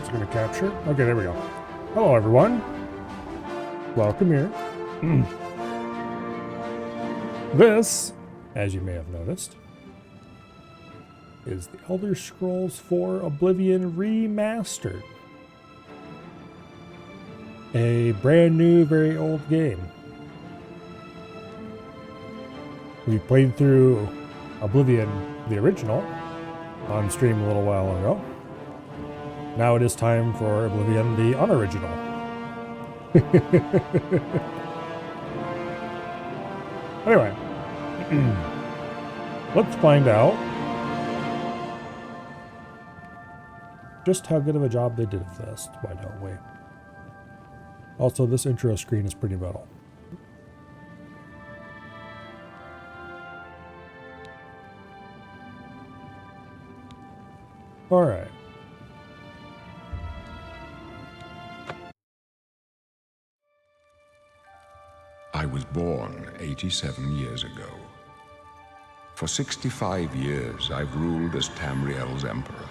It's going to capture. Okay, there we go. Hello, everyone. Welcome here. This, as you may have noticed, is the Elder Scrolls 4 Oblivion Remastered. A brand new, very old game. We played through Oblivion, the original, on stream a little while ago. Now it is time for Oblivion, the unoriginal. Anyway, let's find out just how good of a job they did of this. Why don't we? Also, this intro screen is pretty metal. All right. I was born 87 years ago. For 65 years, I've ruled as Tamriel's emperor.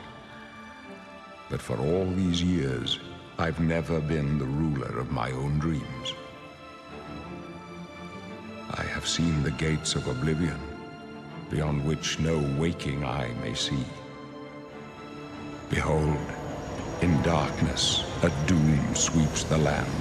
But for all these years, I've never been the ruler of my own dreams. I have seen the gates of Oblivion, beyond which no waking eye may see. Behold, in darkness, a doom sweeps the land.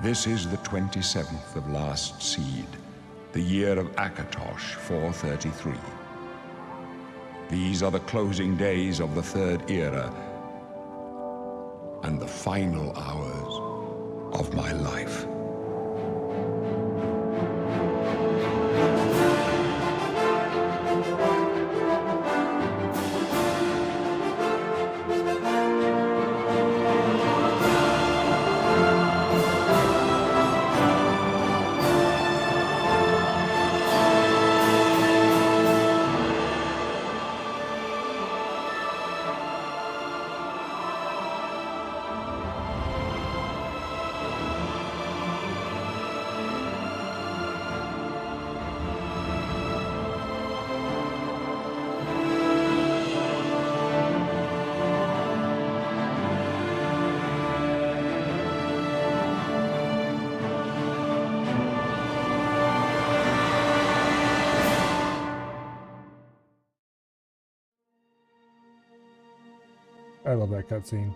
This is the 27th of last seed, the year of Akatosh 433. These are the closing days of the Third Era and the final hours of my life. I love that cutscene.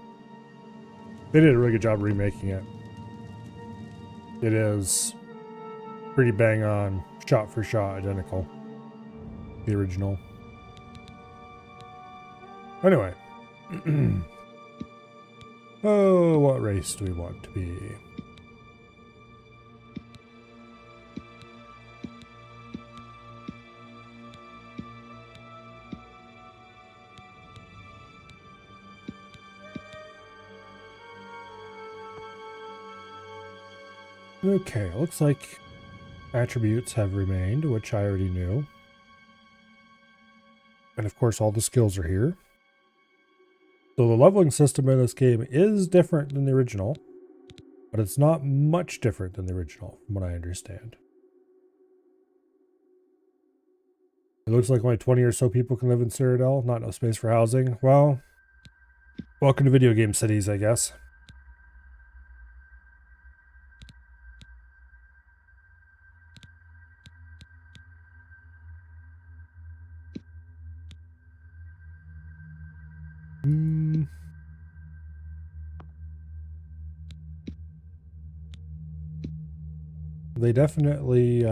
They did a really good job remaking it. It is pretty bang on, shot for shot, identical. The original. Anyway. Oh, what race do we want to be? Okay, looks like attributes have remained, which I already knew. And of course, all the skills are here. So the leveling system in this game is different than the original, but it's not much different than the original, from what I understand. It looks like only 20 or so people can live in Cyrodiil, not enough space for housing. Well, welcome to video game cities, I guess. They definitely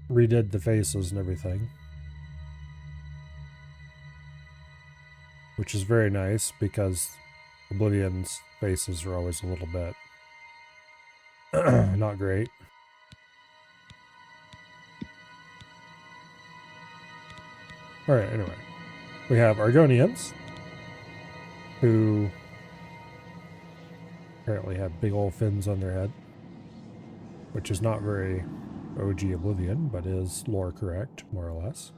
redid the faces and everything, which is very nice because Oblivion's faces are always a little bit not great. Alright, anyway. We have Argonians, who apparently have big old fins on their head, which is not very OG Oblivion, but is lore correct, more or less.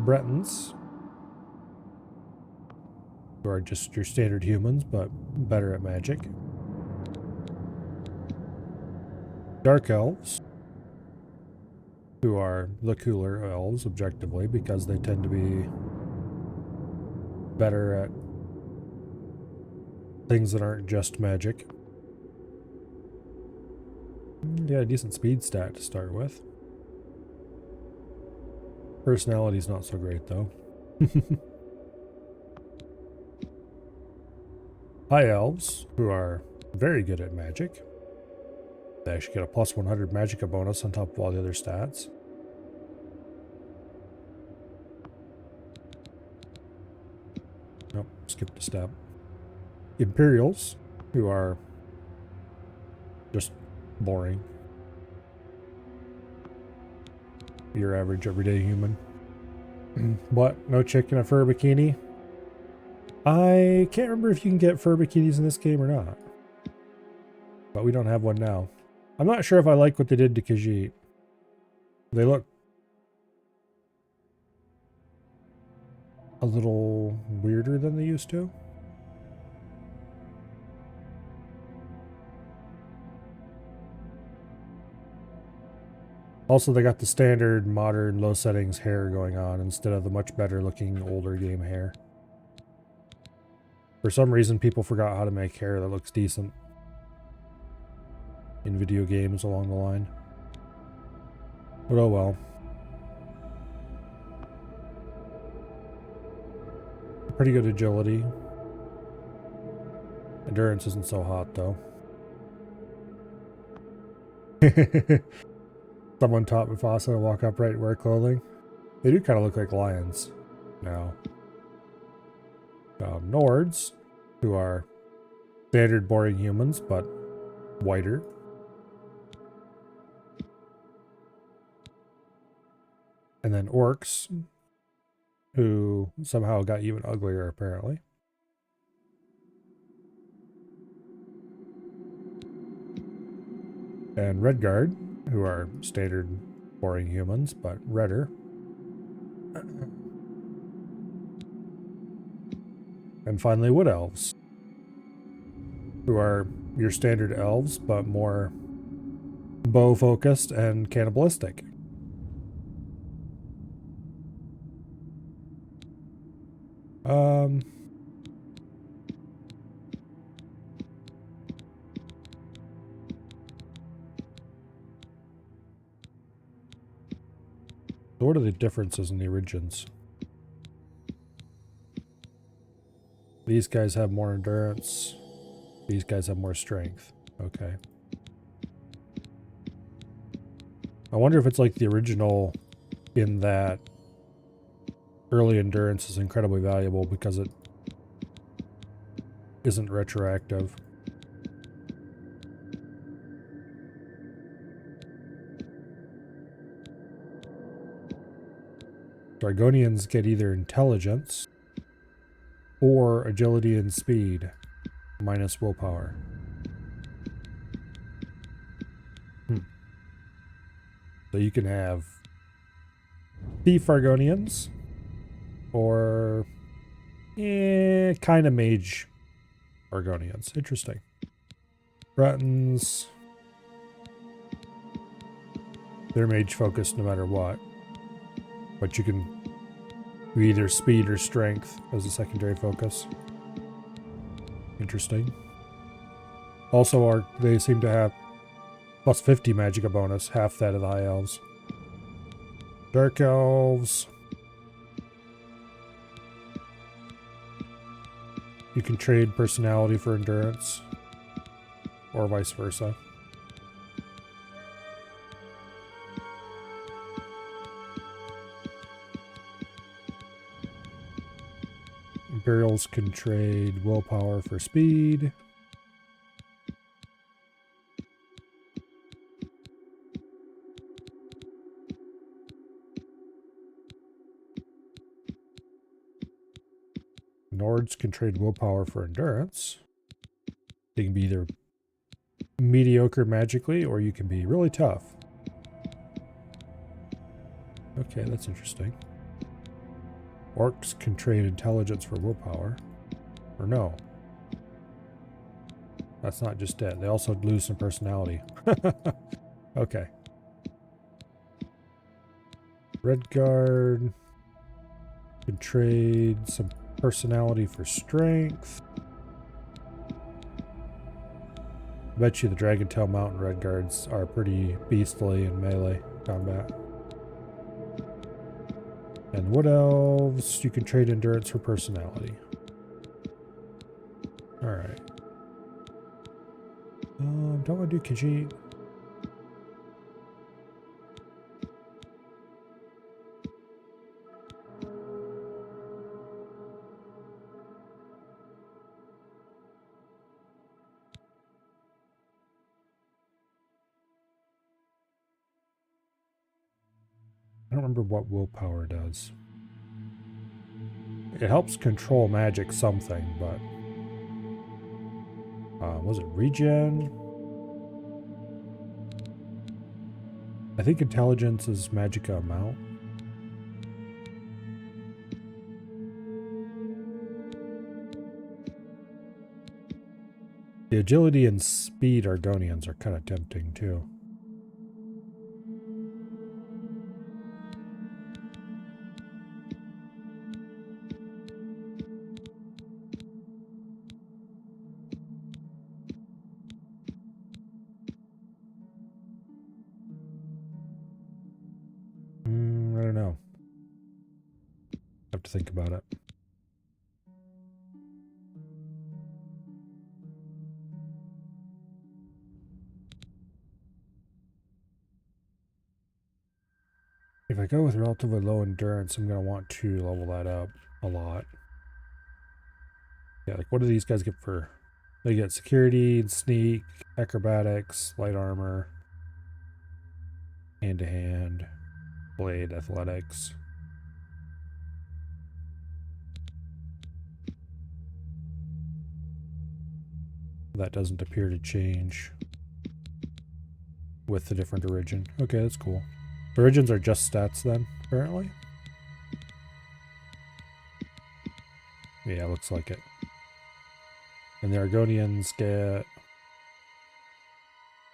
Bretons, who are just your standard humans, but better at magic. Dark elves, who are the cooler elves, objectively, because they tend to be better at things that aren't just magic. Yeah, a decent speed stat to start with. Personality's not so great, though. High elves, who are very good at magic. They actually get a plus 100 magicka bonus on top of all the other stats. Nope, skipped a step. Imperials, who are just boring. Your average everyday human. What? No chick in a fur bikini? I can't remember if you can get fur bikinis in this game or not. But we don't have one now. I'm not sure if I like what they did to Khajiit. They look a little weirder than they used to. Also, they got the standard modern low settings hair going on instead of the much better looking older game hair. For some reason, people forgot how to make hair that looks decent in video games along the line. But oh well. Pretty good agility. Endurance isn't so hot though. Someone taught Mufasa to walk upright and wear clothing. They do kind of look like lions now. Nords, who are standard boring humans, but whiter. And then orcs, who somehow got even uglier, apparently. And Redguard, who are standard boring humans, but redder. And finally, Wood Elves, who are your standard elves, but more bow-focused and cannibalistic. So what are the differences in the origins? These guys have more endurance. These guys have more strength. Okay. I wonder if it's like the original in that early endurance is incredibly valuable because it isn't retroactive. Dragonians get either intelligence or agility and speed minus willpower. So you can have thief Argonians or kind of mage Argonians. Interesting. Bretons, they're mage focused no matter what. But you can do either speed or strength as a secondary focus. Interesting. Also, they seem to have plus 50 magicka bonus, half that of the high elves. Dark elves. You can trade personality for endurance, or vice versa. Imperials can trade willpower for speed. Nords can trade willpower for endurance. They can be either mediocre magically, or you can be really tough. Okay, that's interesting. Orcs can trade intelligence for willpower. Or no. That's not just it. They also lose some personality. Okay. Redguard can trade some personality for strength. I bet you the Dragontail Mountain Redguards are pretty beastly in melee combat. And Wood Elves, you can trade endurance for personality. Alright. Don't want to do Khajiit. I don't remember what willpower does. It helps control magic something, but... was it regen? I think intelligence is magicka amount. The agility and speed Argonians are kind of tempting too. I don't know. Have to think about it. If I go with relatively low endurance, I'm going to want to level that up a lot. Yeah, like what do these guys get for... They get security, sneak, acrobatics, light armor, hand-to-hand, blade, athletics. That doesn't appear to change with the different origin. Okay, that's cool. Origins are just stats then, apparently? Yeah, looks like it. And the Argonians get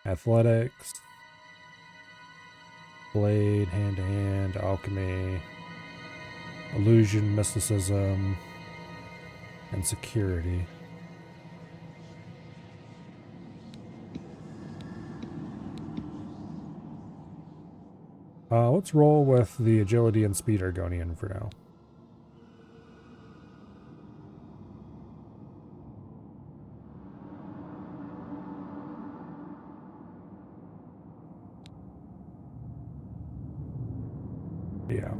athletics, blade, hand-to-hand, alchemy, illusion, mysticism, and security. Let's roll with the agility and speed Argonian for now. Yeah.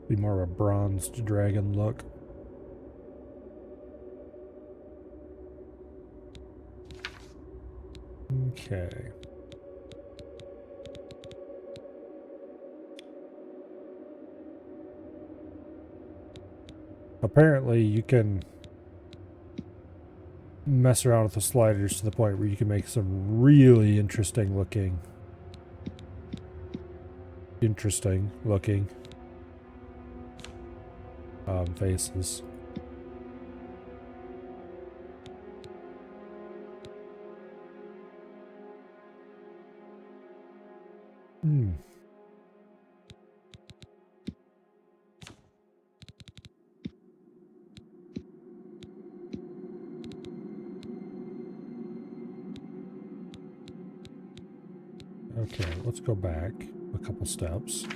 Be more of a bronzed dragon look. Okay. Apparently you can mess around with the sliders to the point where you can make some really interesting looking faces. Okay, let's go back a couple steps.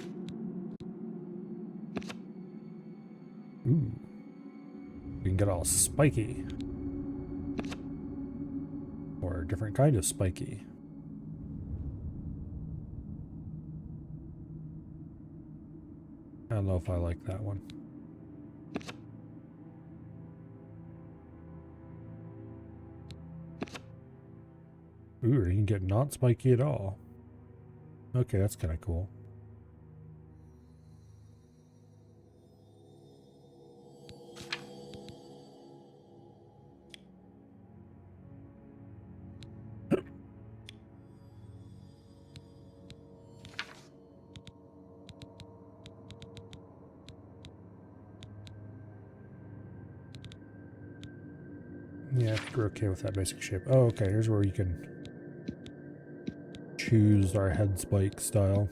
Ooh. We can get all spiky. Or a different kind of spiky. I don't know if I like that one. Ooh, you can get not spiky at all. Okay, that's kind of cool. Yeah, I think we're okay with that basic shape. Oh, okay, here's where you can choose our head spike style.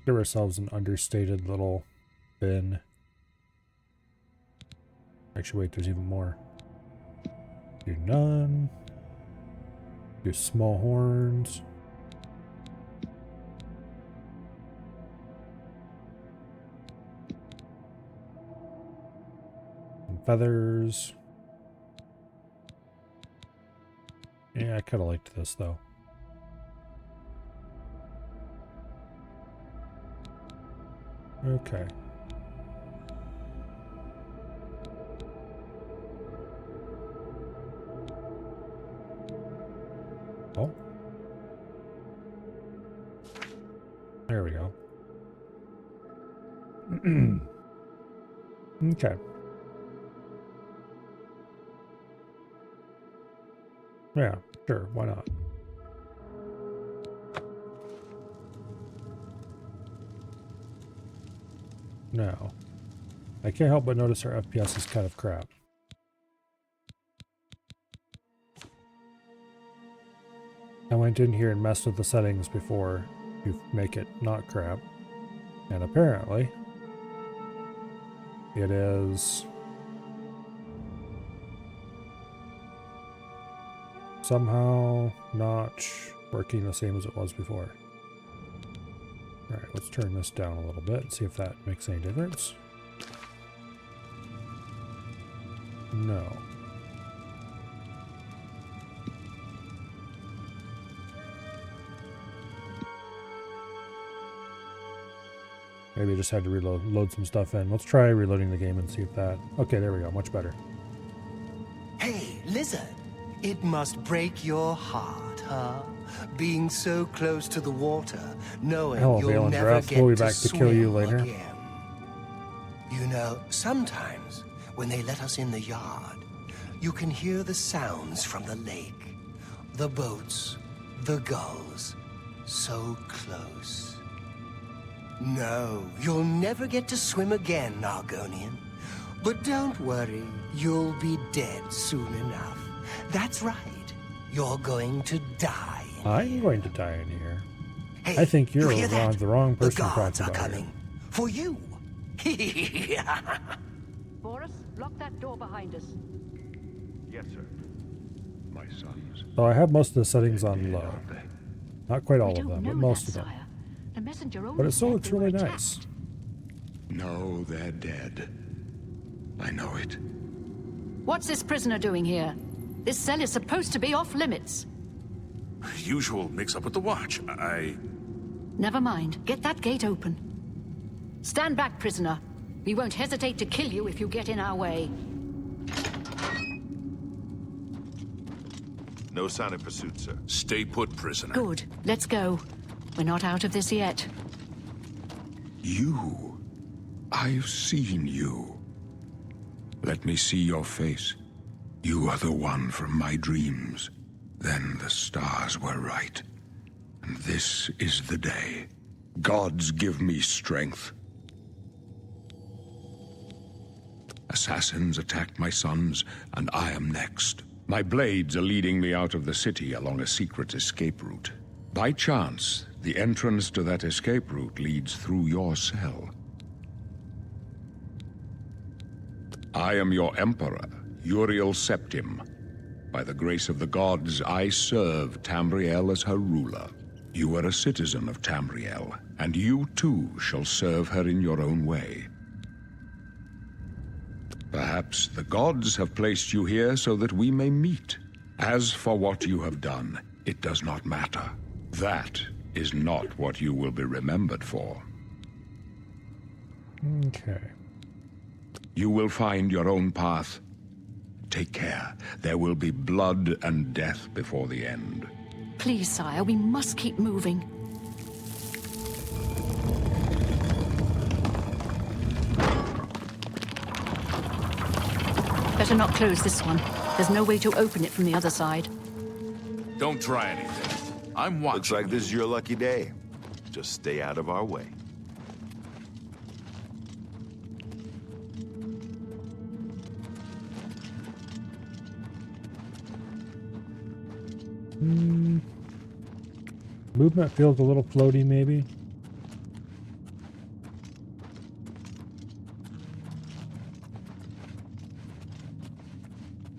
Give ourselves an understated little bin. Actually, wait, there's even more. Do none. Do small horns. And feathers. Yeah, I kind of liked this though. Okay. Oh. There we go. Okay. Yeah, sure, why not? No. I can't help but notice our FPS is kind of crap. I went in here and messed with the settings before you make it not crap. And apparently, it is somehow not working the same as it was before. Alright, let's turn this down a little bit and see if that makes any difference. No. Maybe I just had to load some stuff in. Let's try reloading the game and see if that... Okay, there we go. Much better. Hey, lizard. It must break your heart, huh? Being so close to the water, knowing Hello, you'll Valen never Draft. get We'll be to back to kill you swim later. again. You know, sometimes when they let us in the yard, you can hear the sounds from the lake. The boats, the gulls, so close. No, you'll never get to swim again, Argonian. But don't worry, you'll be dead soon enough. That's right. You're going to die. I'm going to die in here. Hey, I think you're you hear that? the wrong The person to talk guards are about coming. here. For you. Boris, lock that door behind us. Yes, sir. My sons. So I have most of the settings on low. Not quite all We of don't them, know but most of that, them. sire. The messenger only But it still said looks they were really attacked. nice. No, they're dead. I know it. What's this prisoner doing here? This cell is supposed to be off limits. Usual mix-up with the watch. Never mind. Get that gate open. Stand back, prisoner. We won't hesitate to kill you if you get in our way. No sign of pursuit, sir. Stay put, prisoner. Good. Let's go. We're not out of this yet. You. I've seen you. Let me see your face. You are the one from my dreams. Then the stars were right. And this is the day. Gods give me strength. Assassins attacked my sons, and I am next. My blades are leading me out of the city along a secret escape route. By chance, the entrance to that escape route leads through your cell. I am your emperor, Uriel Septim. By the grace of the gods, I serve Tamriel as her ruler. You are a citizen of Tamriel, and you too shall serve her in your own way. Perhaps the gods have placed you here so that we may meet. As for what you have done, it does not matter. That is not what you will be remembered for. Okay. You will find your own path. Take care. There will be blood and death before the end. Please, sire, we must keep moving. Better not close this one. There's no way to open it from the other side. Don't try anything. I'm watching. Looks like this is your lucky day. Just stay out of our way. Movement feels a little floaty, maybe.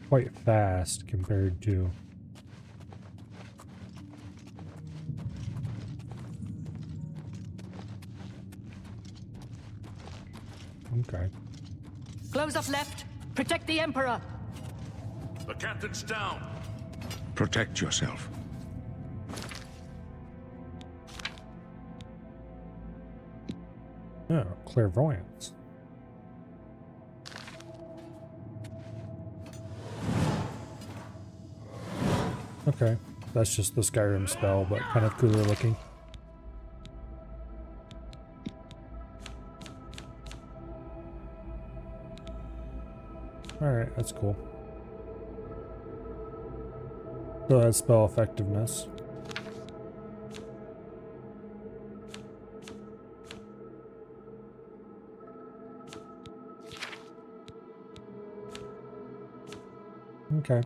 Quite fast compared to... Okay. Close up left. Protect the Emperor. The captain's down. Protect yourself. Oh, clairvoyance. Okay, that's just the Skyrim spell, but kind of cooler looking. Alright, that's cool. Still has spell effectiveness. Okay.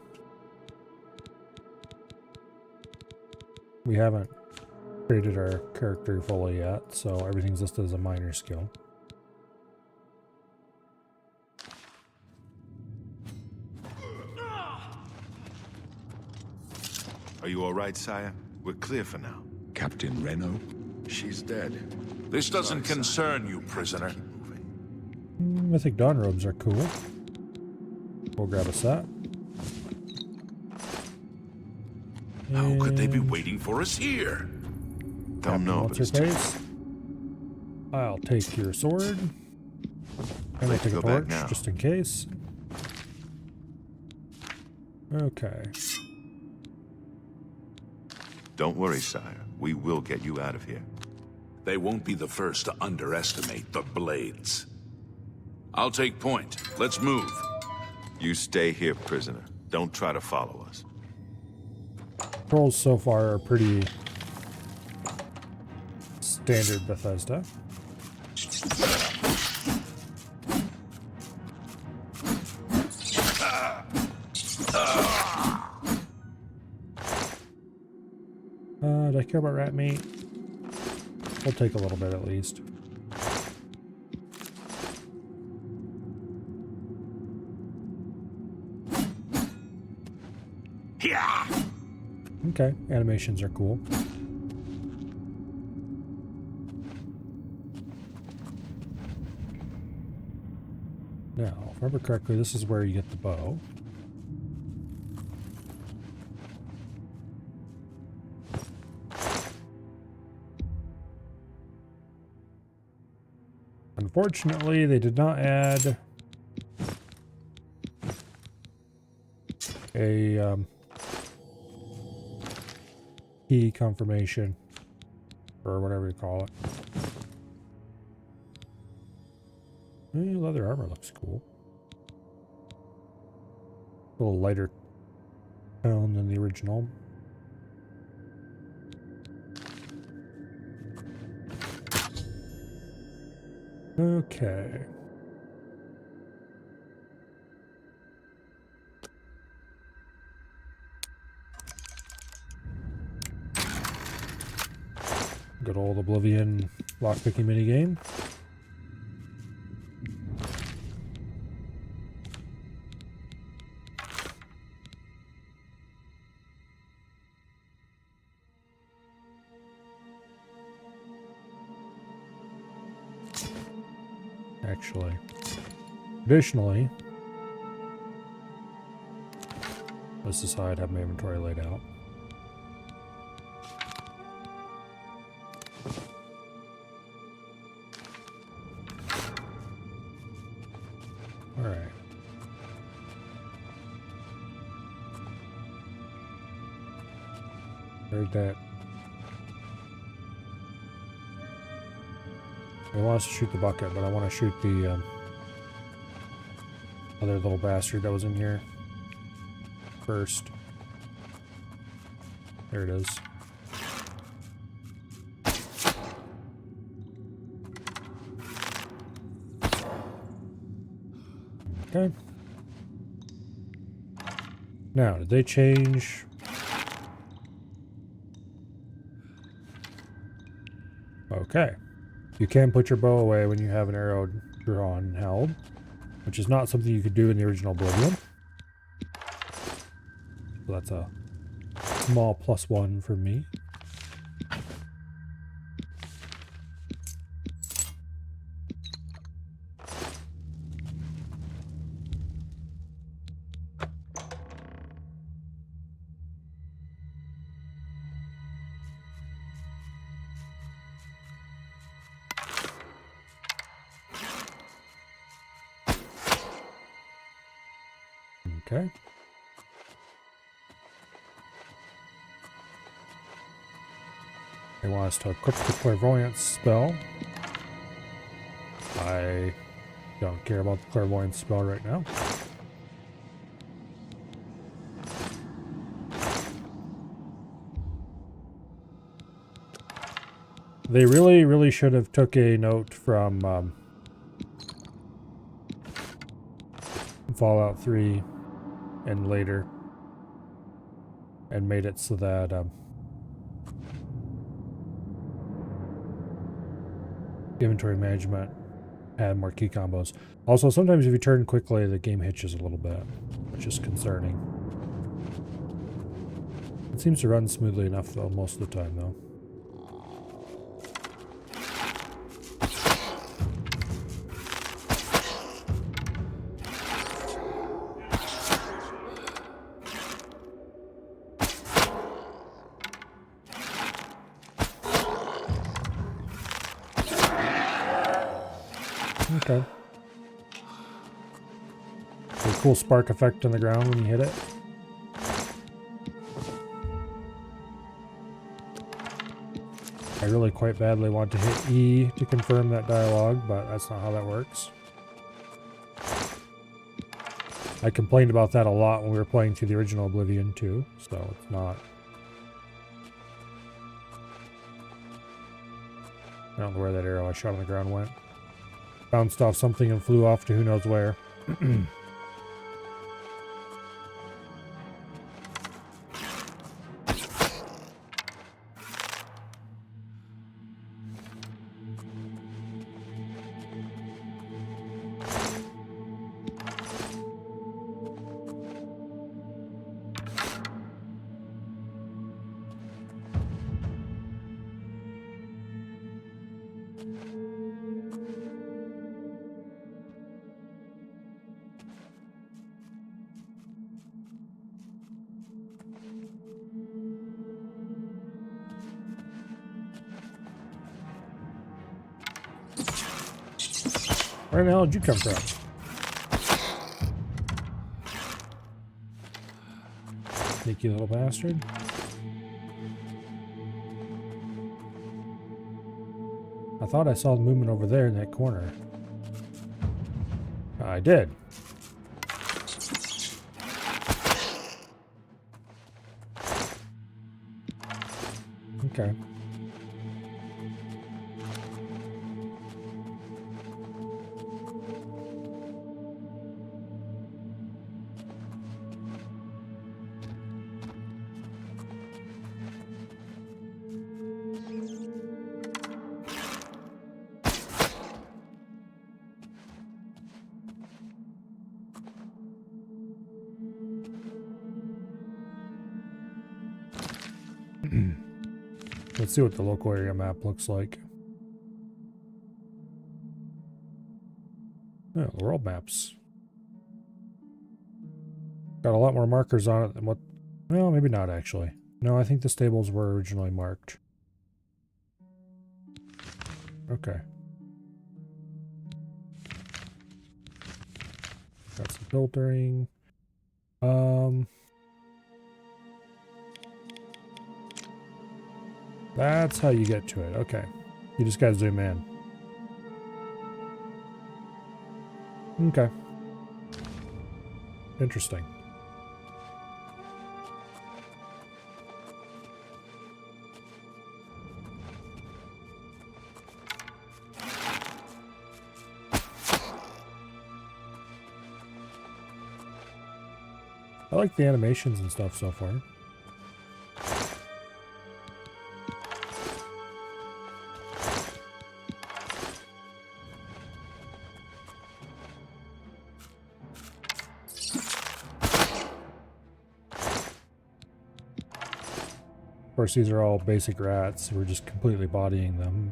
We haven't created our character fully yet, so everything's listed as a minor skill. Are you all right, sire? We're clear for now. Captain Reno? She's dead. This doesn't concern you, prisoner. Keep moving. I think dawn robes are cool. We'll grab a set. How could they be waiting for us here? Don't know, What's but it's her too face? I'll take your sword. I'm gonna take a Go back torch, now. just in case. Okay. Don't worry, sire. We will get you out of here. They won't be the first to underestimate the blades. I'll take point. Let's move. You stay here, prisoner. Don't try to follow us. Controls so far are pretty standard Bethesda. Do I care about rat meat? We'll take a little bit at least. Yeah. Okay, animations are cool. Now, if I remember correctly, this is where you get the bow. Unfortunately, they did not add a key confirmation, or whatever you call it. Leather armor looks cool. A little lighter tone than the original. Okay. Good old Oblivion lockpicking minigame. Actually, traditionally, This is how I'd have my inventory laid out. Alright. There's that. He wants to shoot the bucket, but I want to shoot the other little bastard that was in here first. There it is. Okay. Now, did they change? Okay. You can put your bow away when you have an arrow drawn and held, which is not something you could do in the original Oblivion. So that's a small +1 for me. Okay. They want us to equip the clairvoyance spell. I don't care about the clairvoyance spell right now. They really should have took a note from Fallout 3 and later and made it so that inventory management had more key combos. Also, sometimes if you turn quickly, the game hitches a little bit, which is concerning. It seems to run smoothly enough though, most of the time though. Okay. A cool spark effect on the ground when you hit it. I really quite badly want to hit E to confirm that dialogue, but that's not how that works. I complained about that a lot when we were playing through the original Oblivion too, so it's not... I don't know where that arrow I shot on the ground went. Bounced off something and flew off to who knows where. Where the hell did you come from? Sneaky little bastard. I thought I saw the movement over there in that corner. I did. Okay. Let's see what the local area map looks like. Oh, the world maps. Got a lot more markers on it than what... Well, maybe not actually. No, I think the stables were originally marked. Okay. Got some filtering. That's how you get to it. Okay. You just gotta zoom in. Okay. Interesting. I like the animations and stuff so far. Of course, these are all basic rats. We're just completely bodying them.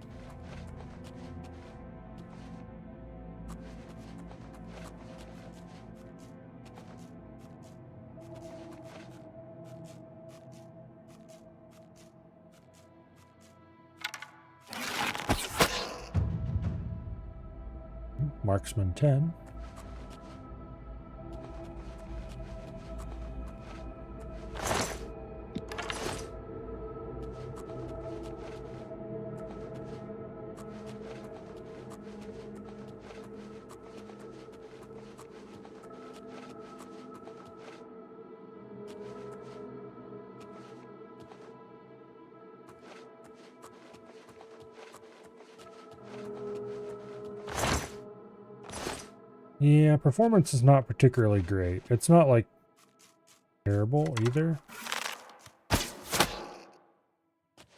Marksman 10. Yeah, performance is not particularly great. It's not like terrible either.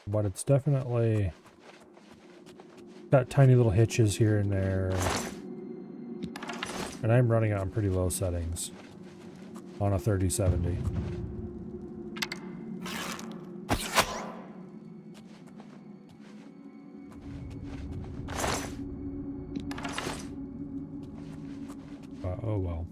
But it's definitely got tiny little hitches here and there. And I'm running on pretty low settings on a 3070. Oh well.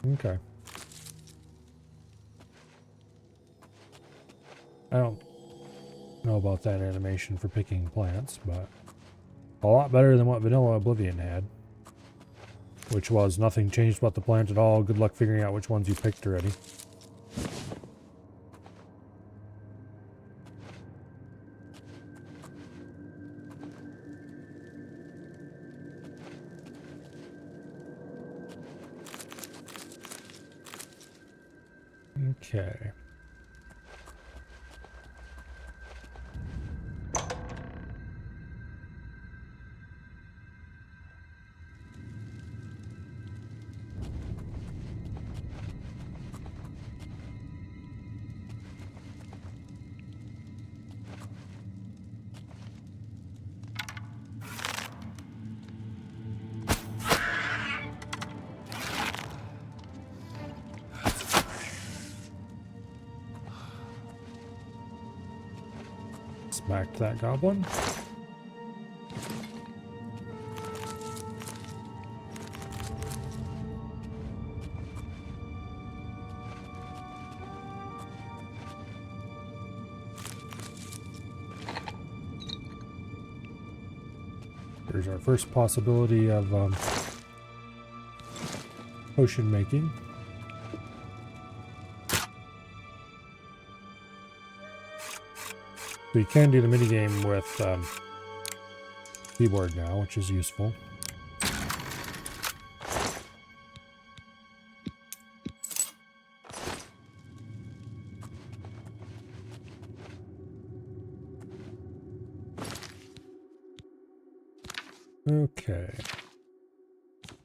Okay. I don't know about that animation for picking plants, but a lot better than what vanilla Oblivion had. Which was nothing changed about the plant at all. Good luck figuring out which ones you picked already. Okay. Smacked that goblin. Here's our first possibility of potion making. So you can do the minigame with keyboard now, which is useful. Okay.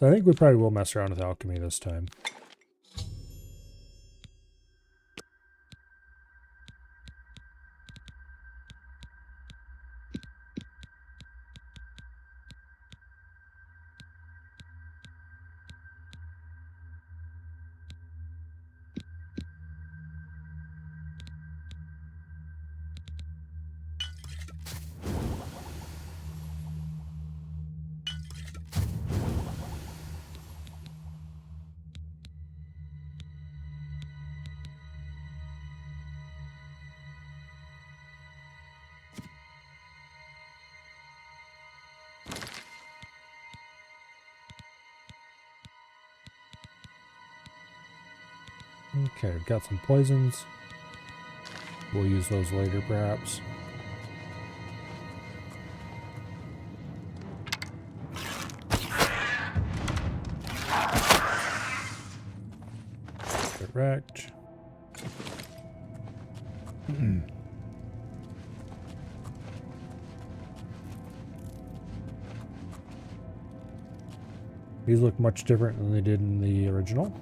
I think we probably will mess around with alchemy this time. Okay, we've got some poisons. We'll use those later, perhaps. Get wrecked. These look much different than they did in the original.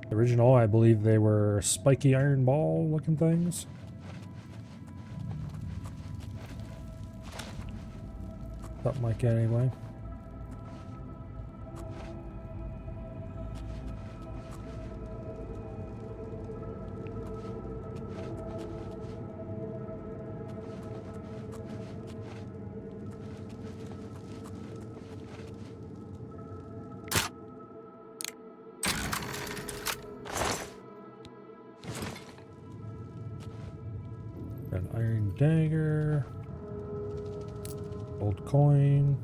The original, I believe they were spiky iron ball looking things. Something like that anyway. An iron dagger. Old coin.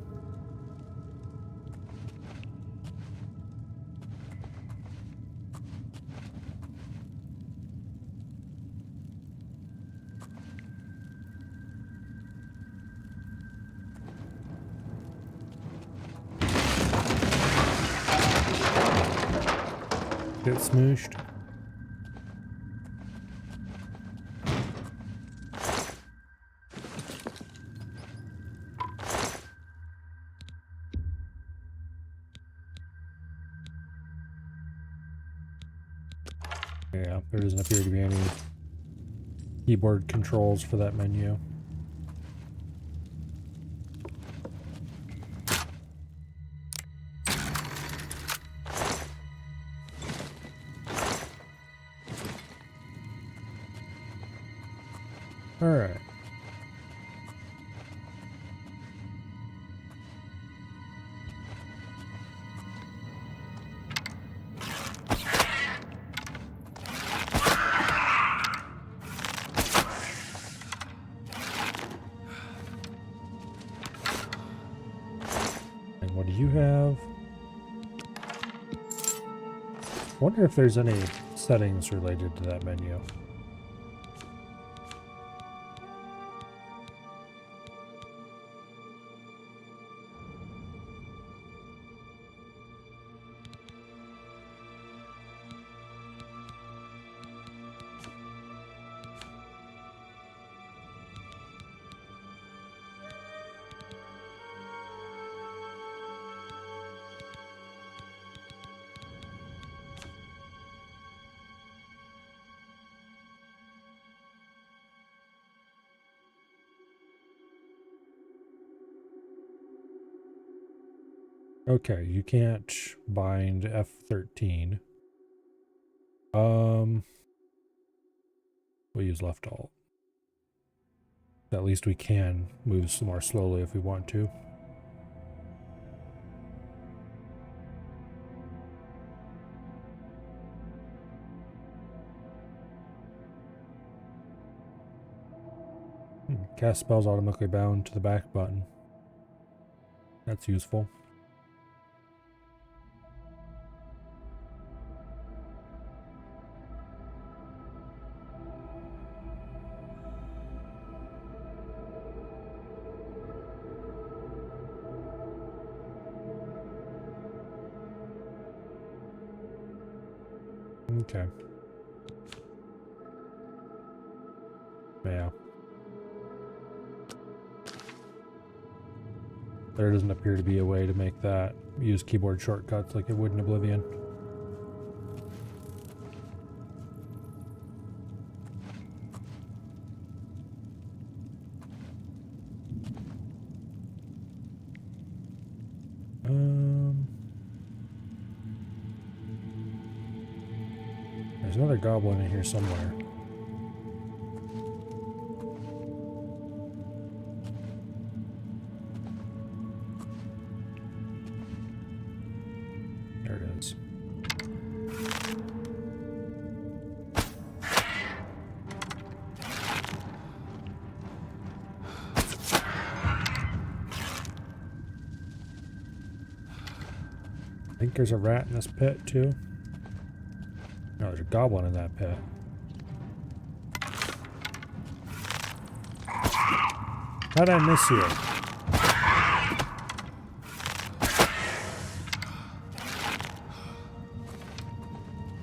Get smooshed. Yeah, there doesn't appear to be any keyboard controls for that menu. All right. And what do you have? I wonder if there's any settings related to that menu. Okay, you can't bind F13. We'll use left alt. At least we can move some more slowly if we want to. Cast spells automatically bound to the back button. That's useful. Okay. Yeah. There doesn't appear to be a way to make that use keyboard shortcuts like it would in Oblivion. There's another goblin in here somewhere. There it is. I think there's a rat in this pit too. No, there's a goblin in that pit. How'd I miss you?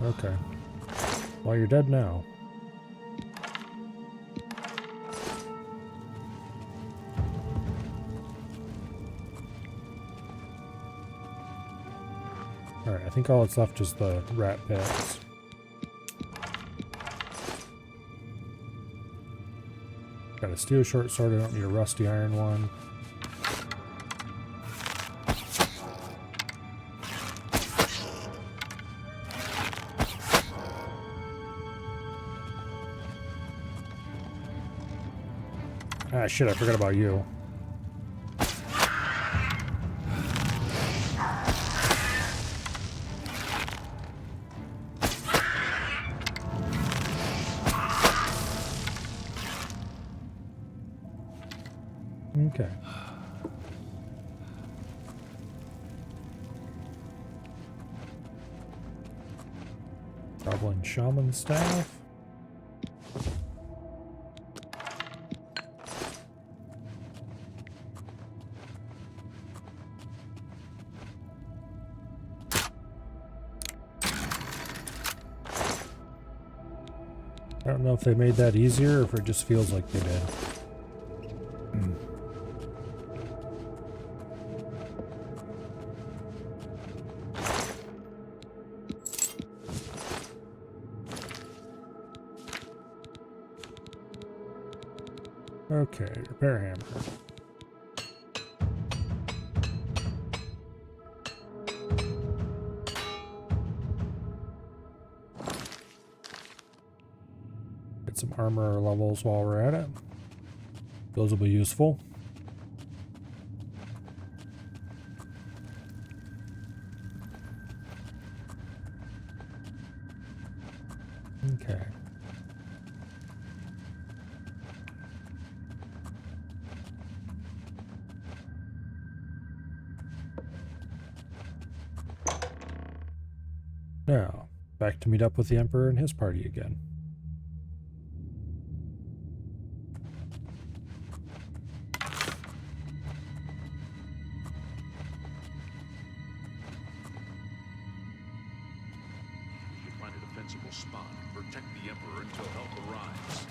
Okay. Well, you're dead now. Alright, I think all that's left is the rat pits. Got a steel short sword, I don't need a rusty iron one. Ah, shit, I forgot about you. Okay. Goblin shaman staff. I don't know if they made that easier or if it just feels like they did. Okay, repair hammer. Get some armor levels while we're at it. Those will be useful. Okay. Now, back to meet up with the Emperor and his party again. You find a defensible spot. Protect the Emperor until help arrives.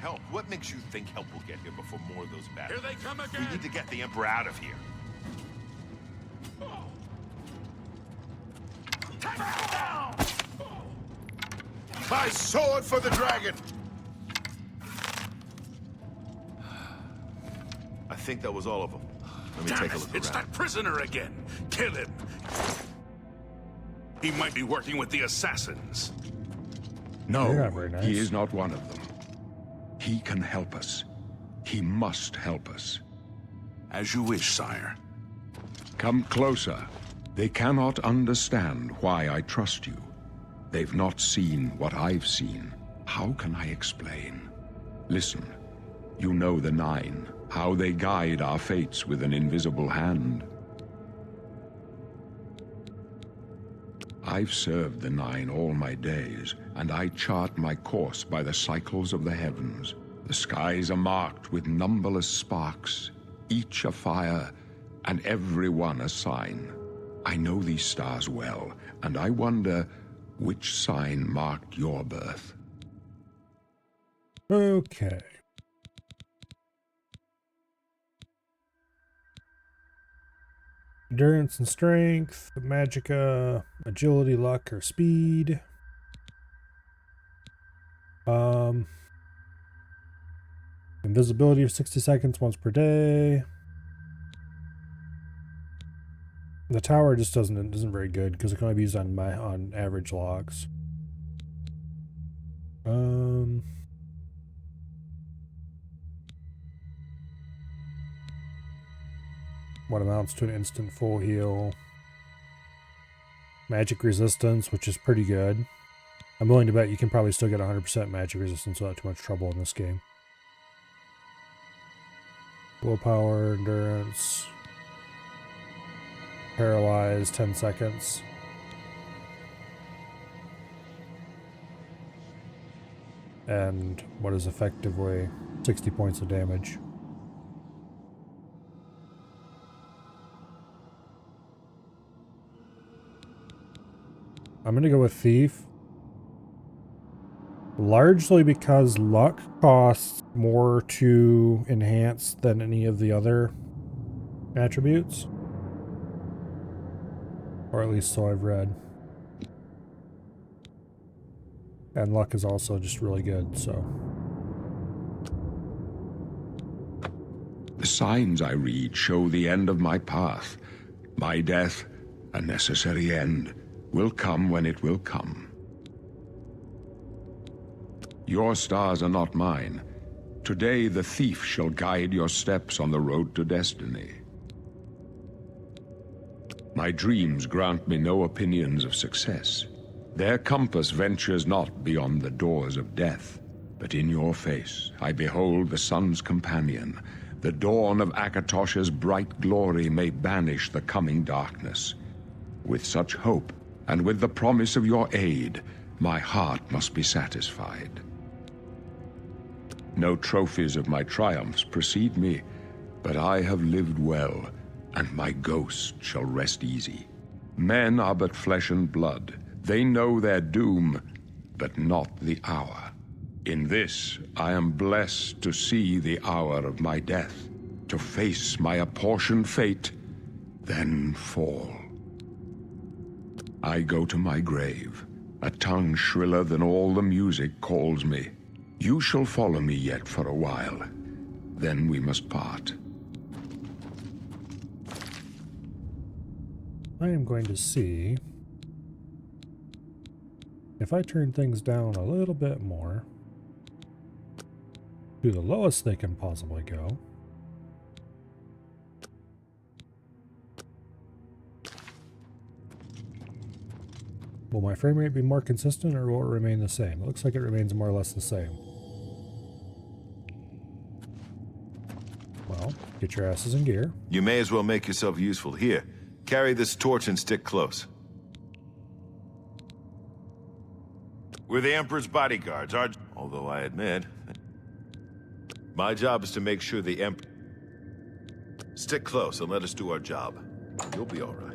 Help? What makes you think help will get here before more of those battles? Here they come again! We need to get the Emperor out of here. My sword for the dragon! I think that was all of them. Let me Damn take a it, look it's around. that prisoner again! Kill him! He might be working with the assassins. You're No, not very nice. he is not one of them. He can help us. He must help us. As you wish, sire. Come closer. They cannot understand why I trust you. They've not seen what I've seen. How can I explain? Listen, you know the Nine, how they guide our fates with an invisible hand. I've served the Nine all my days, and I chart my course by the cycles of the heavens. The skies are marked with numberless sparks, each a fire, and every one a sign. I know these stars well, and I wonder which sign marked your birth. Okay. Endurance and strength, magicka, agility, luck, or speed. Invisibility of 60 seconds once per day. The tower just isn't very good because it can only be used on average logs. What amounts to an instant full heal. Magic resistance, which is pretty good. I'm willing to bet you can probably still get 100% magic resistance without too much trouble in this game. Willpower, endurance. Paralyzed, 10 seconds. and what is effectively 60 points of damage. I'm gonna go with Thief. Largely because luck costs more to enhance than any of the other attributes. Or at least so I've read. And luck is also just really good, so. The signs I read show the end of my path. My death, a necessary end, will come when it will come. Your stars are not mine. Today the thief shall guide your steps on the road to destiny. My dreams grant me no opinions of success. Their compass ventures not beyond the doors of death. But in your face I behold the sun's companion. The dawn of Akatosh's bright glory may banish the coming darkness. With such hope, and with the promise of your aid, my heart must be satisfied. No trophies of my triumphs precede me, but I have lived well, and my ghost shall rest easy. Men are but flesh and blood. They know their doom, but not the hour. In this, I am blessed to see the hour of my death, to face my apportioned fate, then fall. I go to my grave. A tongue shriller than all the music calls me. You shall follow me yet for a while. Then we must part. I am going to see if I turn things down a little bit more to the lowest they can possibly go. Will my frame rate be more consistent, or will it remain the same? It looks like it remains more or less the same. Well, get your asses in gear. You may as well make yourself useful. Here, carry this torch and stick close. We're the Emperor's bodyguards, although I admit, my job is to make sure the Emperor... Stick close and let us do our job. You'll be all right.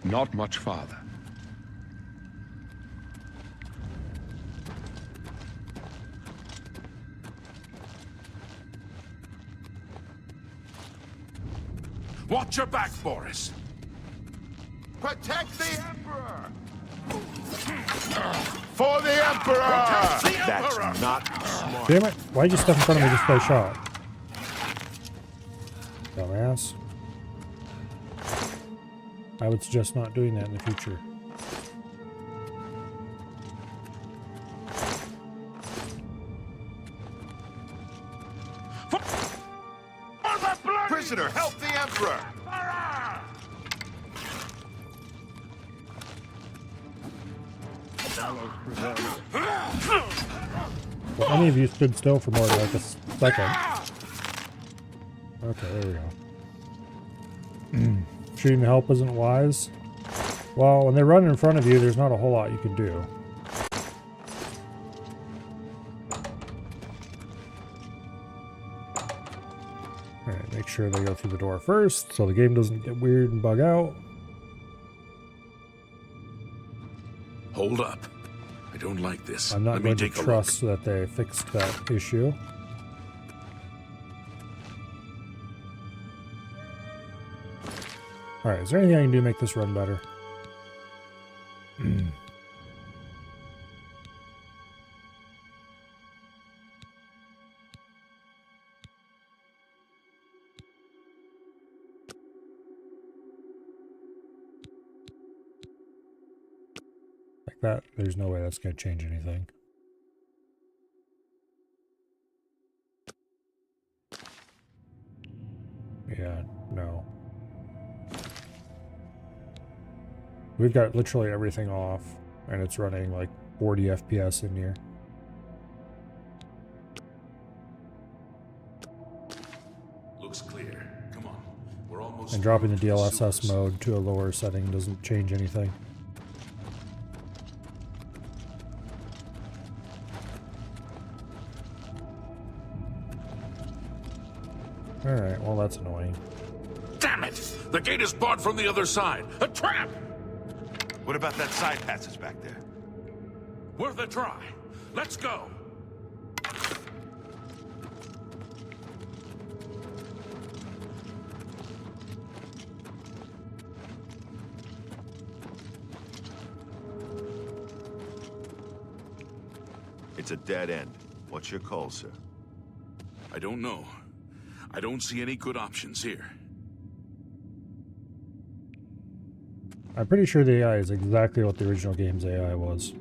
Not much farther. Watch your back, Boris. Protect the Emperor! For the Emperor! Protect the That's Emperor! not smart. Damn it! Why'd you step in front of me just play shot? Dumbass. I would suggest not doing that in the future. Prisoner, help the Emperor! Well, any of you stood still for more than like a second. Okay, there we go. Shooting the help isn't wise. Well, when they run in front of you, there's not a whole lot you can do. Alright, make sure they go through the door first, so the game doesn't get weird and bug out. Hold up. I don't like this. I'm not Let me going to take a trust that they fixed that issue. Alright, is there anything I can do to make this run better? Like that, there's no way that's going to change anything. Yeah, no. We've got literally everything off, and it's running like 40 FPS in here. Looks clear. Come on. We're almost. And dropping the through DLSS sewers. mode to a lower setting doesn't change anything. Alright, well that's annoying. Damn it! The gate is barred from the other side. A trap! What about that side passage back there? Worth a try. Let's go. It's a dead end. What's your call, sir? I don't know. I don't see any good options here. I'm pretty sure the AI is exactly what the original game's AI was.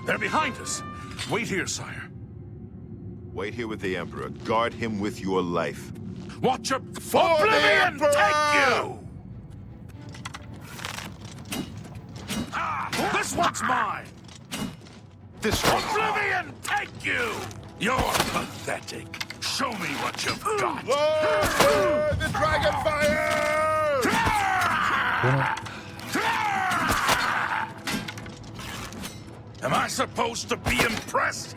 They're behind us. Wait here, sire. Wait here with the Emperor. Guard him with your life. Watch your Oblivion take you! Ah, this one's mine! This one's Oblivion take you! You're pathetic. Show me what you've got. Whoa! The dragon fire! Am I supposed to be impressed?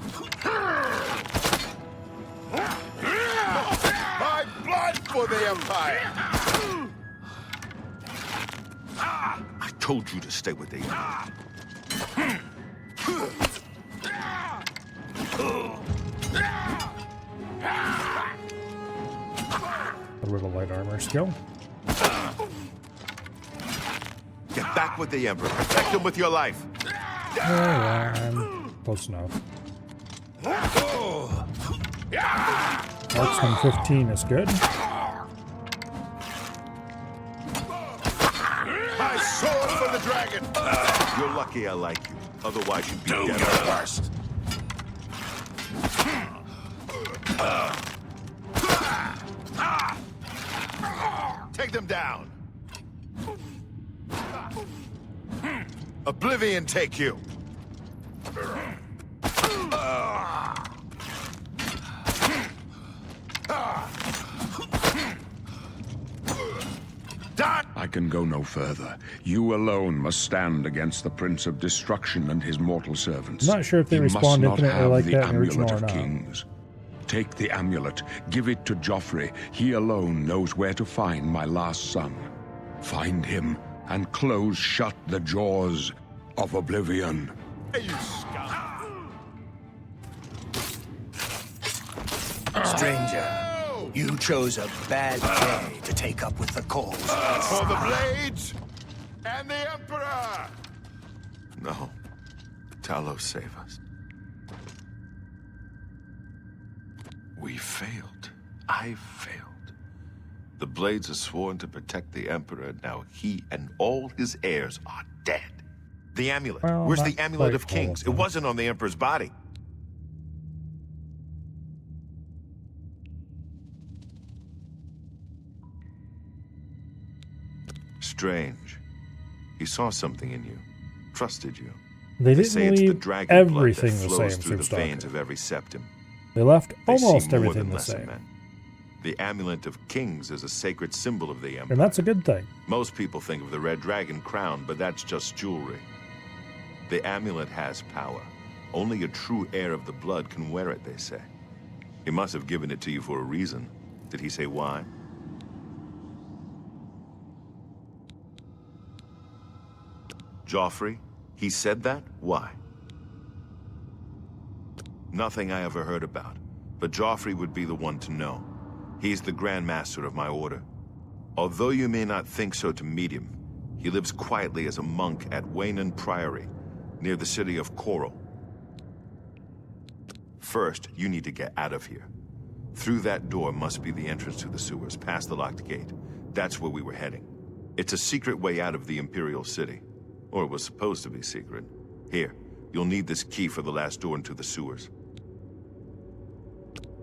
My blood for the Empire! I told you to stay with the Empire. A little light armor skill. Get back with the Emperor. Protect him with your life. I'm close enough. Marksman 15 is good. My sword for the dragon! You're lucky I like you. Otherwise you'd be Do dead. your worst. Take them down. Oblivion take you. I can go no further. You alone must stand against the Prince of Destruction and his mortal servants. I'm not sure if they He must respond not infinitely have like the that in the amulet original or of not. kings. Take the amulet, give it to Joffrey. He alone knows where to find my last son. Find him and close shut the jaws of Oblivion. Stranger, you chose a bad day to take up with the cause. For the blades and the Emperor! No. Talos, save us. We failed. I failed. The blades are sworn to protect the Emperor. Now he and all his heirs are dead. The amulet. Well, Where's not the amulet quite of kings? all of It them. wasn't on the Emperor's body. Strange. He saw something in you. Trusted you. They say didn't it's the leave dragon everything blood that the flows same, through the veins Superstalker. of every septum. They left They almost see more everything than the lesser same. men. The amulet of kings is a sacred symbol of the Empire. And that's a good thing. Most people think of the red dragon crown, but that's just jewelry. The amulet has power. Only a true heir of the blood can wear it, they say. He must have given it to you for a reason. Did he say why? Joffrey? He said that? Why? Nothing I ever heard about. But Joffrey would be the one to know. He's the Grand Master of my order. Although you may not think so to meet him, he lives quietly as a monk at Waynon Priory, near the city of Coral. First, you need to get out of here. Through that door must be the entrance to the sewers, past the locked gate. That's where we were heading. It's a secret way out of the Imperial City. Or it was supposed to be secret. Here, you'll need this key for the last door into the sewers.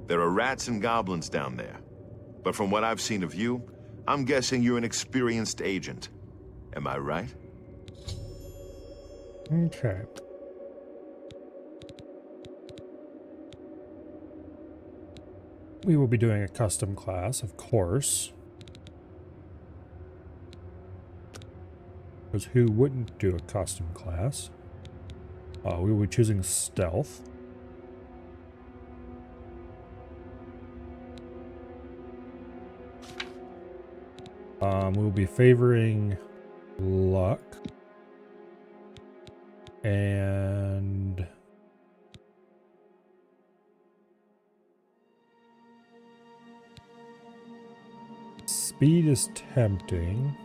There are rats and goblins down there. But from what I've seen of you, I'm guessing you're an experienced agent. Am I right? Okay. We will be doing a custom class, of course. Because who wouldn't do a custom class? We will be choosing stealth. We'll be favoring luck. And speed is tempting.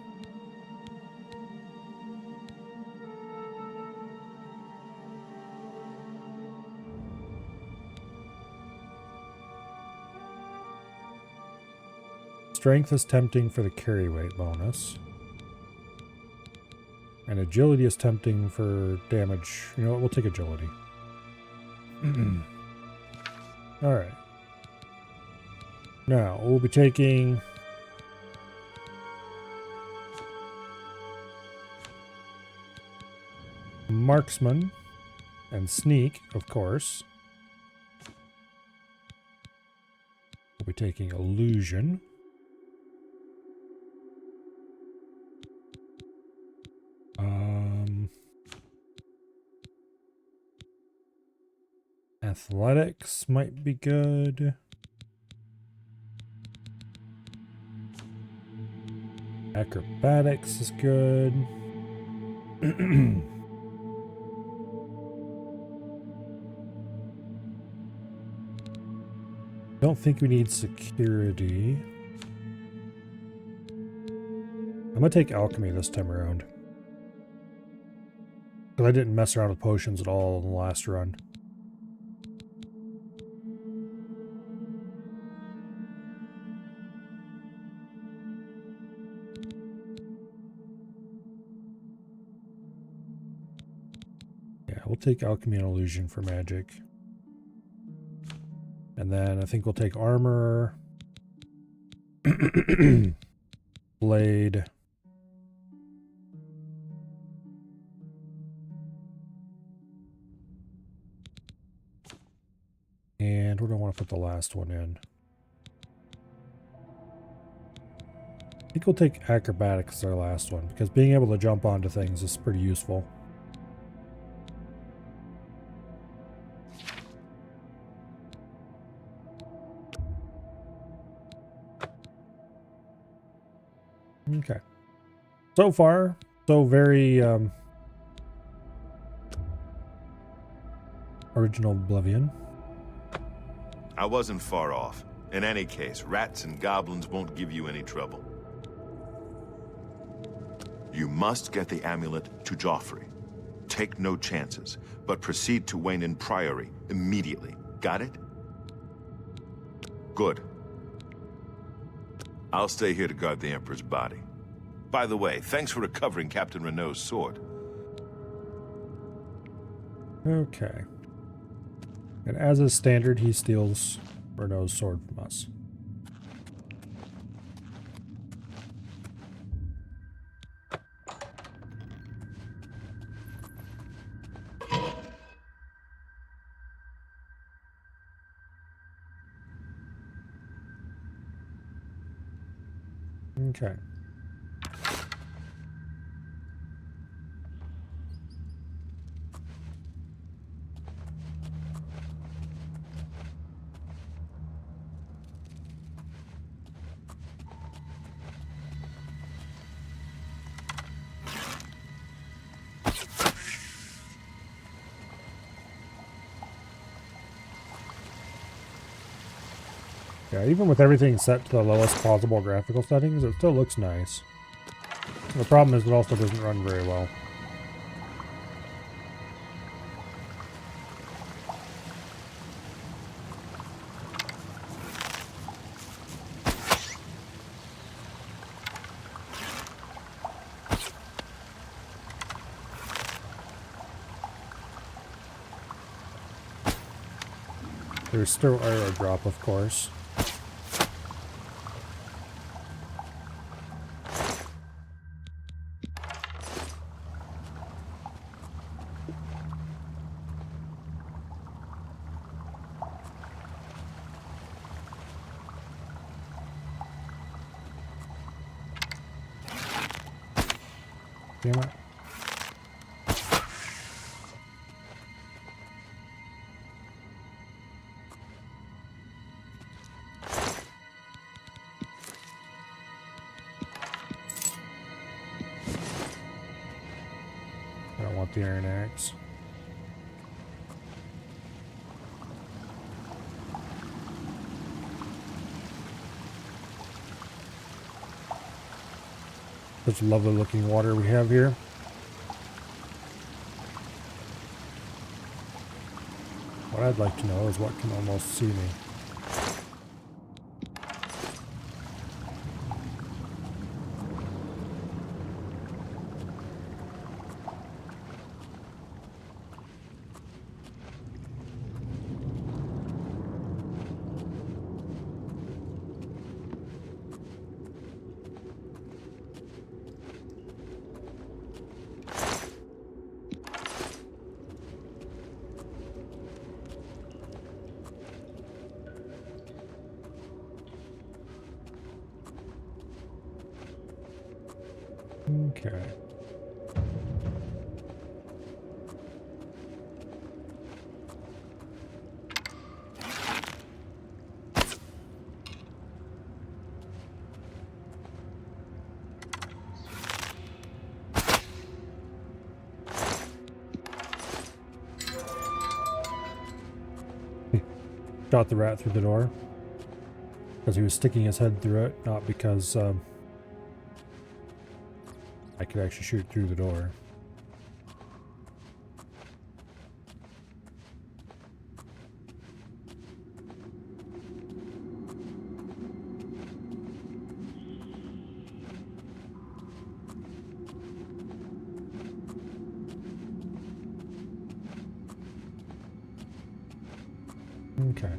Strength is tempting for the carry weight bonus. And agility is tempting for damage. You know what? We'll take agility. Alright. Now, we'll be taking... Marksman and Sneak, of course. We'll be taking Illusion. Athletics might be good. Acrobatics is good. Don't think we need security. I'm gonna take alchemy this time around. Because I didn't mess around with potions at all in the last run. Yeah, we'll take alchemy and illusion for magic. And then I think we'll take armor. Blade. And where do I want to put the last one in? I think we'll take acrobatics as our last one, because being able to jump onto things is pretty useful. Okay. So far, so very original Oblivion. I wasn't far off. In any case, rats and goblins won't give you any trouble. You must get the amulet to Joffrey. Take no chances, but proceed to Wayne Priory immediately. Got it? Good. I'll stay here to guard the Emperor's body. By the way, thanks for recovering Captain Renault's sword. Okay. And as is standard, he steals Renault's sword from us. Okay. Yeah, even with everything set to the lowest possible graphical settings, it still looks nice. The problem is it also doesn't run very well. There's still arrow drop, of course. Damn it. the iron axe. Such lovely looking water we have here. What I'd like to know is what can almost see me. Okay. Shot the rat through the door because he was sticking his head through it, not because I could actually shoot through the door. Okay.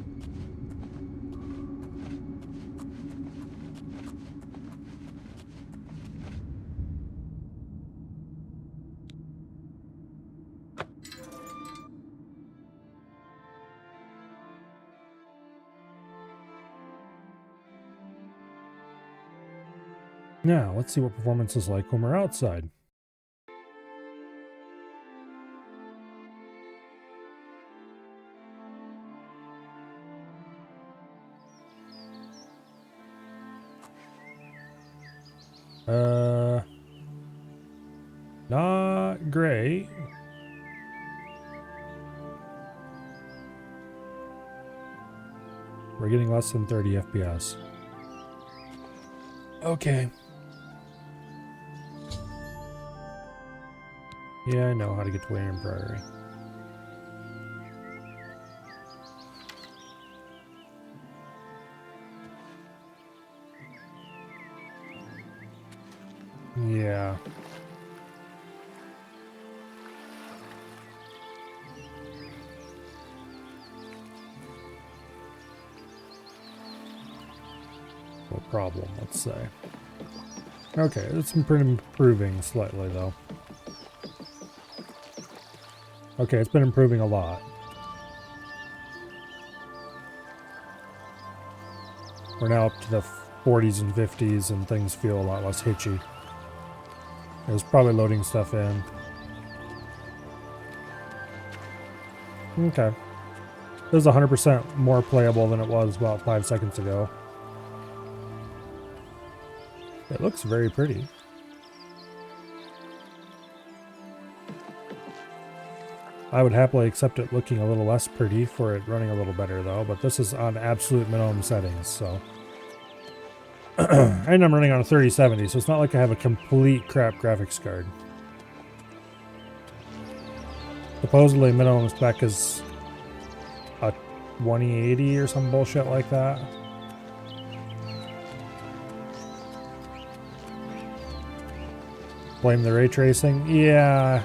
Now, let's see what performance is like when we're outside. Not great. We're getting less than 30 FPS. Okay. Yeah, I know how to get to Wayne Prairie. Yeah. No problem, let's say. Okay, it's been improving slightly, though. Okay, it's been improving a lot. We're now up to the 40s and 50s, and things feel a lot less hitchy. It was probably loading stuff in. Okay. This is 100% more playable than it was about 5 seconds ago. It looks very pretty. I would happily accept it looking a little less pretty for it running a little better though, but this is on absolute minimum settings, so. And I'm running on a 3070, so it's not like I have a complete crap graphics card. Supposedly minimum spec is a 2080 or some bullshit like that. Blame the ray tracing? Yeah.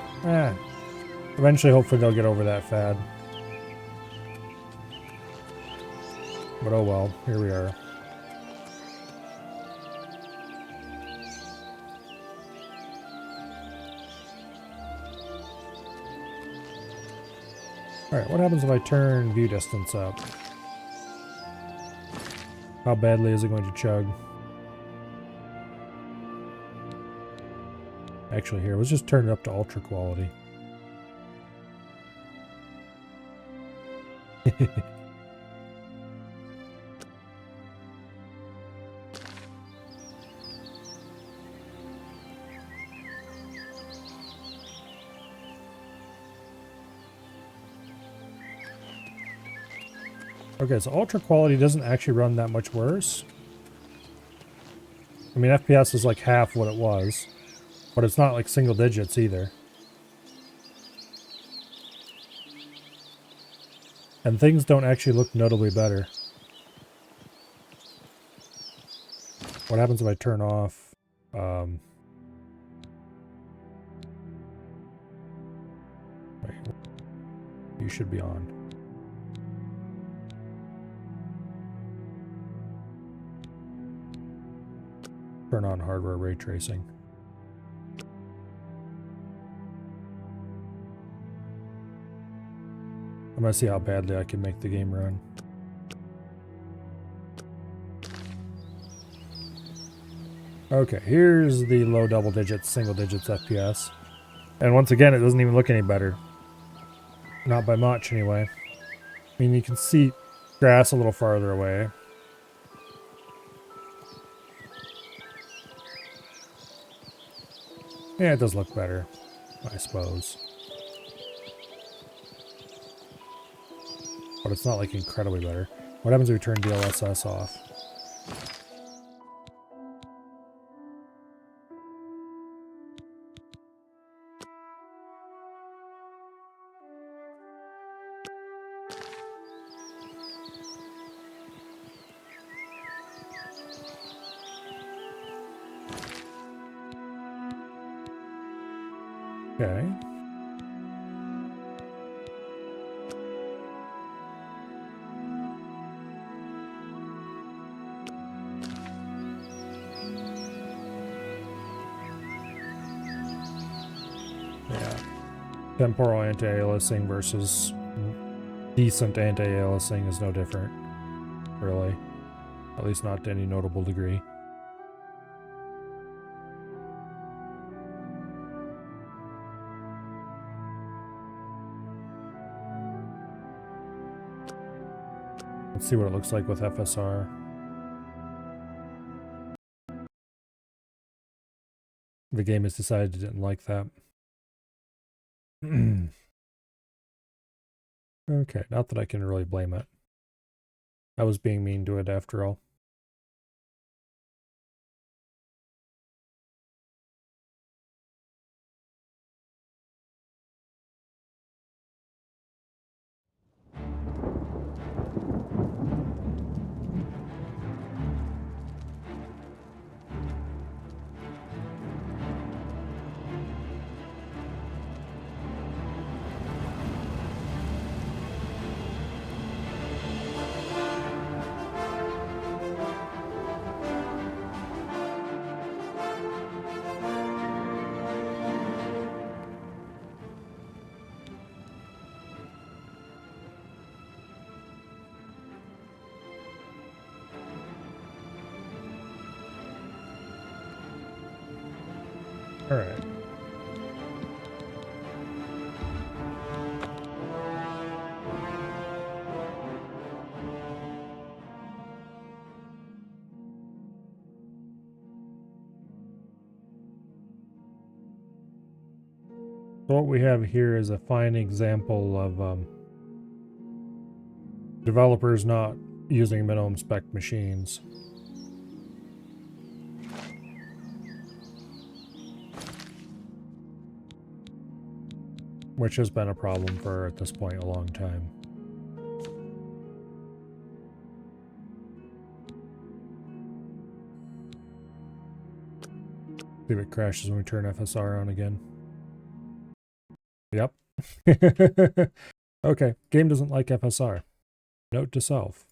Eventually, hopefully they'll get over that fad. But oh well, here we are. Alright, what happens if I turn view distance up? How badly is it going to chug? Actually, here, let's just turn it up to ultra quality. Okay, so ultra quality doesn't actually run that much worse. I mean, FPS is like half what it was, but it's not like single digits either. And things don't actually look notably better. What happens if I turn off? Wait, you should be on. Turn on hardware ray tracing. I'm gonna see how badly I can make the game run. Okay, here's the low double digits, single digits FPS. And once again, it doesn't even look any better. Not by much, anyway. I mean, you can see grass a little farther away. Yeah, it does look better, I suppose. But it's not like incredibly better. What happens if we turn DLSS off? Okay. Yeah. Temporal anti-aliasing versus decent anti-aliasing is no different, really. At least not to any notable degree. Let's see what it looks like with FSR. The game has decided it didn't like that. Okay, not that I can really blame it. I was being mean to it after all. All right. So what we have here is a fine example of developers not using minimum spec machines. Which has been a problem for, at this point, a long time. See if it crashes when we turn FSR on again. Yep. Okay, game doesn't like FSR. Note to self.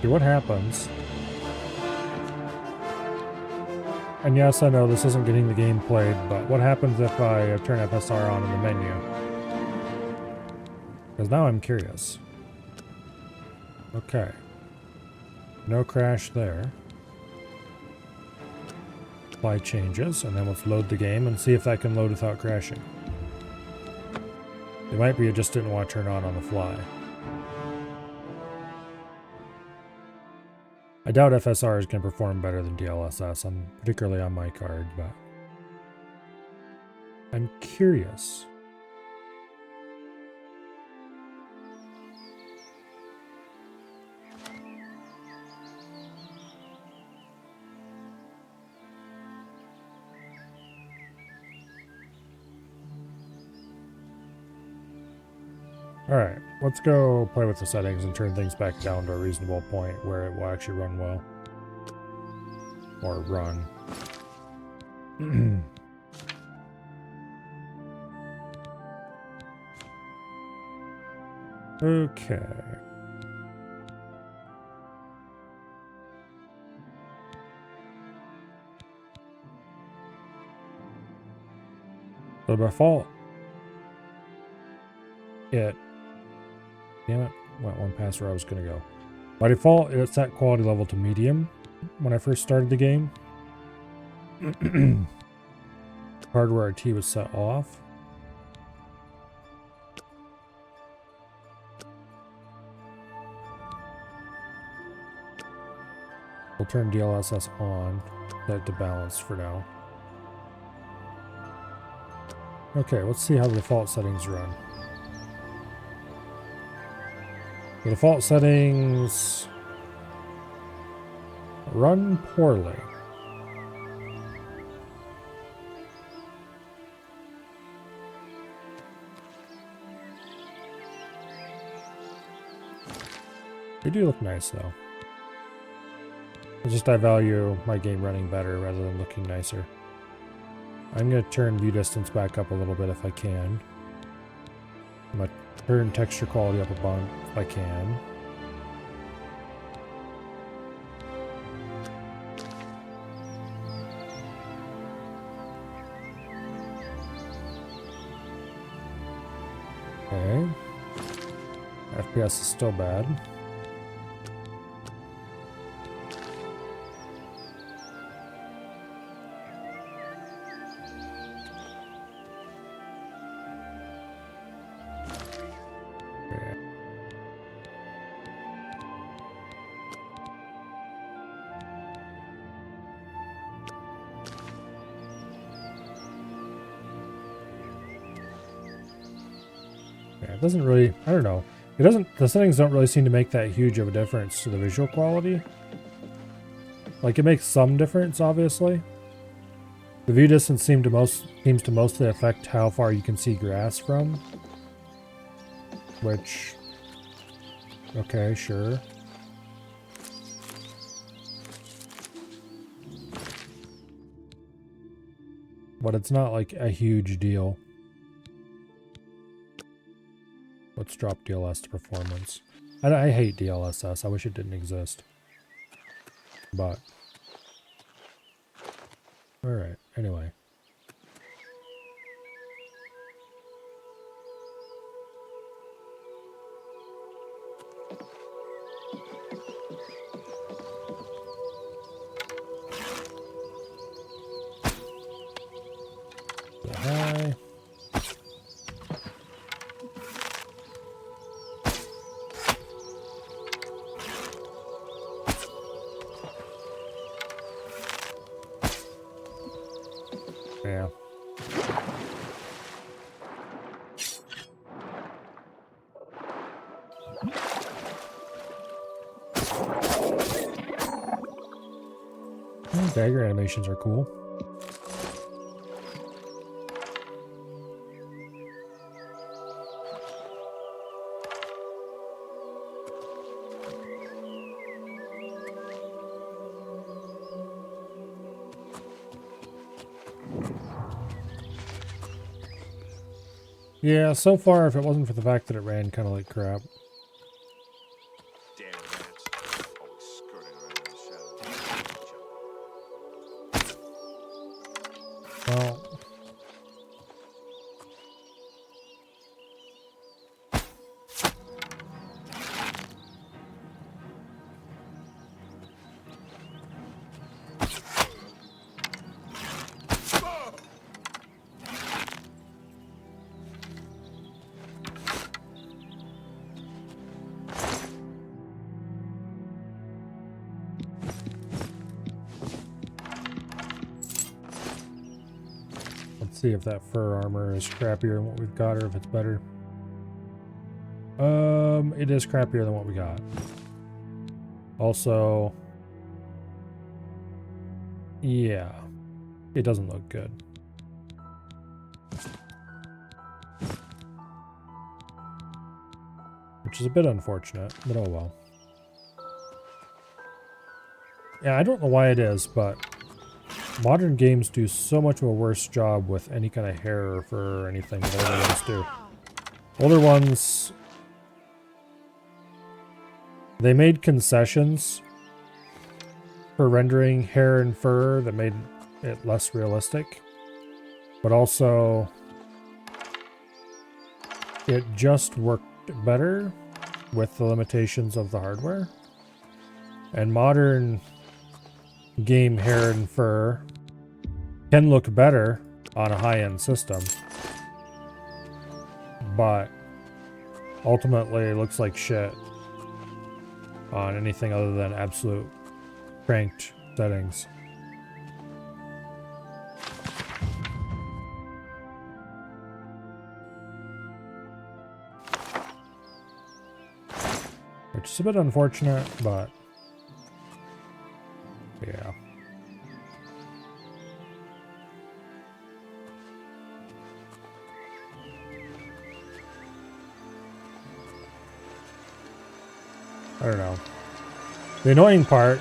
See what happens. And yes, I know this isn't getting the game played, but what happens if I turn FSR on in the menu? Because now I'm curious. Okay. No crash there. Apply changes, and then let's load the game and see if that can load without crashing. It might be it just didn't want to turn on the fly. I doubt FSRs can perform better than DLSS, particularly on my card, but I'm curious. Alright, let's go play with the settings and turn things back down to a reasonable point where it will actually run well. Or run. Okay. So by default, damn it, went one past where I was going to go. By default, it set quality level to medium when I first started the game. Hardware RT was set off. We'll turn DLSS on, set it to balance for now. Okay, let's see how the default settings run. The default settings run poorly. They do look nice though. It's just I value my game running better rather than looking nicer. I'm going to turn view distance back up a little bit if I can. I'm going to turn texture quality up a bunch if I can. Okay. FPS is still bad. It doesn't really, I don't know. The settings don't really seem to make that huge of a difference to the visual quality. Like, it makes some difference, obviously. The view distance seems to mostly affect how far you can see grass from. Which, okay, sure. But it's not like a huge deal. Let's drop DLS to performance. I hate DLSS. I wish it didn't exist. But. Alright, anyway. Hi. Yeah. Dagger animations are cool. Yeah, so far, if it wasn't for the fact that it ran kind of like crap. Damn rats. Always skirting around in the shadows. Well, See if that fur armor is crappier than what we've got or if it's better. It is crappier than what we got. Also, yeah, it doesn't look good. Which is a bit unfortunate, but oh well. Yeah, I don't know why it is, but modern games do so much of a worse job with any kind of hair or fur or anything than older ones do. Older ones, they made concessions for rendering hair and fur that made it less realistic, but also it just worked better with the limitations of the hardware. And modern game hair and fur can look better on a high-end system, but ultimately it looks like shit on anything other than absolute cranked settings. Which is a bit unfortunate, but yeah. I don't know. The annoying part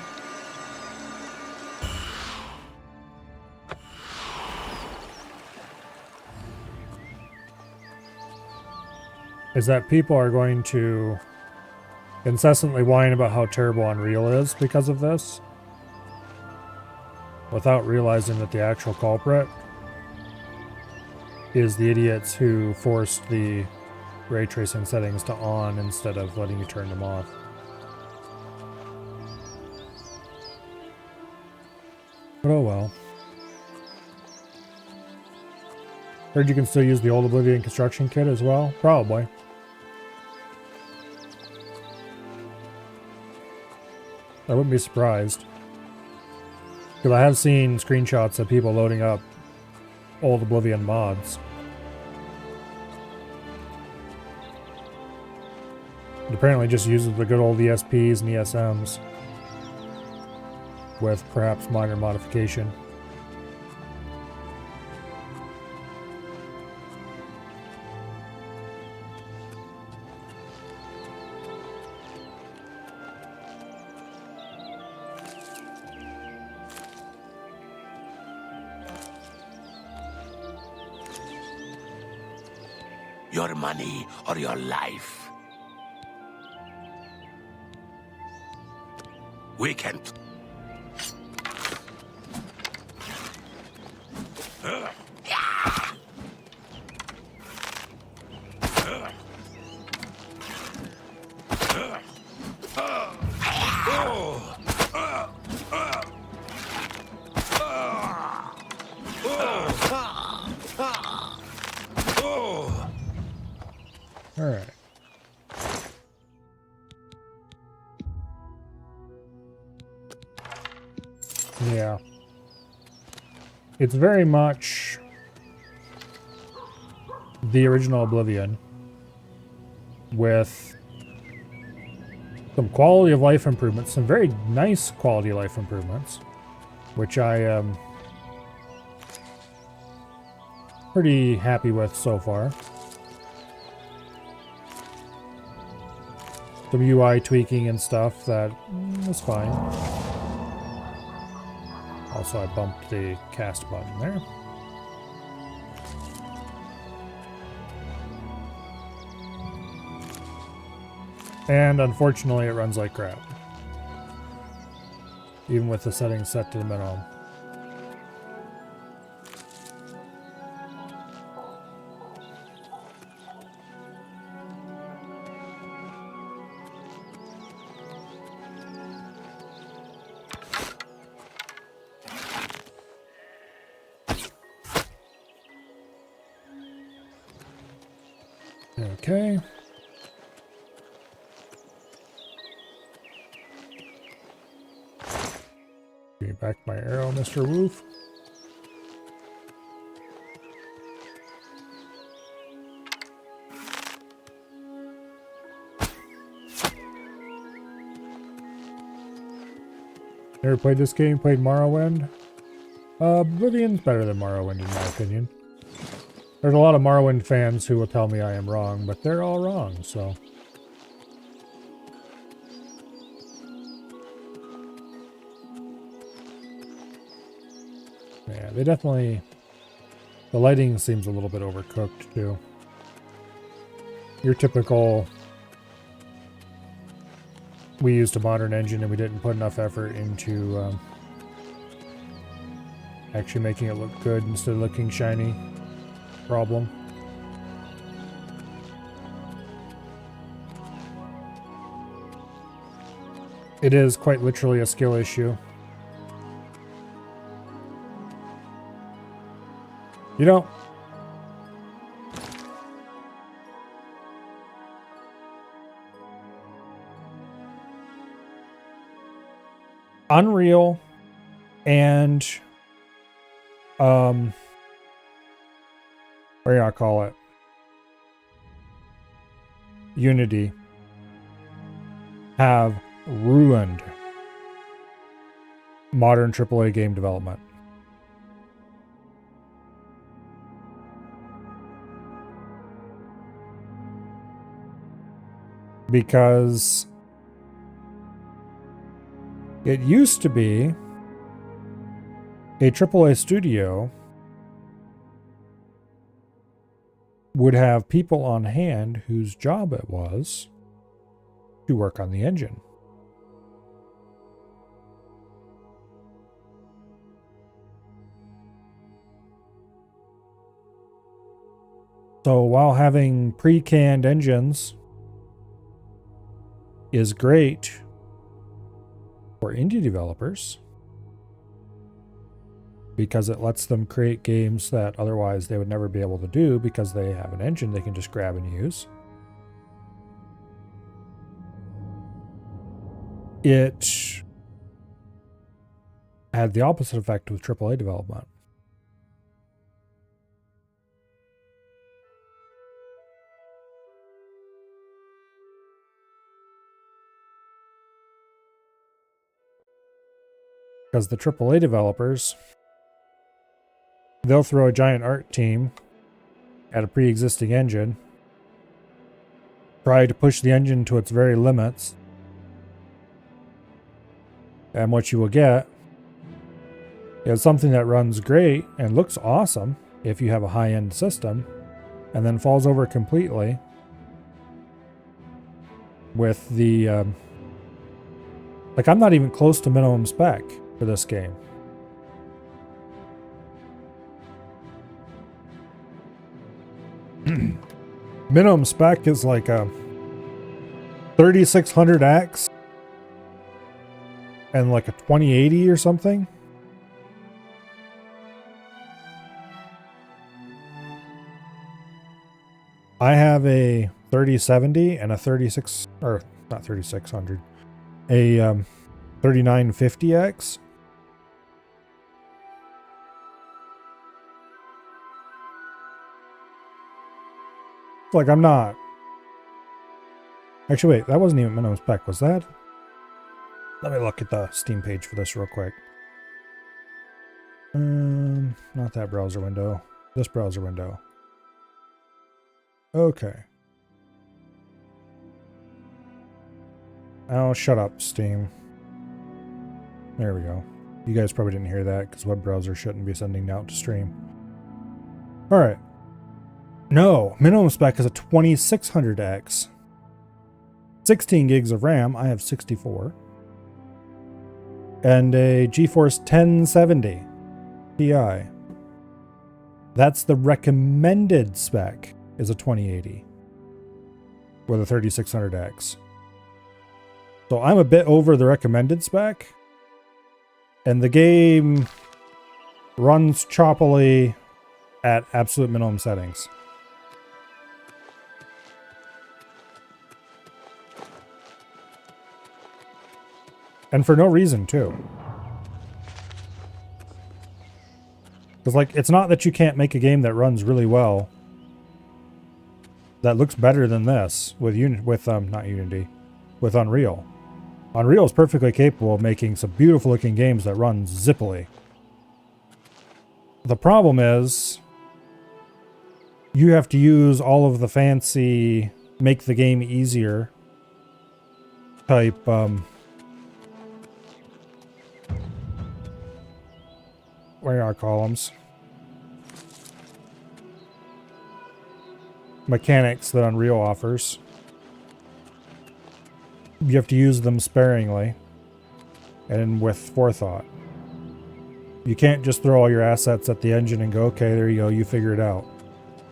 is that people are going to incessantly whine about how terrible Unreal is because of this, without realizing that the actual culprit is the idiots who forced the ray tracing settings to on instead of letting you turn them off. But oh well. Heard you can still use the old Oblivion construction kit as well? Probably. I wouldn't be surprised. Because I have seen screenshots of people loading up old Oblivion mods. It apparently just uses the good old ESPs and ESMs with perhaps minor modification. Your money or your life. We can... Alright. Yeah. It's very much the original Oblivion with some quality of life improvements, some very nice quality of life improvements, which I am pretty happy with so far. Some UI tweaking and stuff that is fine. Also, I bumped the cast button there. And unfortunately, it runs like crap. Even with the settings set to the minimum. Okay. Give me back my arrow, Mr. Woof. Never played this game, played Morrowind. Oblivion's better than Morrowind in my opinion. There's a lot of Morrowind fans who will tell me I am wrong, but they're all wrong, so. Yeah, they definitely... The lighting seems a little bit overcooked, too. Your typical... We used a modern engine and we didn't put enough effort into actually making it look good instead of looking shiny problem. It is quite literally a skill issue. You know, Unreal and what do you call it? Unity have ruined modern AAA game development. Because it used to be a AAA studio would have people on hand whose job it was to work on the engine. So while having pre-canned engines is great for indie developers because it lets them create games that otherwise they would never be able to do because they have an engine they can just grab and use. It had the opposite effect with AAA development. Because the AAA developers, they'll throw a giant art team at a pre-existing engine, try to push the engine to its very limits, and what you will get is something that runs great and looks awesome if you have a high-end system, and then falls over completely with the... like, I'm not even close to minimum spec for this game. Minimum spec is like a 3600X and like a 2080 or something. I have a 3070 and a 36, or not 3600, a 3950X. Like, I'm not. Actually, wait, that wasn't even minimum spec, was that? Let me look at the Steam page for this real quick. Not that browser window. This browser window. Okay. Oh, shut up, Steam. There we go. You guys probably didn't hear that because web browser shouldn't be sending out to stream. Alright. No, minimum spec is a 2600X. 16 gigs of RAM. I have 64. And a GeForce 1070 Ti. That's the recommended spec, is a 2080 with a 3600X. So I'm a bit over the recommended spec. And the game runs choppily at absolute minimum settings. And for no reason, too. Because, like, it's not that you can't make a game that runs really well, that looks better than this with not Unity, with Unreal. Unreal is perfectly capable of making some beautiful looking games that run zippily. The problem is you have to use all of the fancy make the game easier type where are columns? Mechanics that Unreal offers. You have to use them sparingly and with forethought. You can't just throw all your assets at the engine and go, okay, there you go, you figure it out.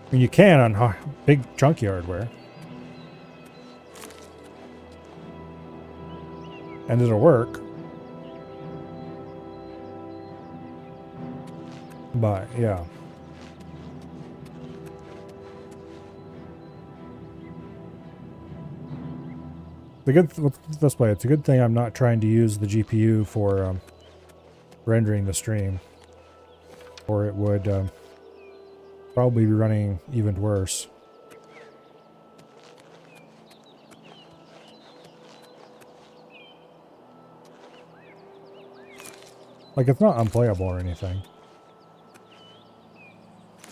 I mean, you can on big chunky hardware. And it'll work. But, yeah. Let's this way. It's a good thing I'm not trying to use the GPU for rendering the stream, or it would probably be running even worse. Like, it's not unplayable or anything.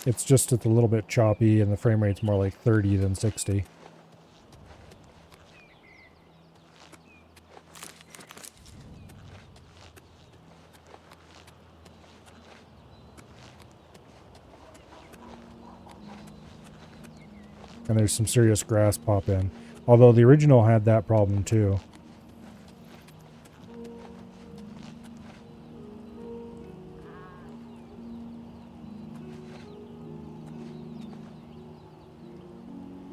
It's just it's a little bit choppy and the frame rate's more like 30 than 60. And there's some serious grass pop in. Although the original had that problem too.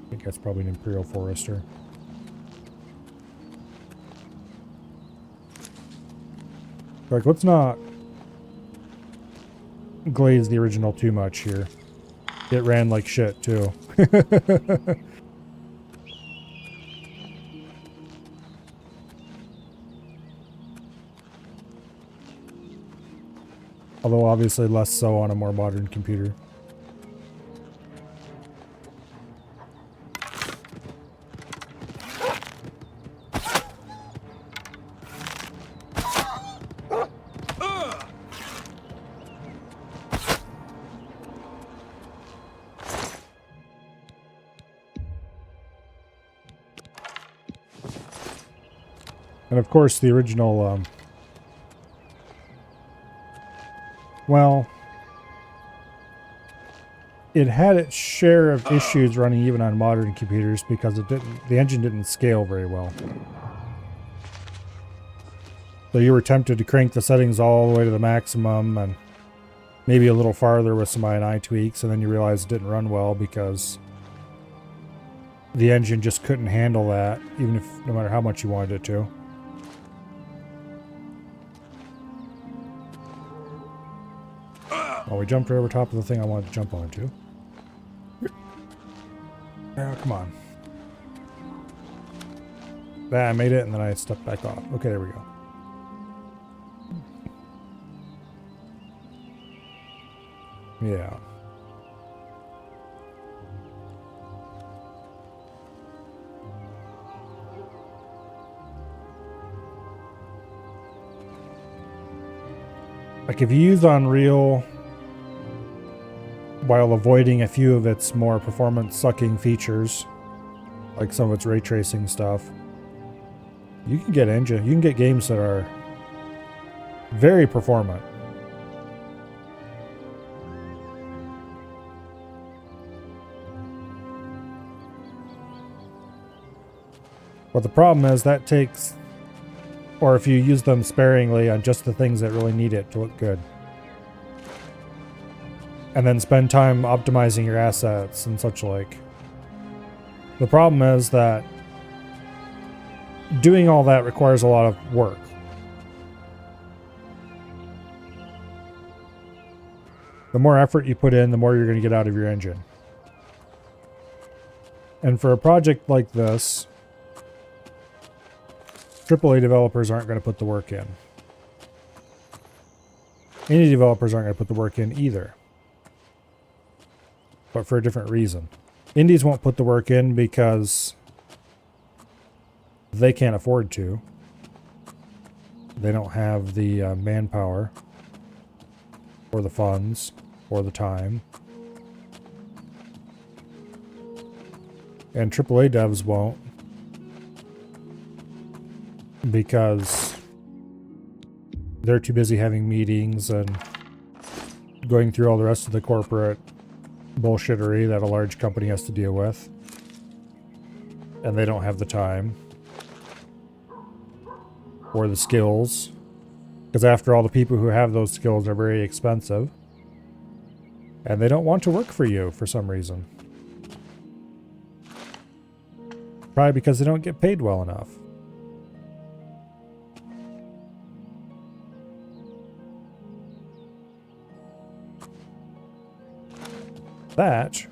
I think that's probably an Imperial Forester. Like, let's not glaze the original too much here. It ran like shit too. Although obviously less so on a more modern computer. And of course the original, well, it had its share of issues running even on modern computers because the engine didn't scale very well. So you were tempted to crank the settings all the way to the maximum and maybe a little farther with some I&I tweaks, and then you realized it didn't run well because the engine just couldn't handle that, even if no matter how much you wanted it to. Oh, we jumped right over top of the thing I wanted to jump onto. Oh, come on. I made it and then I stepped back off. Okay, there we go. Yeah. Like, if you use Unreal while avoiding a few of its more performance-sucking features, like some of its ray tracing stuff, you can get games that are very performant. But the problem is that takes, or if you use them sparingly on just the things that really need it to look good. And then spend time optimizing your assets and such like. The problem is that doing all that requires a lot of work. The more effort you put in, the more you're going to get out of your engine. And for a project like this, AAA developers aren't going to put the work in. Indie developers aren't going to put the work in either. But for a different reason. Indies won't put the work in because they can't afford to. They don't have the manpower, or the funds, or the time. And AAA devs won't, because they're too busy having meetings and going through all the rest of the corporate bullshittery that a large company has to deal with. And they don't have the time or the skills, because after all, the people who have those skills are very expensive, and they don't want to work for you for some reason. Probably because they don't get paid well enough. That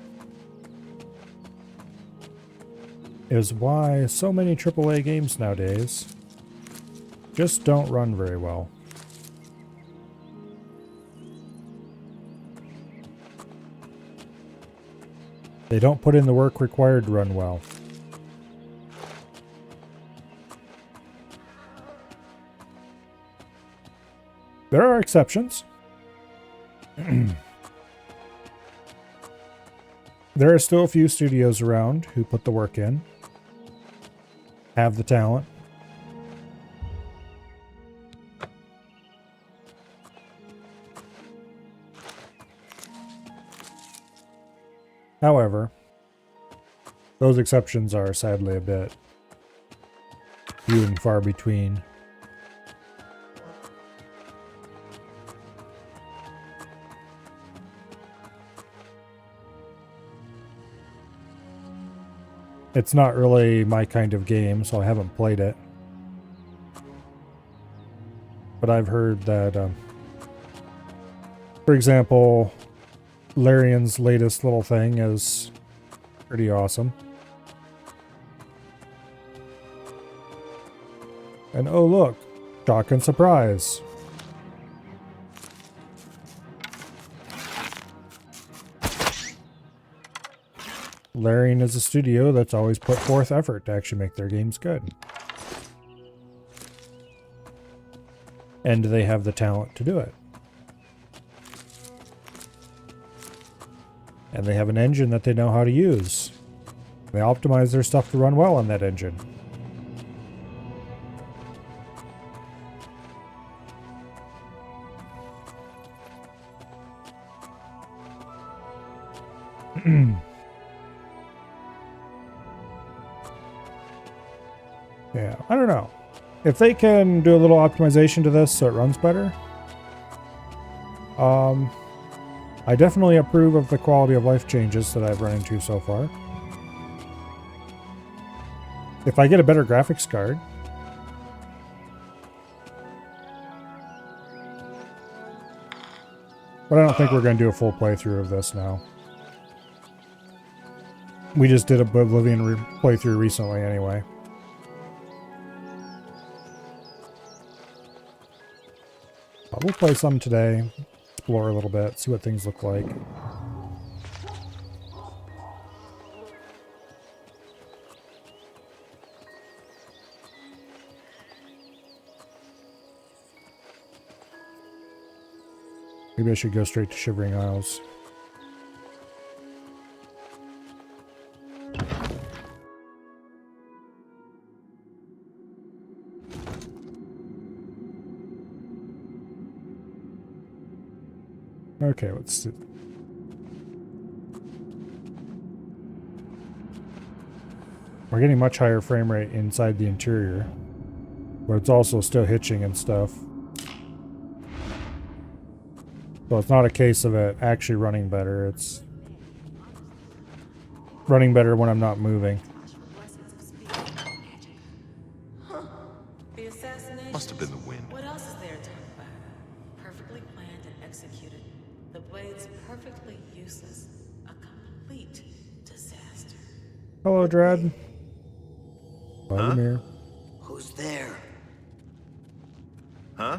is why so many AAA games nowadays just don't run very well. They don't put in the work required to run well. There are exceptions. There are still a few studios around who put the work in, have the talent. However, those exceptions are sadly a bit few and far between. It's not really my kind of game, so I haven't played it. But I've heard that, for example, Larian's latest little thing is pretty awesome. And oh look, shock and surprise. Larian is a studio that's always put forth effort to actually make their games good. And they have the talent to do it. And they have an engine that they know how to use. They optimize their stuff to run well on that engine. Yeah, I don't know. If they can do a little optimization to this so it runs better, I definitely approve of the quality of life changes that I've run into so far. If I get a better graphics card, but I don't think we're going to do a full playthrough of this now. We just did a Oblivion playthrough recently anyway. But we'll play some today, explore a little bit, see what things look like. Maybe I should go straight to Shivering Isles. Okay, let's see. We're getting much higher frame rate inside the interior, but it's also still hitching and stuff. So it's not a case of it actually running better, it's running better when I'm not moving. Must have been the wind. What else is there to talk about? Perfectly planned and executed. The blade's perfectly useless. A complete disaster. Hello, Dredd. Vladimir. Who's there? Huh?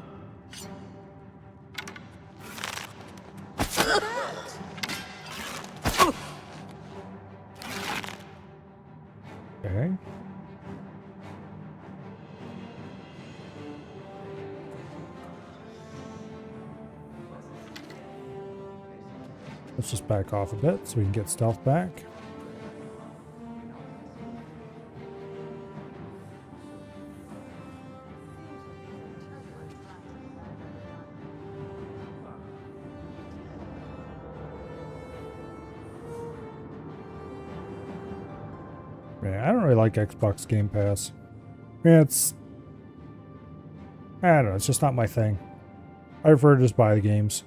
Okay. Let's just back off a bit so we can get stealth back. Man, I don't really like Xbox Game Pass. Man, I don't know, it's just not my thing. I prefer to just buy the games.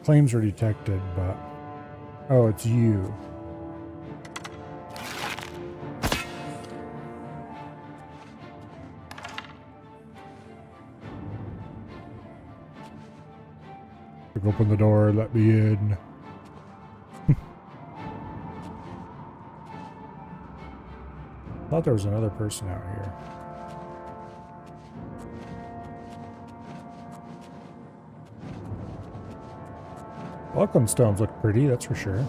Claims are detected, but... Oh, it's you. Open the door, let me in. Thought there was another person out here. Welcome stones look pretty, that's for sure.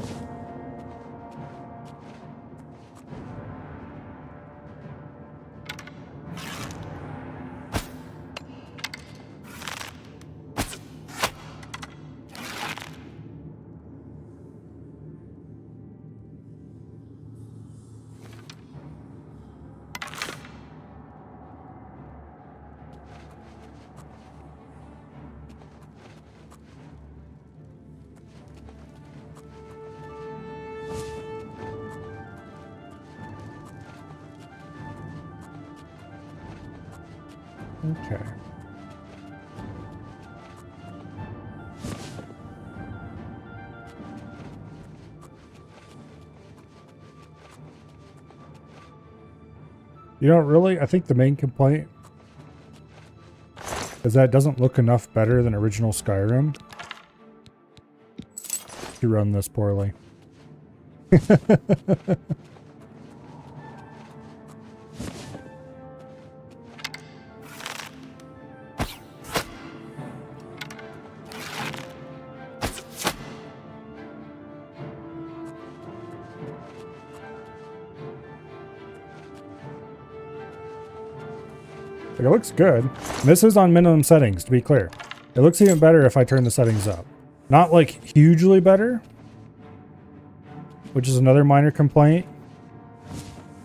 Okay. You know, really, I think the main complaint is that it doesn't look enough better than original Skyrim to run this poorly. It looks good. This is on minimum settings, to be clear. It looks even better if I turn the settings up. Not like hugely better, which is another minor complaint.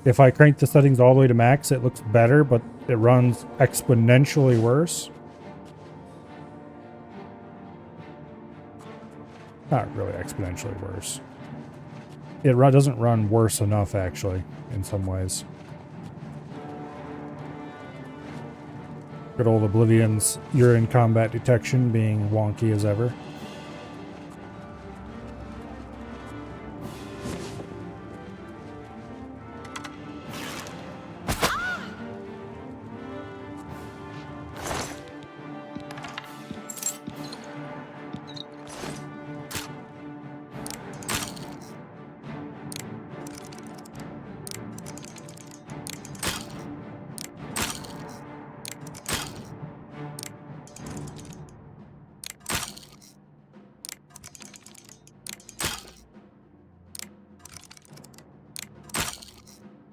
If I crank the settings all the way to max, it looks better, but it runs exponentially worse. Not really exponentially worse. It doesn't run worse enough, actually, in some ways. Good old Oblivion's urine combat detection being wonky as ever.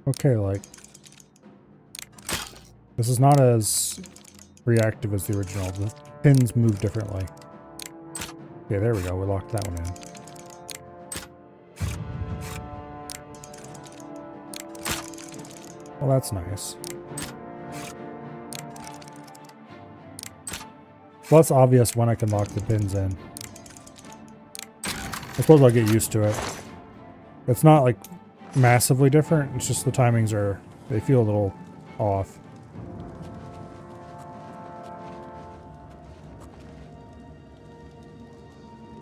Okay, like, this is not as reactive as the original. The pins move differently. Okay, there we go. We locked that one in. Well, that's nice. Well, it's obvious when I can lock the pins in. I suppose I'll get used to it. It's not like massively different. It's just the timings they feel a little off.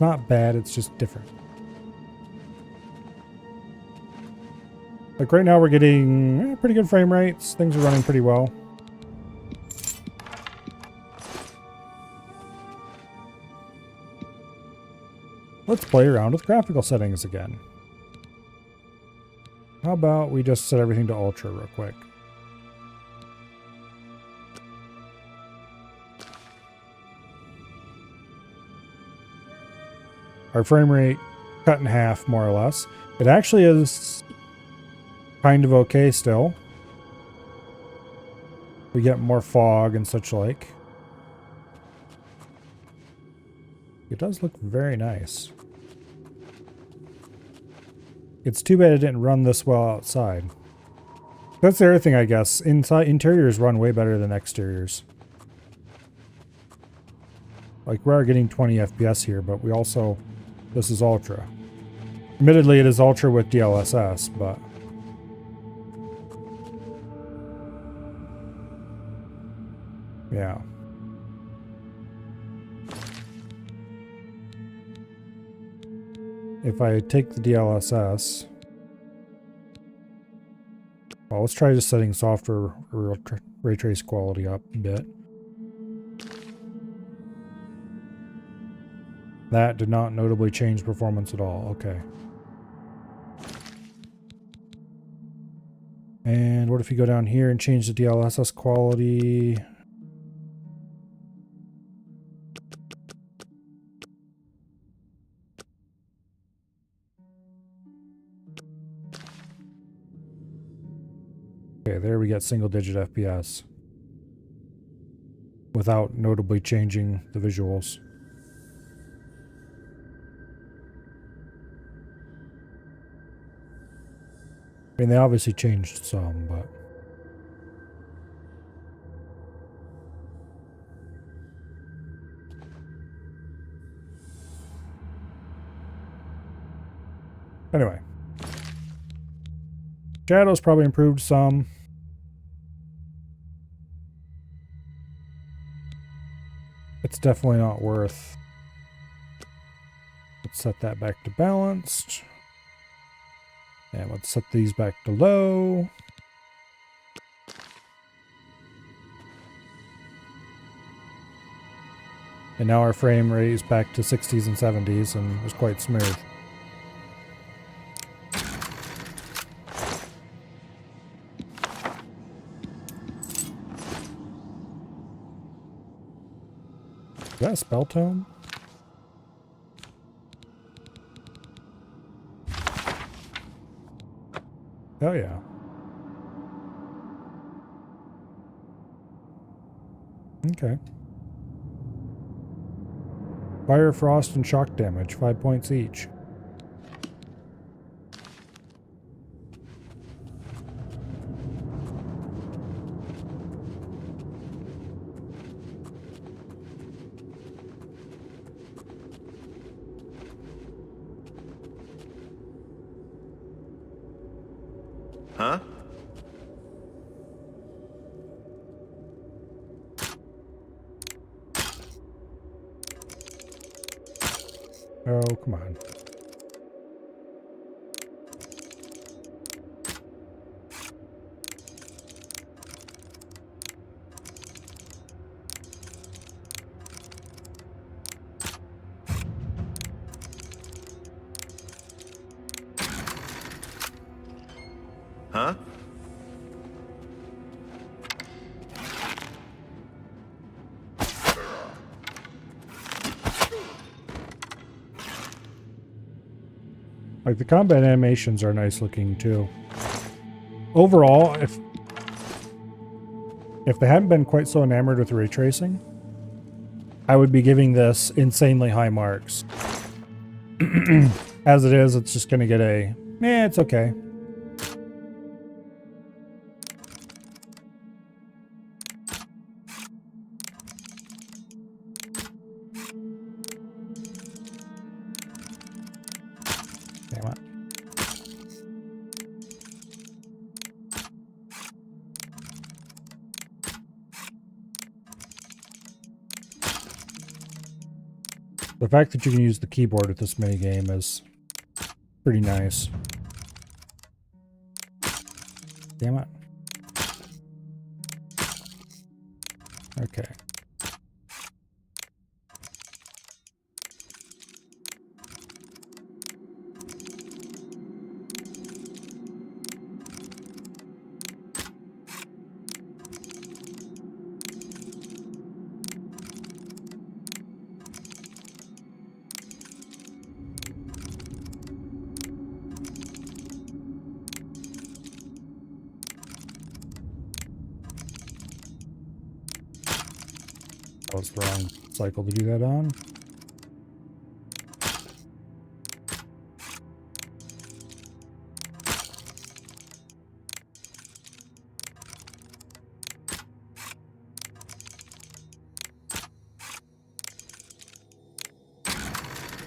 Not bad, it's just different. Like right now we're getting pretty good frame rates. Things are running pretty well. let's play around with graphical settings again. How about we just set everything to ultra real quick? Our frame rate cut in half, more or less. It actually is kind of okay still. We get more fog and such like. It does look very nice. It's too bad it didn't run this well outside. That's the other thing, I guess. Interiors run way better than exteriors. Like, we are getting 20 FPS here, but we also... This is Ultra. Admittedly, it is Ultra with DLSS, but... Yeah. If I take the DLSS... Well, let's try just setting software ray trace quality up a bit. That did not notably change performance at all. Okay. And what if you go down here and change the DLSS quality? Okay, there we get single digit FPS. Without notably changing the visuals. I mean, they obviously changed some, but... Anyway. Shadows probably improved some. It's definitely not worth... Let's set that back to balanced. And let's set these back to low. And now our frame rate is back to 60s and 70s and is quite smooth. Is that a spell tome? Oh yeah. Okay. Fire, frost, and shock damage, 5 points each. Huh? Oh, come on. Huh? Like, the combat animations are nice looking too. Overall, if they hadn't been quite so enamored with ray tracing, I would be giving this insanely high marks. As it is, it's just gonna get a, it's okay. Damn it. The fact that you can use the keyboard with this minigame is pretty nice. Damn it. Okay. was the wrong cycle to do that on.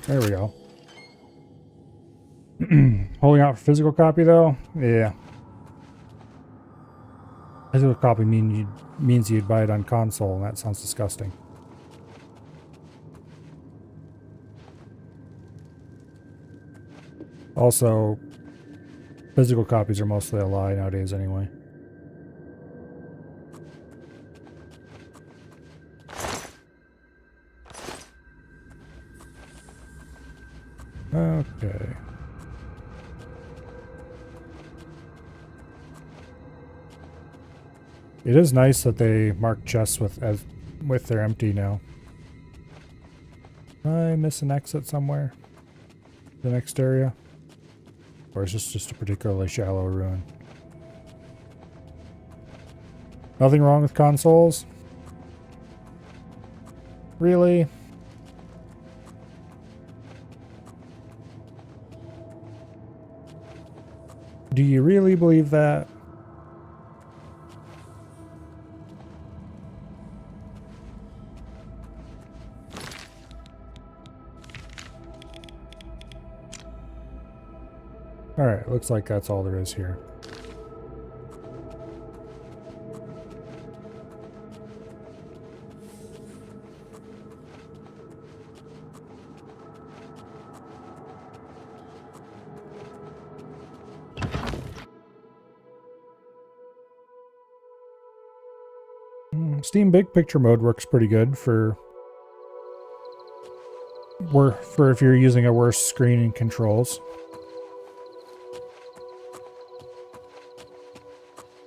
There we go. Holding out for physical copy though? Yeah. Physical copy means you'd buy it on console, and that sounds disgusting. Also, physical copies are mostly a lie nowadays anyway. Okay. It is nice that they mark chests with they're empty now. Did I miss an exit somewhere? The next area? Or is this just a particularly shallow ruin? Nothing wrong with consoles? Really? Do you really believe that? Alright, looks like that's all there is here. Steam Big Picture mode works pretty good for if you're using a worse screen and controls.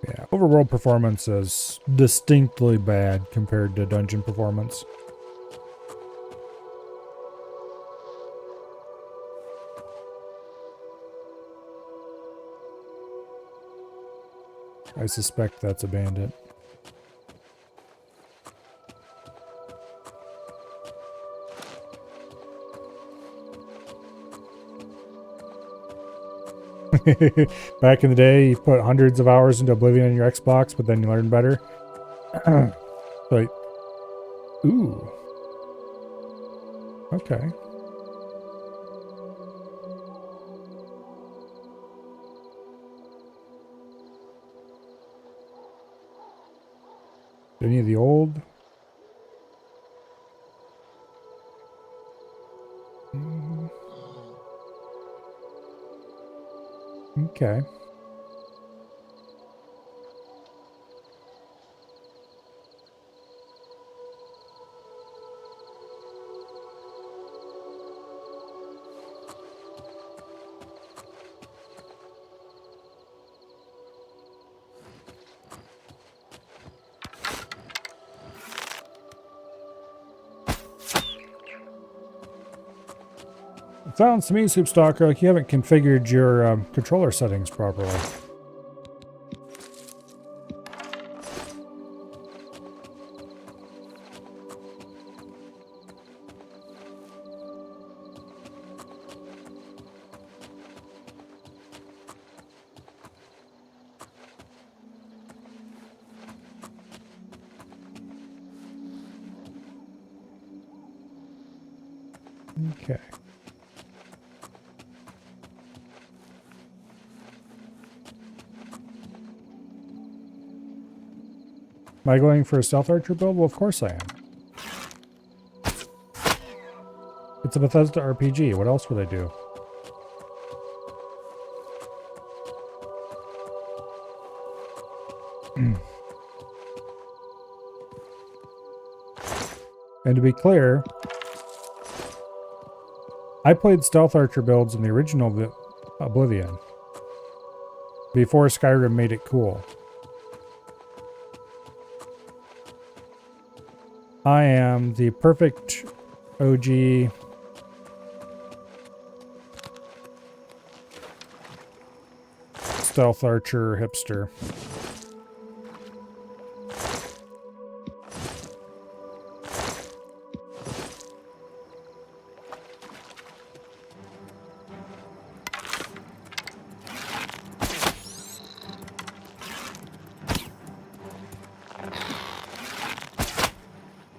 Yeah, overworld performance is distinctly bad compared to dungeon performance. I suspect that's a bandit. Back in the day, you put hundreds of hours into Oblivion on your Xbox, but then you learn better. Like, ooh. Okay. Any of the old? Okay. It sounds to me, Soupstalker, like you haven't configured your controller settings properly. Okay. Am I going for a stealth archer build? Well, of course I am. It's a Bethesda RPG. What else would I do? And to be clear, I played stealth archer builds in the original Oblivion before Skyrim made it cool. I am the perfect OG stealth archer hipster.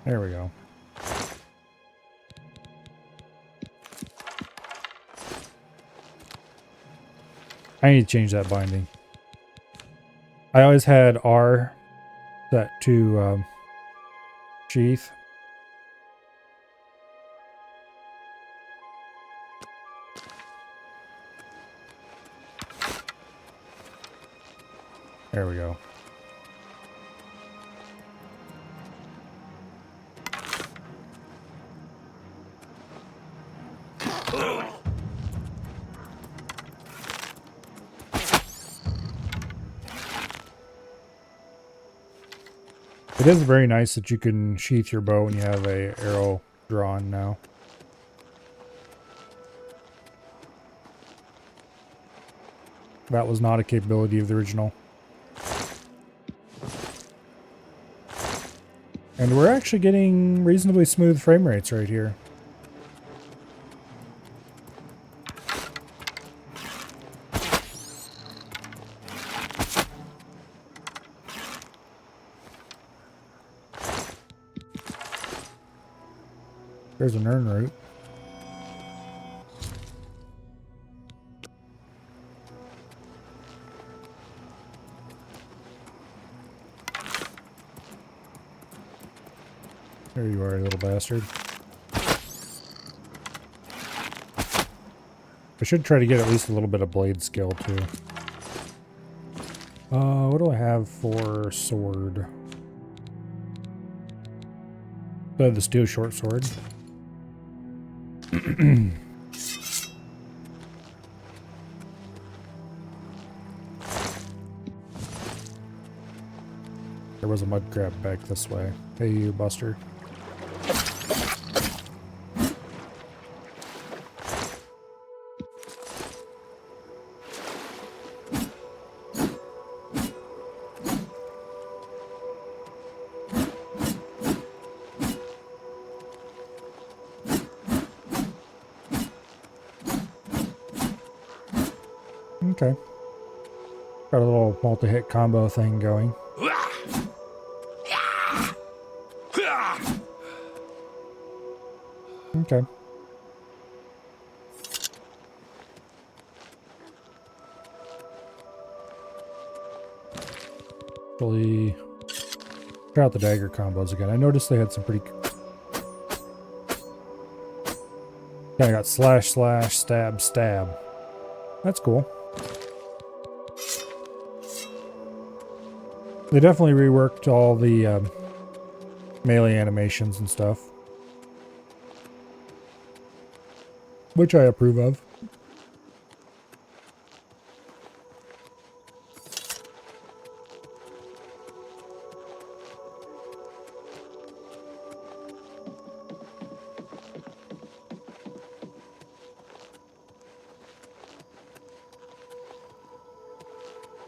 There we go. I need to change that binding. I always had R set to sheath. There we go. It is very nice that you can sheath your bow when you have a arrow drawn now. That was not a capability of the original. And we're actually getting reasonably smooth frame rates right here. There's an urn root. There you are, you little bastard. I should try to get at least a little bit of blade skill too. What do I have for sword? I have the steel short sword. There was a mud crab back this way. Hey, you buster. Okay. Got a little multi-hit combo thing going. Okay. Actually, try out the dagger combos again. I noticed they had some pretty... Yeah, I got slash, slash, stab, stab. That's cool. They definitely reworked all the melee animations and stuff, which I approve of.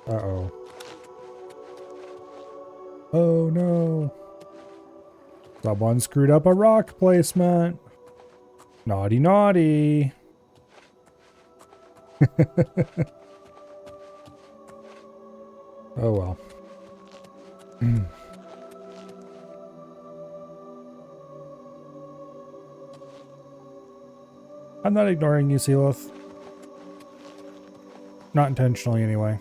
Uh-oh. Oh no. Someone screwed up a rock placement. Naughty, naughty. Oh well. I'm not ignoring you, Sealith. Not intentionally, anyway.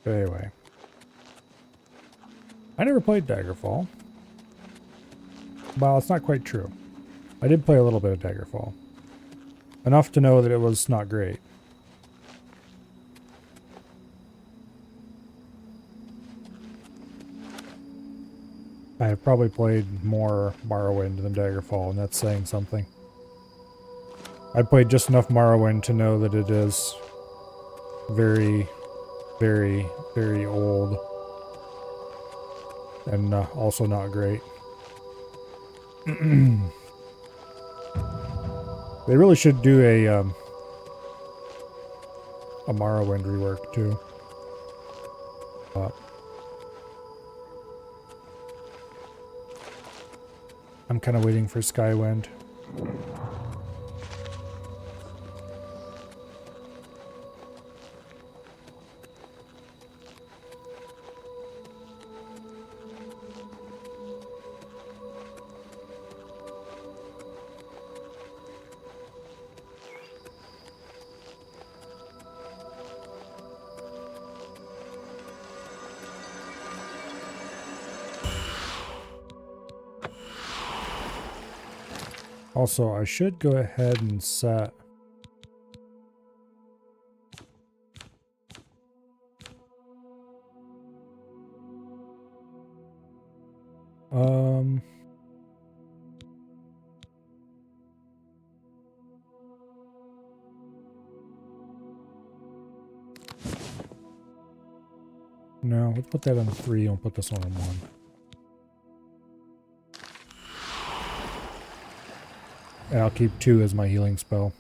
But anyway. I never played Daggerfall. Well, it's not quite true. I did play a little bit of Daggerfall. Enough to know that it was not great. I have probably played more Morrowind than Daggerfall, and that's saying something. I played just enough Morrowind to know that it is very, very, very old. And also not great. They really should do a Morrowind rework too. I'm kind of waiting for Skywind. Also, I should go ahead and set... No, let's put that on 3 and put this one on 1. And I'll keep 2 as my healing spell.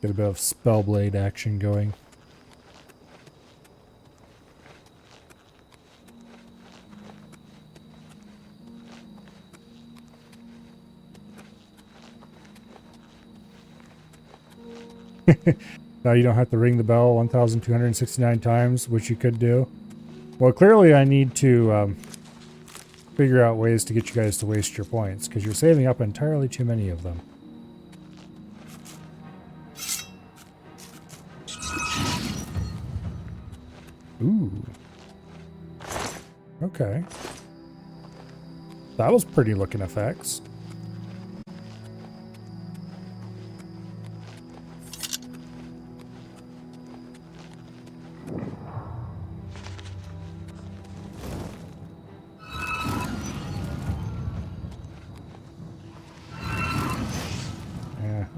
Get a bit of Spellblade action going. Now you don't have to ring the bell 1,269 times, which you could do. Well, clearly I need to figure out ways to get you guys to waste your points, because you're saving up entirely too many of them. Ooh. Okay. That was pretty looking effects.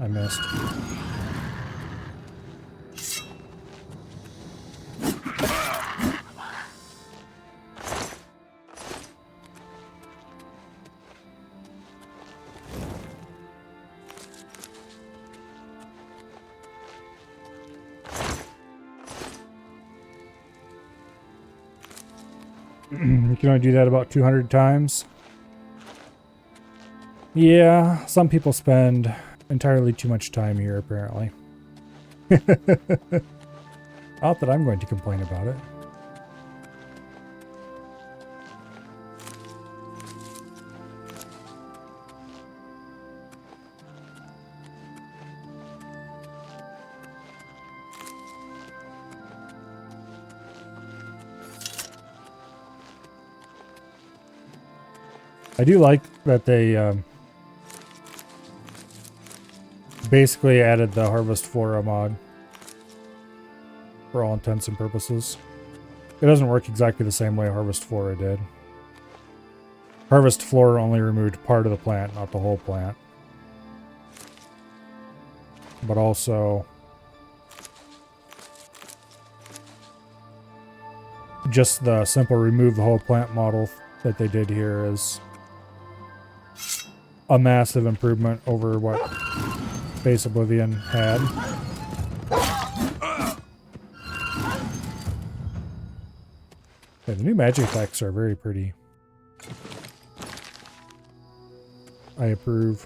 I missed. You can only do that about 200 times. Yeah, some people spend entirely too much time here, apparently. Not that I'm going to complain about it. I do like that they basically added the Harvest Flora mod for all intents and purposes. It doesn't work exactly the same way Harvest Flora did. Harvest Flora only removed part of the plant, not the whole plant. But also just the simple remove the whole plant model that they did here is a massive improvement over what Base Oblivion had. Yeah, the new magic effects are very pretty. I approve.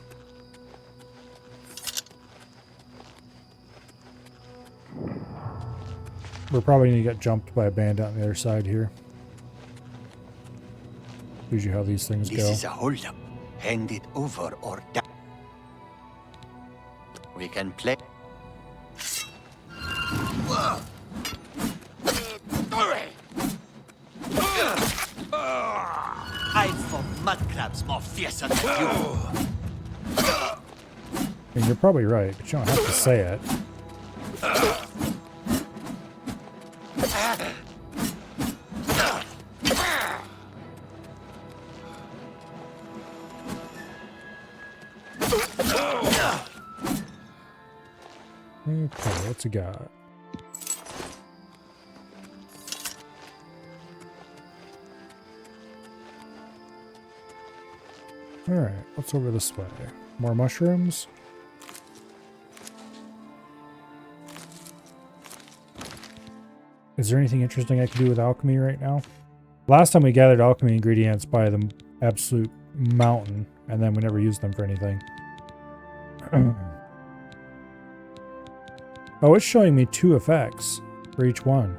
We're probably going to get jumped by a bandit on the other side here. Usually how these things go. This is a holdup. Hand it over or down. We can play. Hide for mud crabs more fierce than you. I mean, you're probably right, but you don't have to say it. Okay, what's he got? Alright, what's over this way? More mushrooms? Is there anything interesting I can do with alchemy right now? Last time we gathered alchemy ingredients by the absolute mountain, and then we never used them for anything. Oh, it's showing me 2 effects for each one.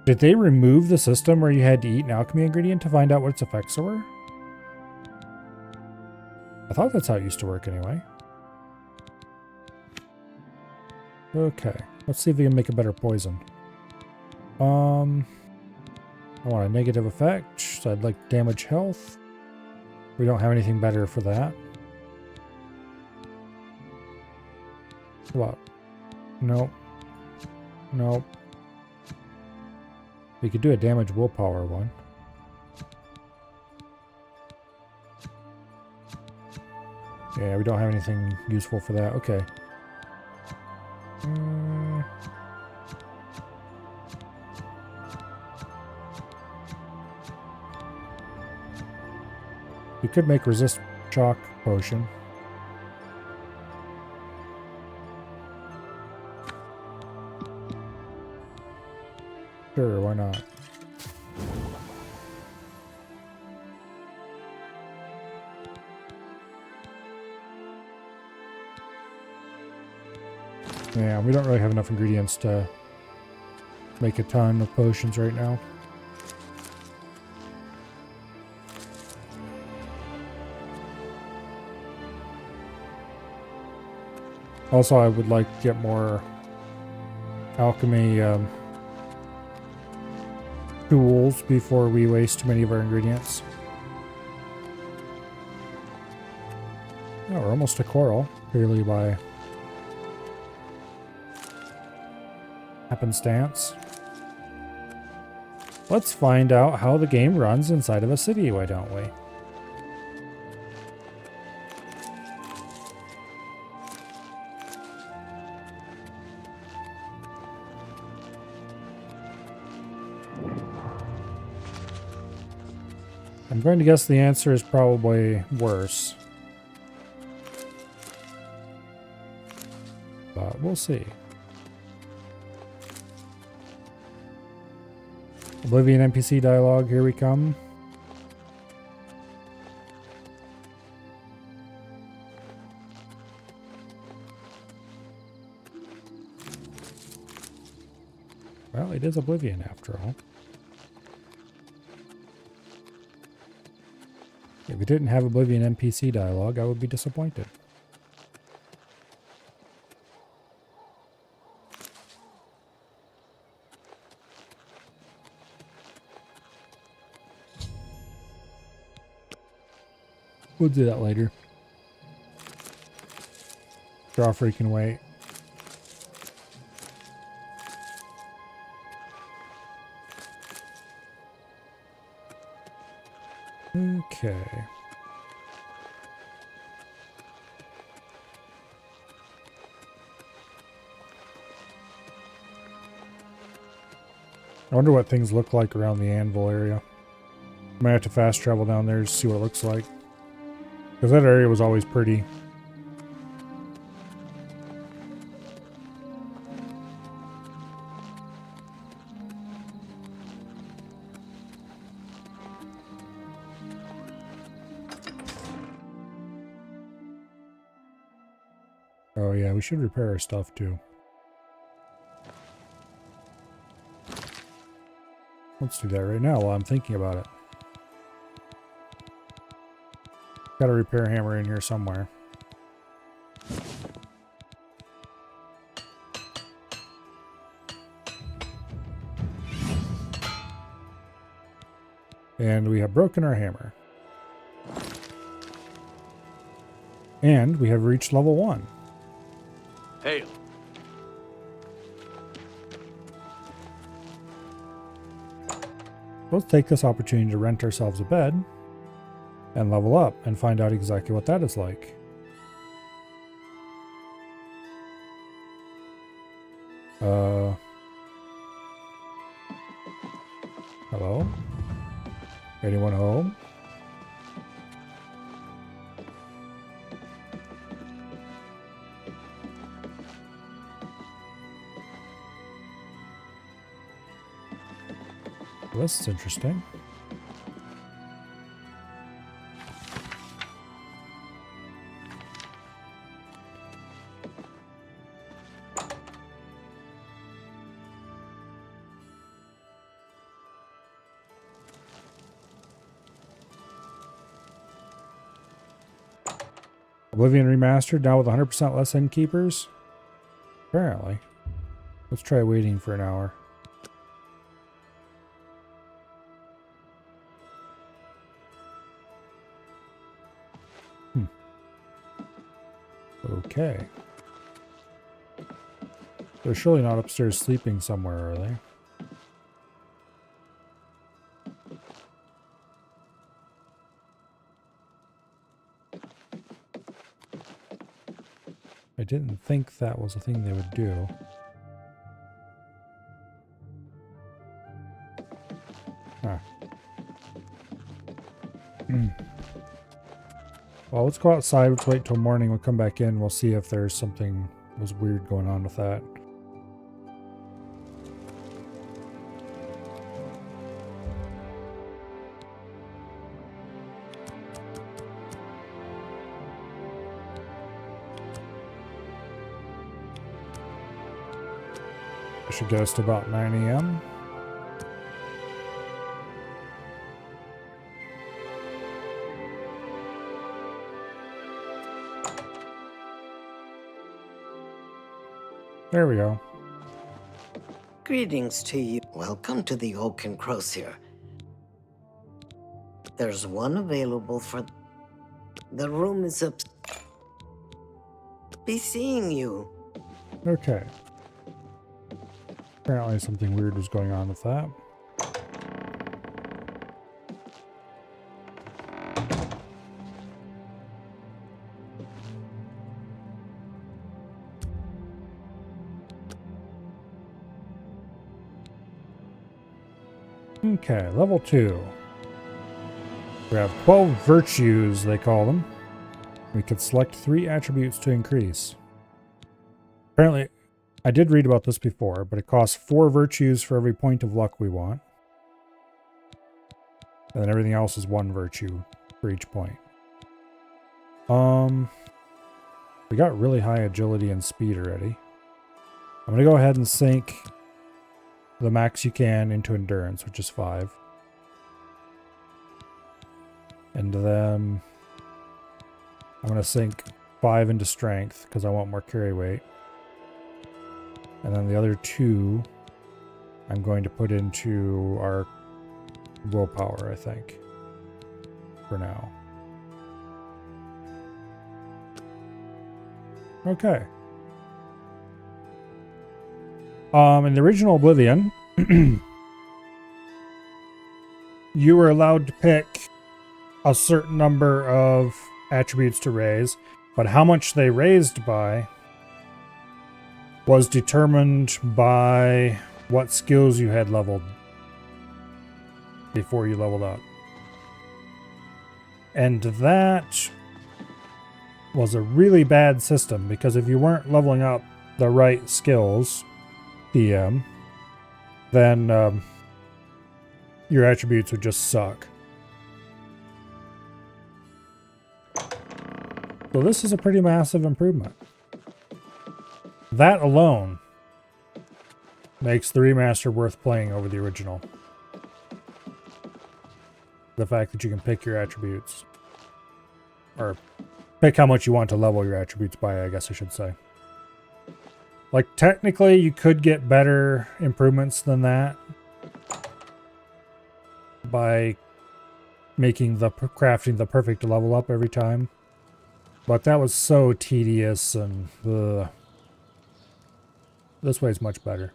Did they remove the system where you had to eat an alchemy ingredient to find out what its effects were? I thought that's how it used to work anyway. Okay, let's see if we can make a better poison. I want a negative effect, so I'd like damage health. We don't have anything better for that. What? Nope. Nope. We could do a damage willpower one. Yeah, we don't have anything useful for that. Okay. We could make resist shock potion. Sure, why not? Yeah, we don't really have enough ingredients to make a ton of potions right now. Also, I would like to get more alchemy tools before we waste too many of our ingredients. Oh, we're almost to coral, purely by happenstance. Let's find out how the game runs inside of a city, why don't we? I'm going to guess the answer is probably worse. But we'll see. Oblivion NPC dialogue, here we come. Well, it is Oblivion after all. If we didn't have Oblivion NPC dialogue, I would be disappointed. We'll do that later. Joffrey can wait. Okay. I wonder what things look like around the anvil area. Might have to fast travel down there to see what it looks like. Because that area was always pretty. Oh yeah, we should repair our stuff too. Let's do that right now while I'm thinking about it. Got a repair hammer in here somewhere. And we have broken our hammer. And we have reached level 1. Hail. Let's take this opportunity to rent ourselves a bed and level up and find out exactly what that is like. Hello? Anyone home? Well, this is interesting. Oblivion Remastered, now with 100% less innkeepers? Apparently. Let's try waiting for an hour. Okay. They're surely not upstairs sleeping somewhere, are they? I didn't think that was a thing they would do. Ah. Well, let's go outside. Let's wait till morning. We'll come back in. We'll see if there's something was weird going on with that. Should get us to about 9 a.m. There we go. Greetings to you. Welcome to the Oak and Crosier. There's one available for... The room is up... Be seeing you. Okay. Apparently something weird was going on with that. Okay, level 2. We have 12 virtues, they call them. We could select 3 attributes to increase. Apparently, I did read about this before, but it costs 4 virtues for every point of luck we want. And then everything else is 1 virtue for each point. We got really high agility and speed already. I'm going to go ahead and sink the max you can into endurance, which is 5. And then I'm going to sink 5 into strength because I want more carry weight. And then the other 2 I'm going to put into our willpower, I think, for now. Okay. In the original Oblivion, you were allowed to pick a certain number of attributes to raise, but how much they raised by was determined by what skills you had leveled before you leveled up. And that was a really bad system, because if you weren't leveling up the right skills, PM, then your attributes would just suck. So this is a pretty massive improvement. That alone makes the remaster worth playing over the original. The fact that you can pick your attributes. Or pick how much you want to level your attributes by, I guess I should say. Like, technically, you could get better improvements than that by making the crafting the perfect level up every time. But that was so tedious, and this way is much better.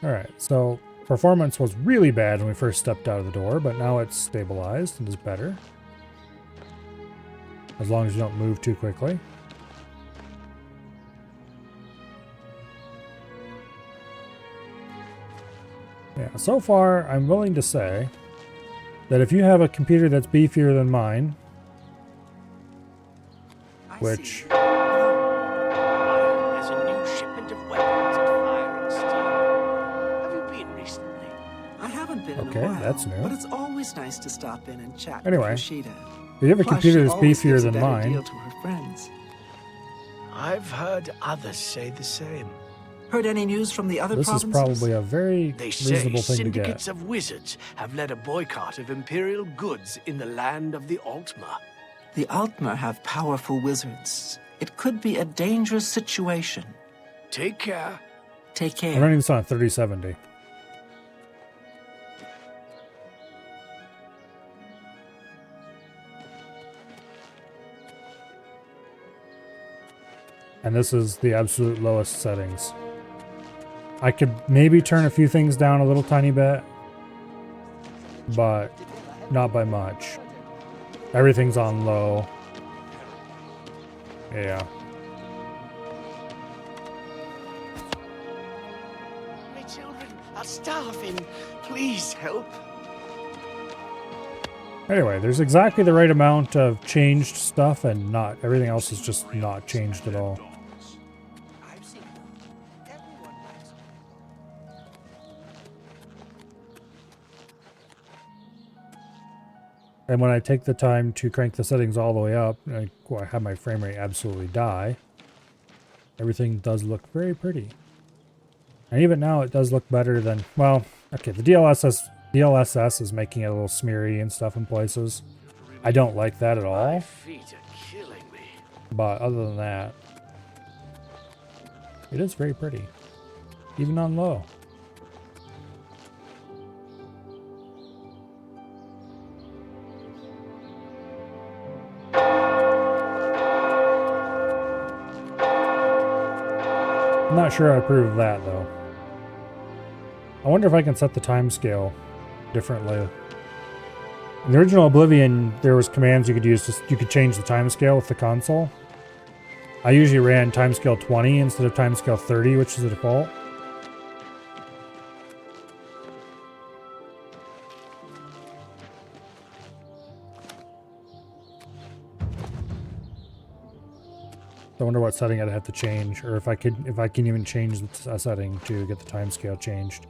Alright, so performance was really bad when we first stepped out of the door, but now it's stabilized and is better. As long as you don't move too quickly. Yeah, so far, I'm willing to say that if you have a computer that's beefier than mine, which... There's a new shipment of weapons and firing steel. Have you been recently? I haven't been in Okay, a while, that's new. but it's always nice to stop in and chat Anyway, with Rashida. if you have a Plus, computer she that's always beefier gives a than better mine, deal to her friends. I've heard others say the same. Heard any news from the other this is provinces? probably a very They say reasonable thing to syndicates get. of wizards have led a boycott of Imperial goods in the land of the Altmer. The Altmer have powerful wizards. It could be a dangerous situation. Take care. Take I'm care. running this on 3070. and this is the absolute lowest settings. I could maybe turn a few things down a little tiny bit, but not by much. Everything's on low. Yeah. My children are starving. Please help. Anyway, there's exactly the right amount of changed stuff, and not everything else is just not changed at all. I've seen them. Everyone likes them. And when I take the time to crank the settings all the way up, I have my frame rate absolutely die. Everything does look very pretty. And even now it does look better than, well, okay, the DLSS is making it a little smeary and stuff in places. I don't like that at all. My feet are killing me. But other than that, it is very pretty. Even on low. I'm not sure I approve of that though. I wonder if I can set the time scale differently. In the original Oblivion, there was commands you could use. You could change the time scale with the console. I usually ran timescale 20 instead of timescale 30, which is the default. I wonder what setting I'd have to change, or if I can even change a setting to get the timescale changed.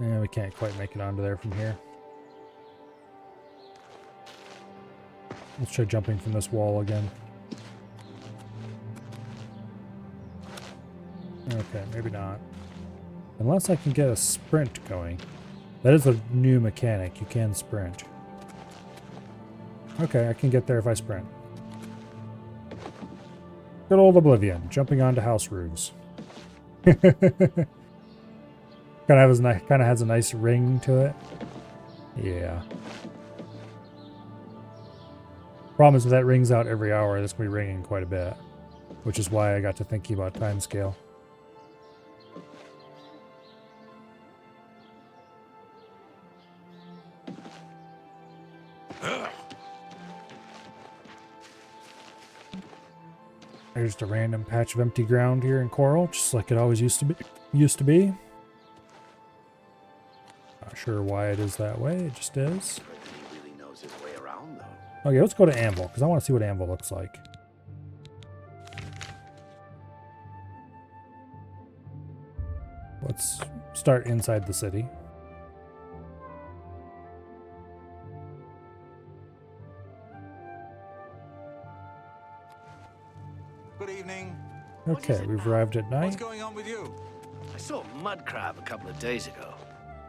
Yeah, we can't quite make it onto there from here. Let's try jumping from this wall again. Okay, maybe not. Unless I can get a sprint going. That is a new mechanic. You can sprint. Okay, I can get there if I sprint. Good old Oblivion, jumping onto house roofs. Kind of has a nice ring to it. Yeah. Problem is if that rings out every hour, that's going to be ringing quite a bit. Which is why I got to thinking about time scale. There's just a random patch of empty ground here in Coral, just like it always used to be. Not sure why it is that way, it just is. He really knows his way around, though. Okay, let's go to Anvil, because I want to see what Anvil looks like. Let's start inside the city. Good evening. Okay, we've arrived at night. What's going on with you? I saw a mud crab a couple of days ago.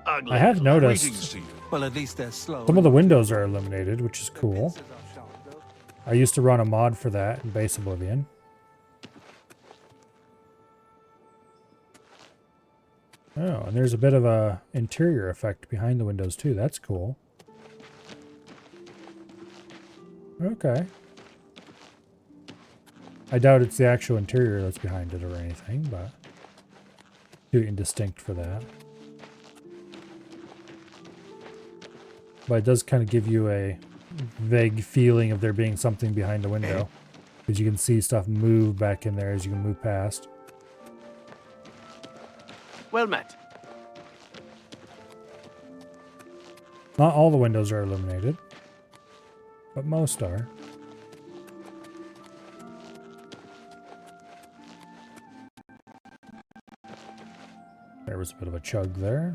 Ugly. I have Greetings noticed to you. Well, at least they're slow. some of the windows are illuminated, which is cool. I used to run a mod for that in base Oblivion. Oh, and there's a bit of a interior effect behind the windows too. That's cool. Okay. I doubt it's the actual interior that's behind it or anything, but too indistinct for that. But it does kind of give you a vague feeling of there being something behind the window. Because you can see stuff move back in there as you can move past. Well met. Not all the windows are illuminated, but most are. There was a bit of a chug there.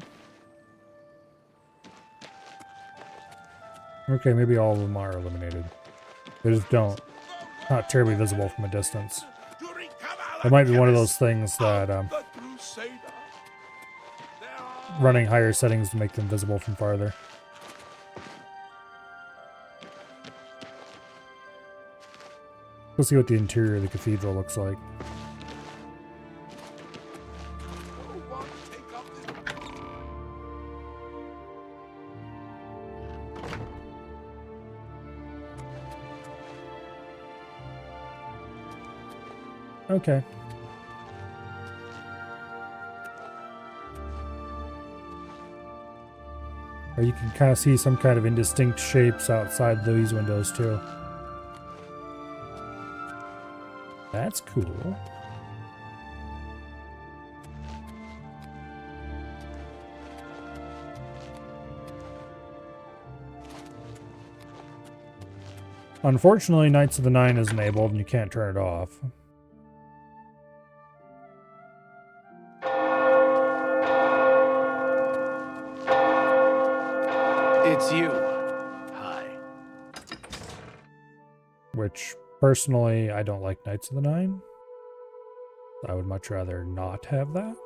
Okay, maybe all of them are illuminated. They just don't. Not terribly visible from a distance. It might be one of those things that running higher settings to make them visible from farther. Let's see what the interior of the cathedral looks like. Okay. Or you can kind of see some kind of indistinct shapes outside these windows too. That's cool. Unfortunately, Knights of the Nine is enabled and you can't turn it off. It's you. Hi. Which, personally, I don't like Knights of the Nine. I would much rather not have that.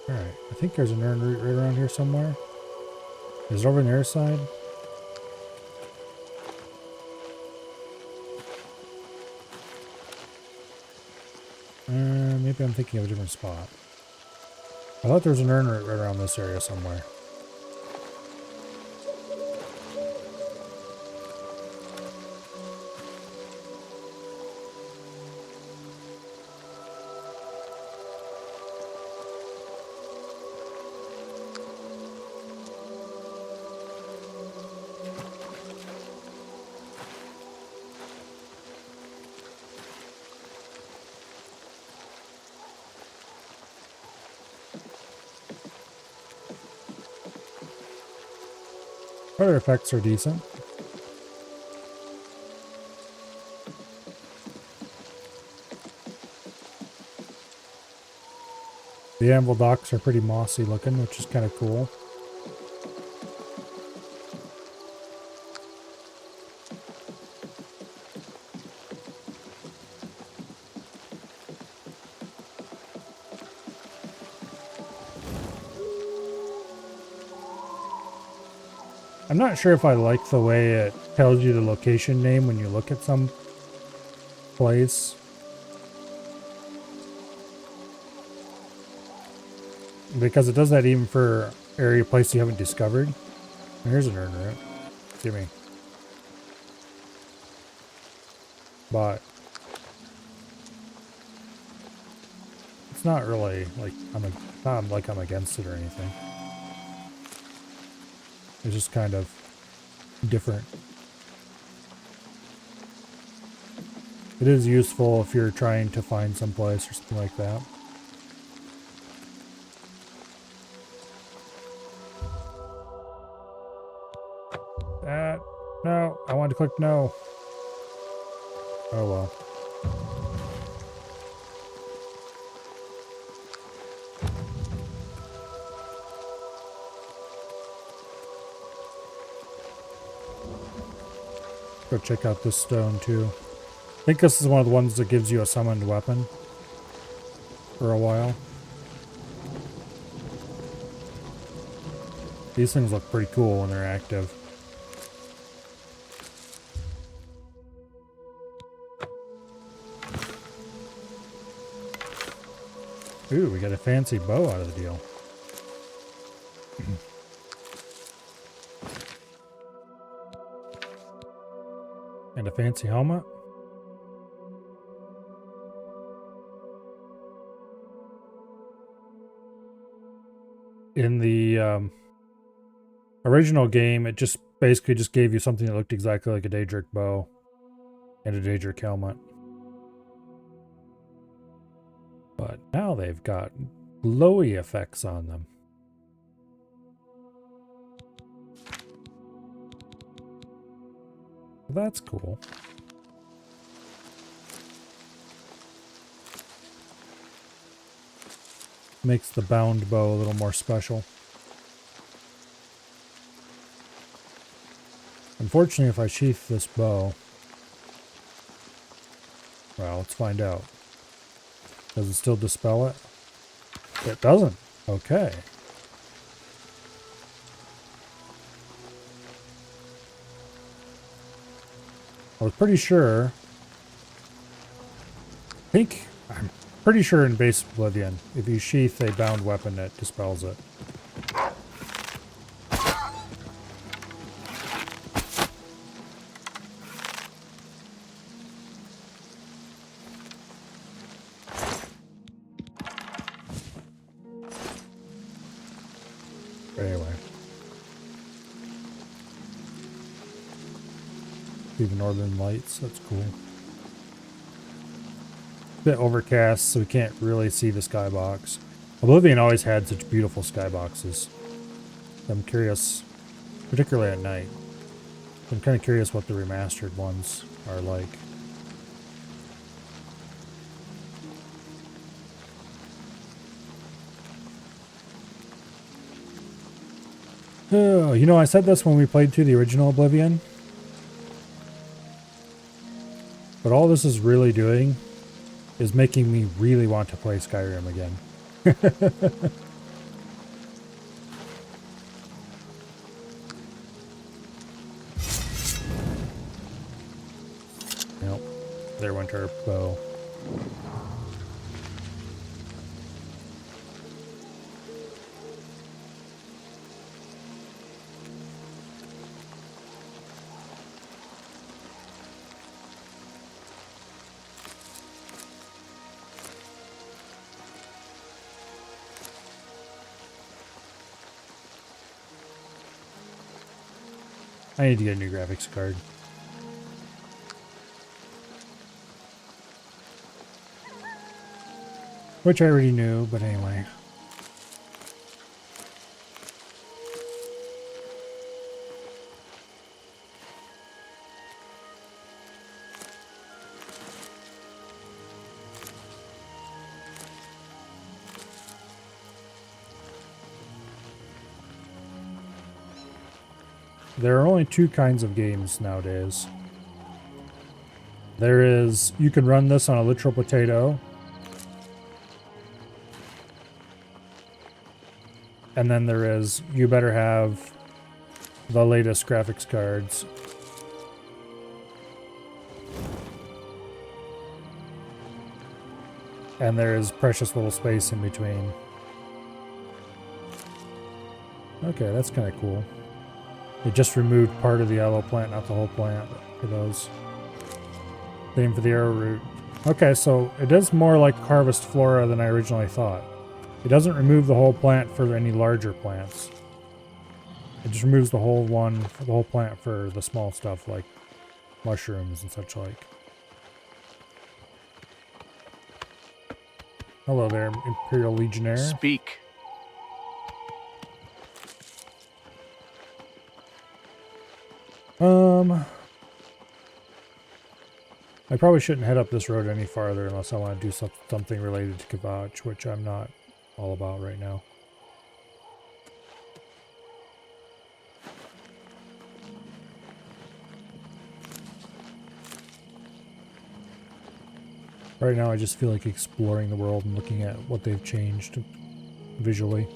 Alright, I think there's an urn right around here somewhere. Is it over on the other side? Maybe I'm thinking of a different spot. I thought there was an urn right around this area somewhere. Other effects are decent. The anvil docks are pretty mossy looking, which is kind of cool. I'm not sure if I like the way it tells you the location name when you look at some place. Because it does that even for area place you haven't discovered. Here's an urn route. Gimme. But it's not really like not like I'm against it or anything. It's just kind of different. It is useful if you're trying to find some place or something like that. No, I wanted to click no. Oh well. Go check out this stone too. I think this is one of the ones that gives you a summoned weapon for a while. These things look pretty cool when they're active. Ooh, we got a fancy bow out of the deal. And a fancy helmet. In the original game, it just basically just gave you something that looked exactly like a Daedric bow and a Daedric helmet. But now they've got glowy effects on them. Well, that's cool. Makes the bound bow a little more special. Unfortunately, if I sheath this bow... Well, let's find out. Does it still dispel it? It doesn't. Okay. I was pretty sure... I'm Pretty sure in base Oblivion, if you sheath a bound weapon, it dispels it. But anyway. See the northern lights, that's cool. Bit overcast, so we can't really see the skybox. Oblivion always had such beautiful skyboxes. I'm curious, particularly at night. I'm kind of curious what the remastered ones are like. Oh, you know, I said this when we played through the original Oblivion. But all this is really doing is making me really want to play Skyrim again. Nope. There went our bow. I need to get a new graphics card. Which I already knew, but anyway. There are only two kinds of games nowadays. There is, you can run this on a literal potato. And then there is, you better have the latest graphics cards. And there is precious little space in between. Okay, that's kind of cool. It just removed part of the aloe plant, not the whole plant for those. Same for the arrowroot. Okay, so it is more like harvest flora than I originally thought. It doesn't remove the whole plant for any larger plants. It just removes the whole plant for the small stuff like mushrooms and such like. Hello there, Imperial Legionnaire. Speak. I probably shouldn't head up this road any farther unless I want to do something related to Kvatch, which I'm not all about right now. Right now I just feel like exploring the world and looking at what they've changed visually.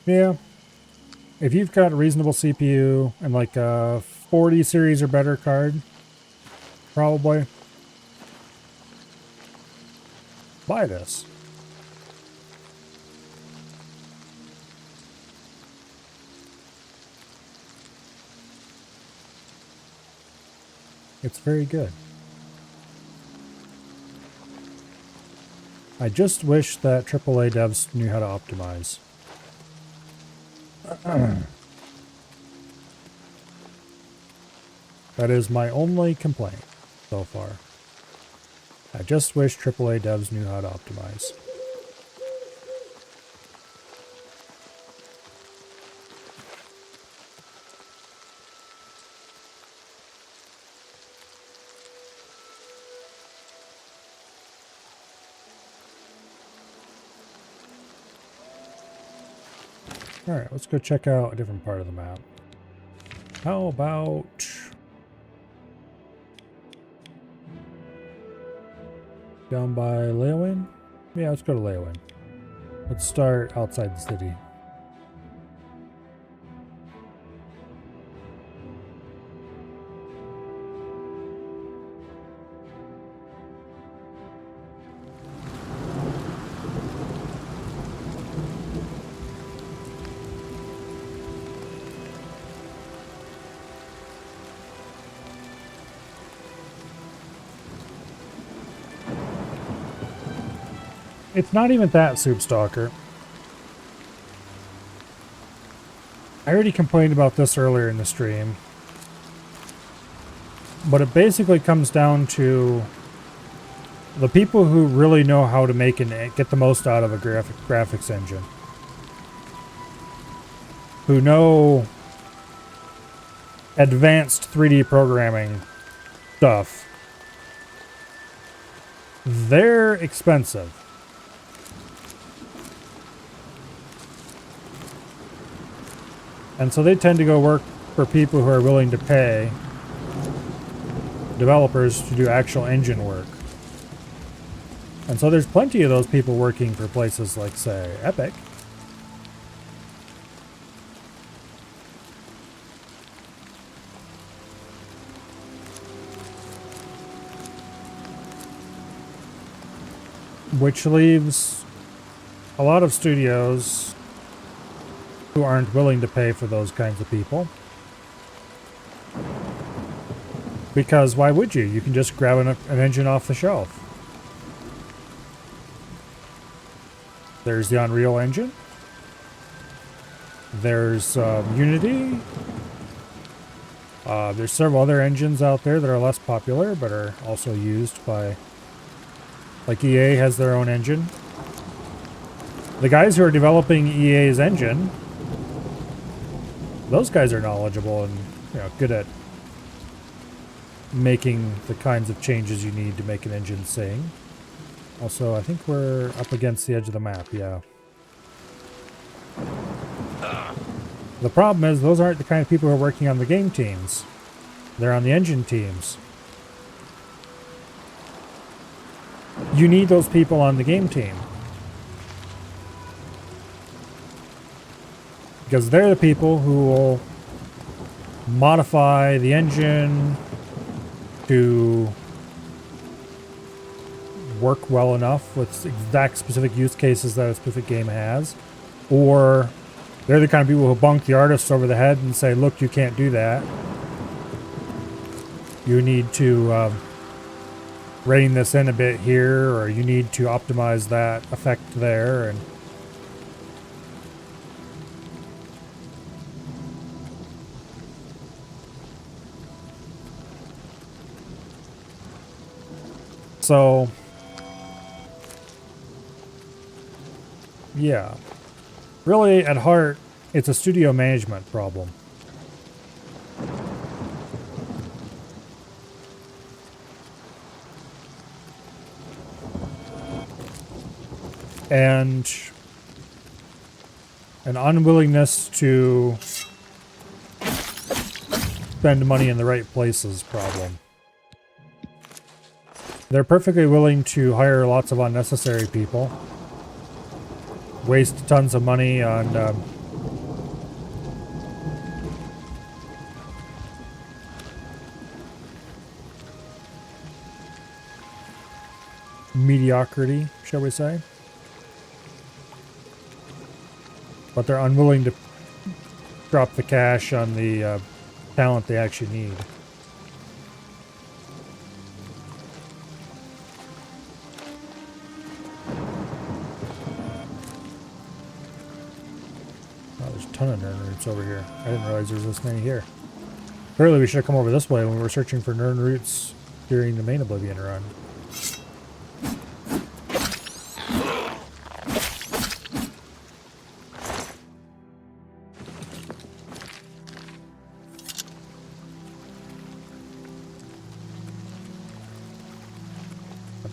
Yeah, if you've got a reasonable CPU and like a 40 series or better card, probably buy this. It's very good. I just wish that AAA devs knew how to optimize. That is my only complaint so far. I just wish AAA devs knew how to optimize. Alright, let's go check out a different part of the map. How about... down by Leowin? Yeah, let's go to Leowin. Let's start outside the city. It's not even that, Soup Stalker. I already complained about this earlier in the stream. But it basically comes down to the people who really know how to make and get the most out of a graphics engine. Who know advanced 3D programming stuff. They're expensive. And so they tend to go work for people who are willing to pay developers to do actual engine work. And so there's plenty of those people working for places like, say, Epic. Which leaves a lot of studios who aren't willing to pay for those kinds of people. Because why would you? You can just grab an engine off the shelf. There's the Unreal Engine. There's Unity. There's several other engines out there that are less popular, but are also used by... Like EA has their own engine. The guys who are developing EA's engine, those guys are knowledgeable and, you know, good at making the kinds of changes you need to make an engine sing. Also, I think we're up against the edge of the map, yeah. The problem is, those aren't the kind of people who are working on the game teams. They're on the engine teams. You need those people on the game team. Because they're the people who will modify the engine to work well enough with exact specific use cases that a specific game has. Or they're the kind of people who bunk the artists over the head and say, look, you can't do that. You need to rein this in a bit here, or you need to optimize that effect there. And so, yeah, really at heart, it's a studio management problem. And an unwillingness to spend money in the right places problem. They're perfectly willing to hire lots of unnecessary people, waste tons of money on mediocrity, shall we say. But they're unwilling to drop the cash on the talent they actually need. Oh, there's a ton of nerd roots over here. I didn't realize there's this many here. Clearly we should have come over this way when we were searching for nerd roots during the main Oblivion run.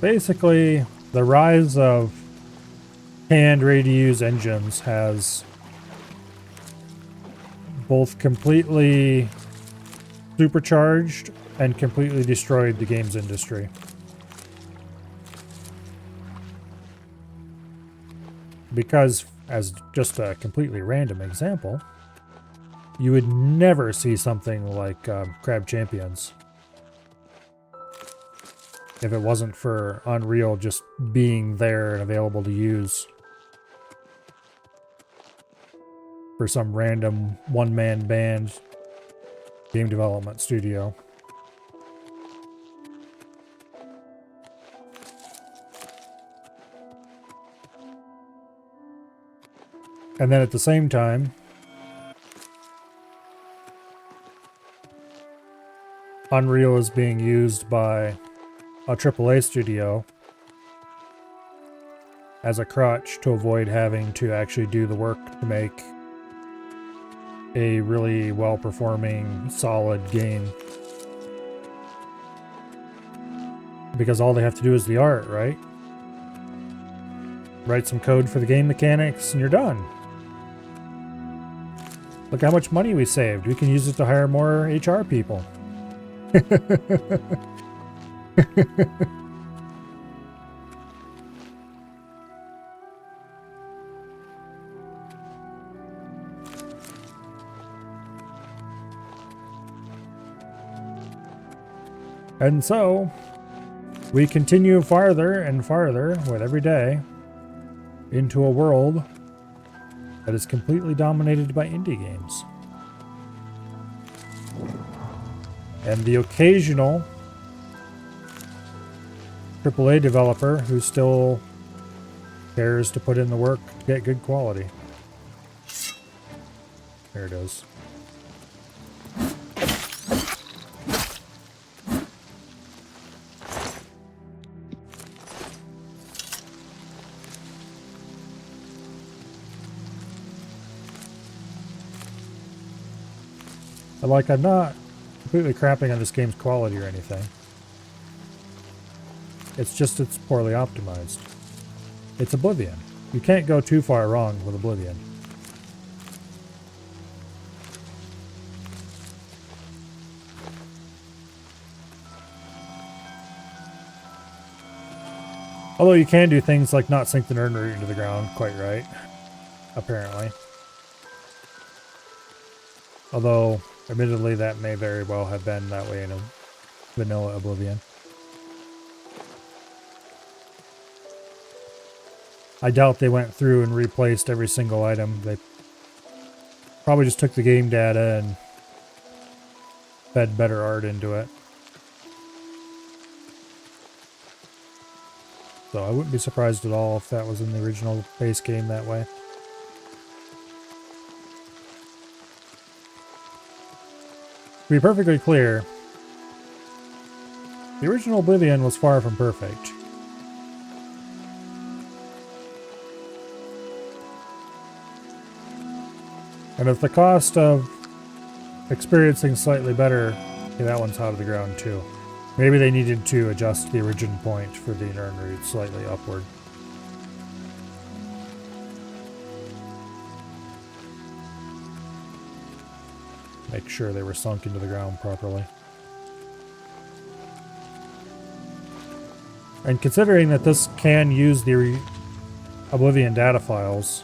Basically, the rise of canned ready-to-use engines has both completely supercharged and completely destroyed the games industry. Because, as just a completely random example, you would never see something like Crab Champions if it wasn't for Unreal just being there and available to use for some random one-man band game development studio. And then at the same time, Unreal is being used by a AAA studio as a crutch to avoid having to actually do the work to make a really well-performing, solid game. Because all they have to do is the art, right? Write some code for the game mechanics and you're done. Look how much money we saved. We can use it to hire more HR people. And so, we continue farther and farther with every day into a world that is completely dominated by indie games. And the occasional AAA developer who still cares to put in the work to get good quality. There it is. But like, I'm not completely crapping on this game's quality or anything. It's just it's poorly optimized. It's Oblivion. You can't go too far wrong with Oblivion. Although you can do things like not sink the nerd root into the ground quite right, apparently. Although, admittedly, that may very well have been that way in a vanilla Oblivion. I doubt they went through and replaced every single item. They probably just took the game data and fed better art into it. So I wouldn't be surprised at all if that was in the original base game that way. To be perfectly clear, the original Oblivion was far from perfect. And if the cost of experiencing slightly better, okay, that one's out of the ground too. Maybe they needed to adjust the origin point for the nerd root slightly upward. Make sure they were sunk into the ground properly. And considering that this can use the Oblivion data files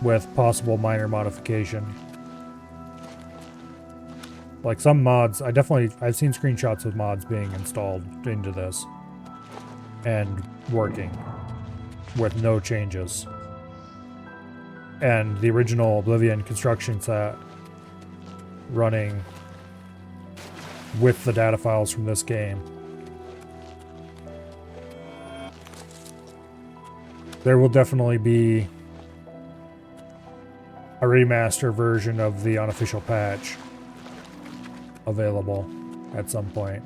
with possible minor modification. Like some mods, I've seen screenshots of mods being installed into this and working with no changes. And the original Oblivion construction set running with the data files from this game. There will definitely be a remaster version of the unofficial patch available at some point.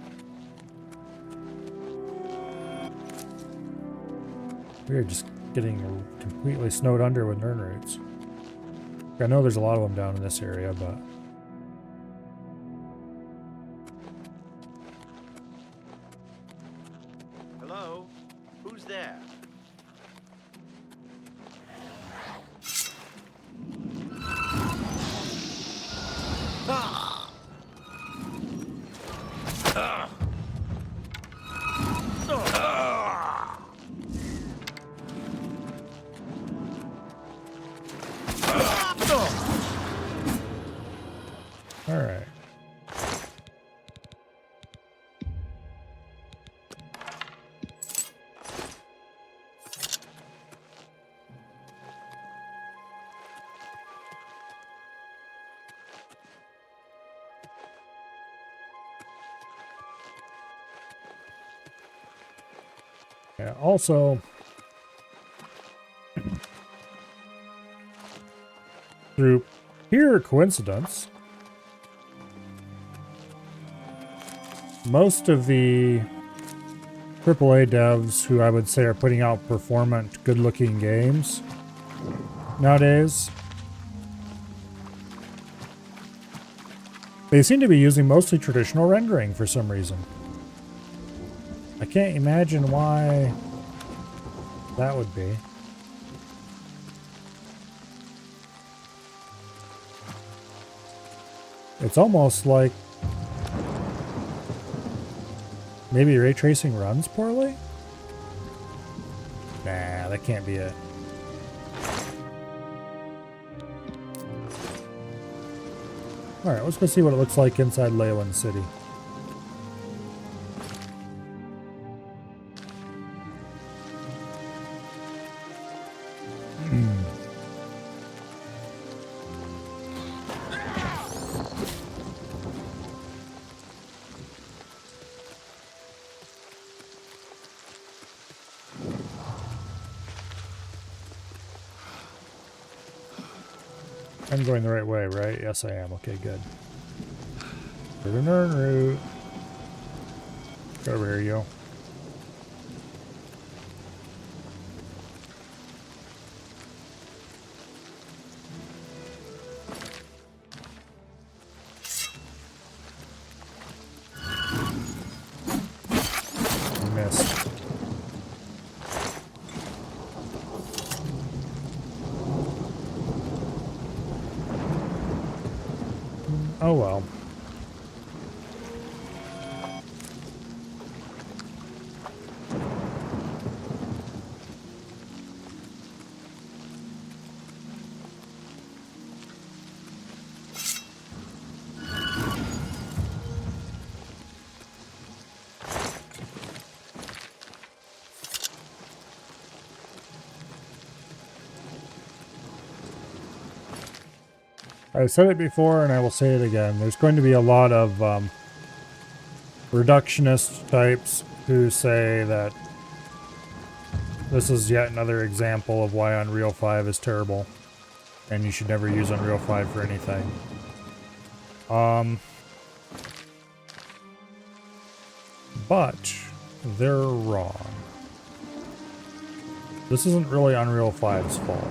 We are just getting completely snowed under with nerd roots. I know there's a lot of them down in this area, but Hello? Who's there? Yeah, also, through pure coincidence, most of the AAA devs who I would say are putting out performant, good-looking games nowadays, they seem to be using mostly traditional rendering for some reason. I can't imagine why that would be. It's almost like maybe ray tracing runs poorly? Nah, that can't be it. Alright, let's go see what it looks like inside Leyland City. I'm going the right way, right? Yes, I am. Okay, good. Route. Go over here, yo. Missed. Oh well. I've said it before and I will say it again. There's going to be a lot of reductionist types who say that this is yet another example of why Unreal 5 is terrible and you should never use Unreal 5 for anything. But they're wrong. This isn't really Unreal 5's fault.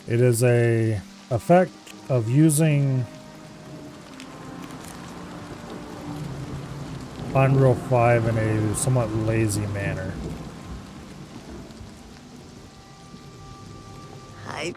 It is a effect of using Unreal 5 in a somewhat lazy manner. Hi.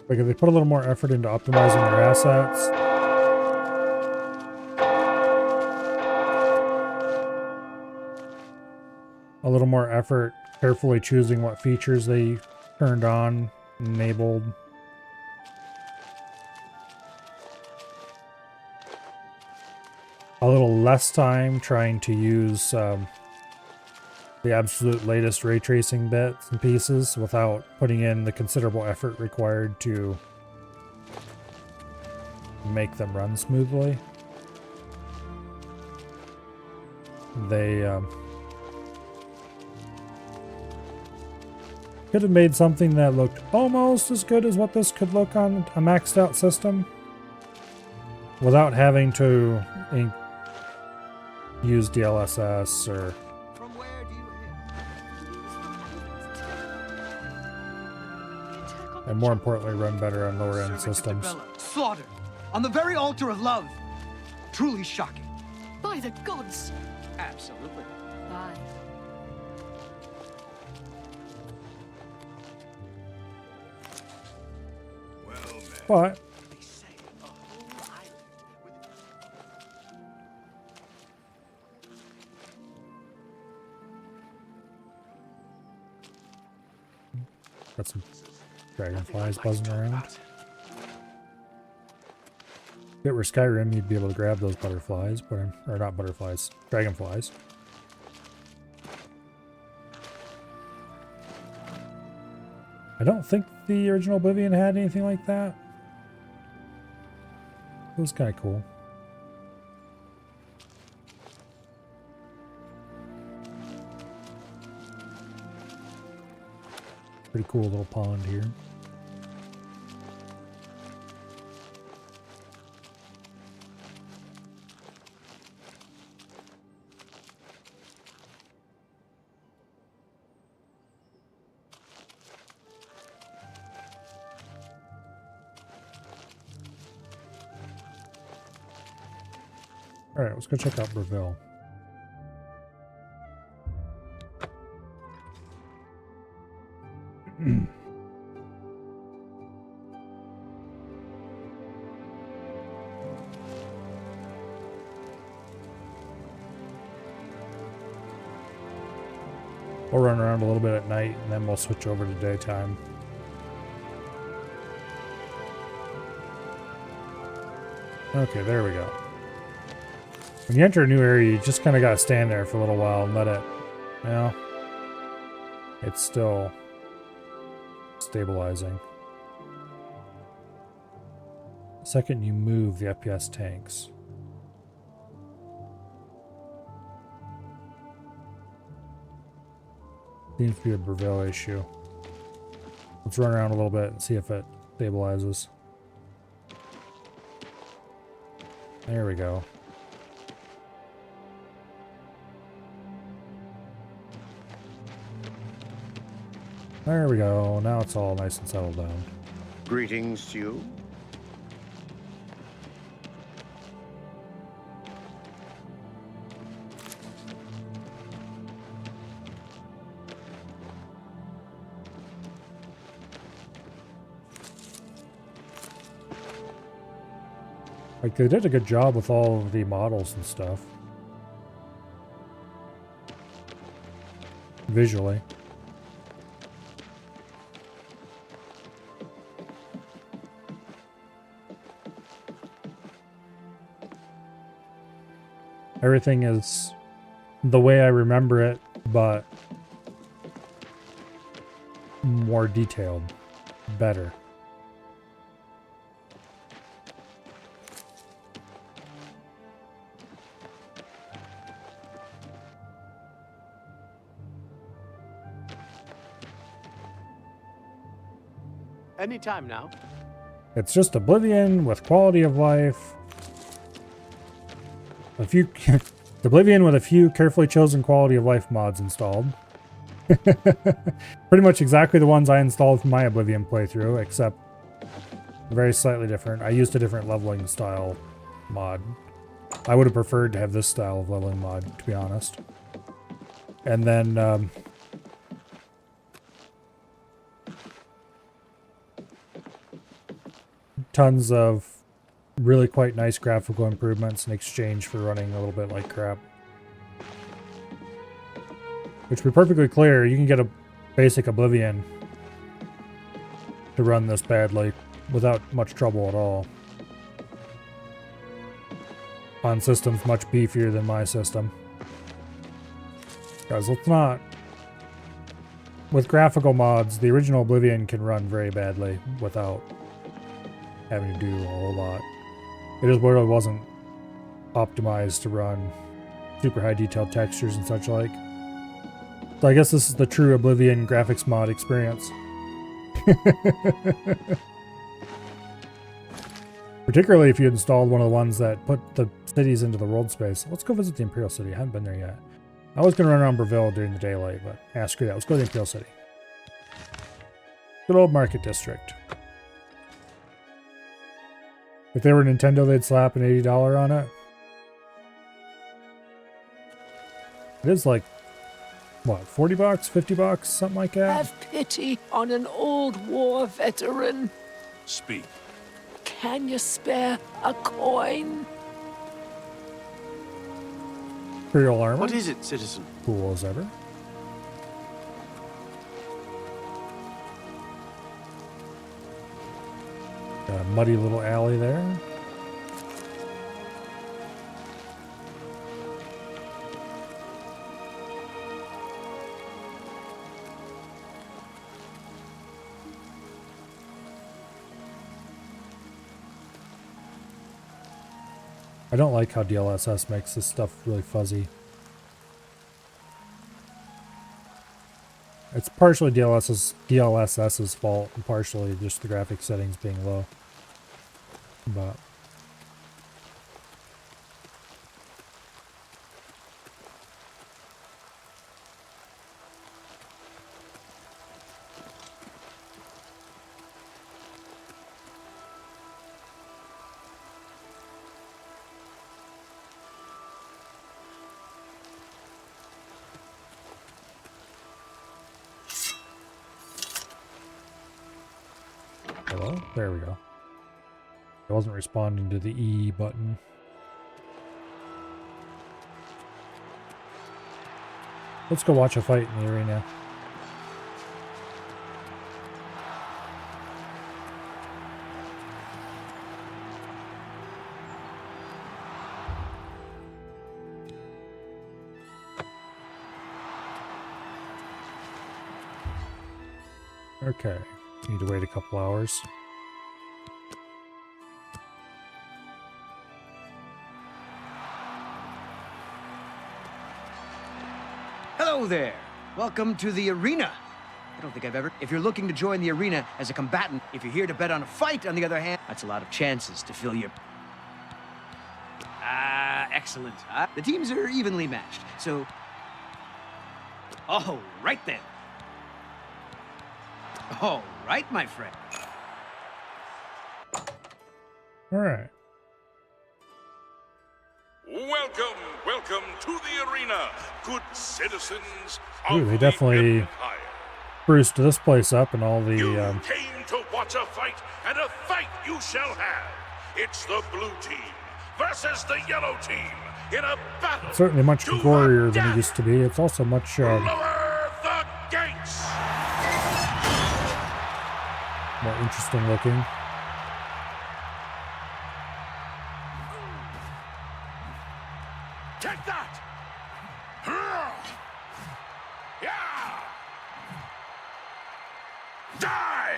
Like if they put a little more effort into optimizing their assets, a little more effort carefully choosing what features they turned on, enabled. A little less time trying to use the absolute latest ray tracing bits and pieces without putting in the considerable effort required to make them run smoothly. They could have made something that looked almost as good as what this could look on a maxed out system without having to use DLSS or and more importantly run better on lower end systems. Slaughtered on the very altar of love. Truly shocking. By the gods! Absolutely. Bye. but got some dragonflies buzzing around. If it were Skyrim, you'd be able to grab those butterflies, but or not butterflies, dragonflies. I don't think the original Oblivion had anything like that. It was kind of cool. Pretty cool little pond here. Alright, let's go check out Breville. We'll run around a little bit at night and then we'll switch over to daytime. Okay, there we go. When you enter a new area, you just kind of gotta stand there for a little while and let it, well, it's still stabilizing. The second you move, the FPS tanks. Seems to be a Breville issue. Let's run around a little bit and see if it stabilizes. There we go. There we go. Now it's all nice and settled down. Greetings to you. Like, they did a good job with all of the models and stuff. Visually. Everything is the way I remember it, but more detailed, better. Anytime now. It's just Oblivion with quality of life. A few Oblivion with a few carefully chosen quality of life mods installed. Pretty much exactly the ones I installed for my Oblivion playthrough, except very slightly different. I used a different leveling style mod. I would have preferred to have this style of leveling mod, to be honest. And then tons of really quite nice graphical improvements in exchange for running a little bit like crap. Which, to be perfectly clear, you can get a basic Oblivion to run this badly without much trouble at all. On systems much beefier than my system. Guys, let's not... With graphical mods, the original Oblivion can run very badly without having to do a whole lot. It just really wasn't optimized to run super high detailed textures and such like. So I guess this is the true Oblivion graphics mod experience. Particularly if you installed one of the ones that put the cities into the world space. Let's go visit the Imperial City. I haven't been there yet. I was going to run around Breville during the daylight, but screw that. Let's go to the Imperial City. Good old Market District. If they were Nintendo, they'd slap an $80 on it. It is like, what, 40 bucks, 50 bucks, something like that? Have pity on an old war veteran. Speak. Can you spare a coin? Imperial armor. What is it, citizen? Cool as ever. Got a muddy little alley there. I don't like how DLSS makes this stuff really fuzzy. It's partially DLSS's fault and partially just the graphic settings being low. But hello? There we go. I wasn't responding to the E button. Let's go watch a fight in the arena. Okay, need to wait a couple hours. Hello there. Welcome to the arena. I don't think I've ever... If you're looking to join the arena as a combatant, if you're here to bet on a fight, on the other hand, that's a lot of chances to fill your... Excellent. The teams are evenly matched, so... Oh, right then. All right, my friend. All right. Welcome to the arena, good citizens Ooh, of they the definitely Empire. spruced this place up and all the... You came to watch a fight, and a fight you shall have. It's the blue team versus the yellow team in a battle. certainly much to gorier the than it death. used to be. It's also much Lower the gates. more interesting looking. Take that! Yeah! Die!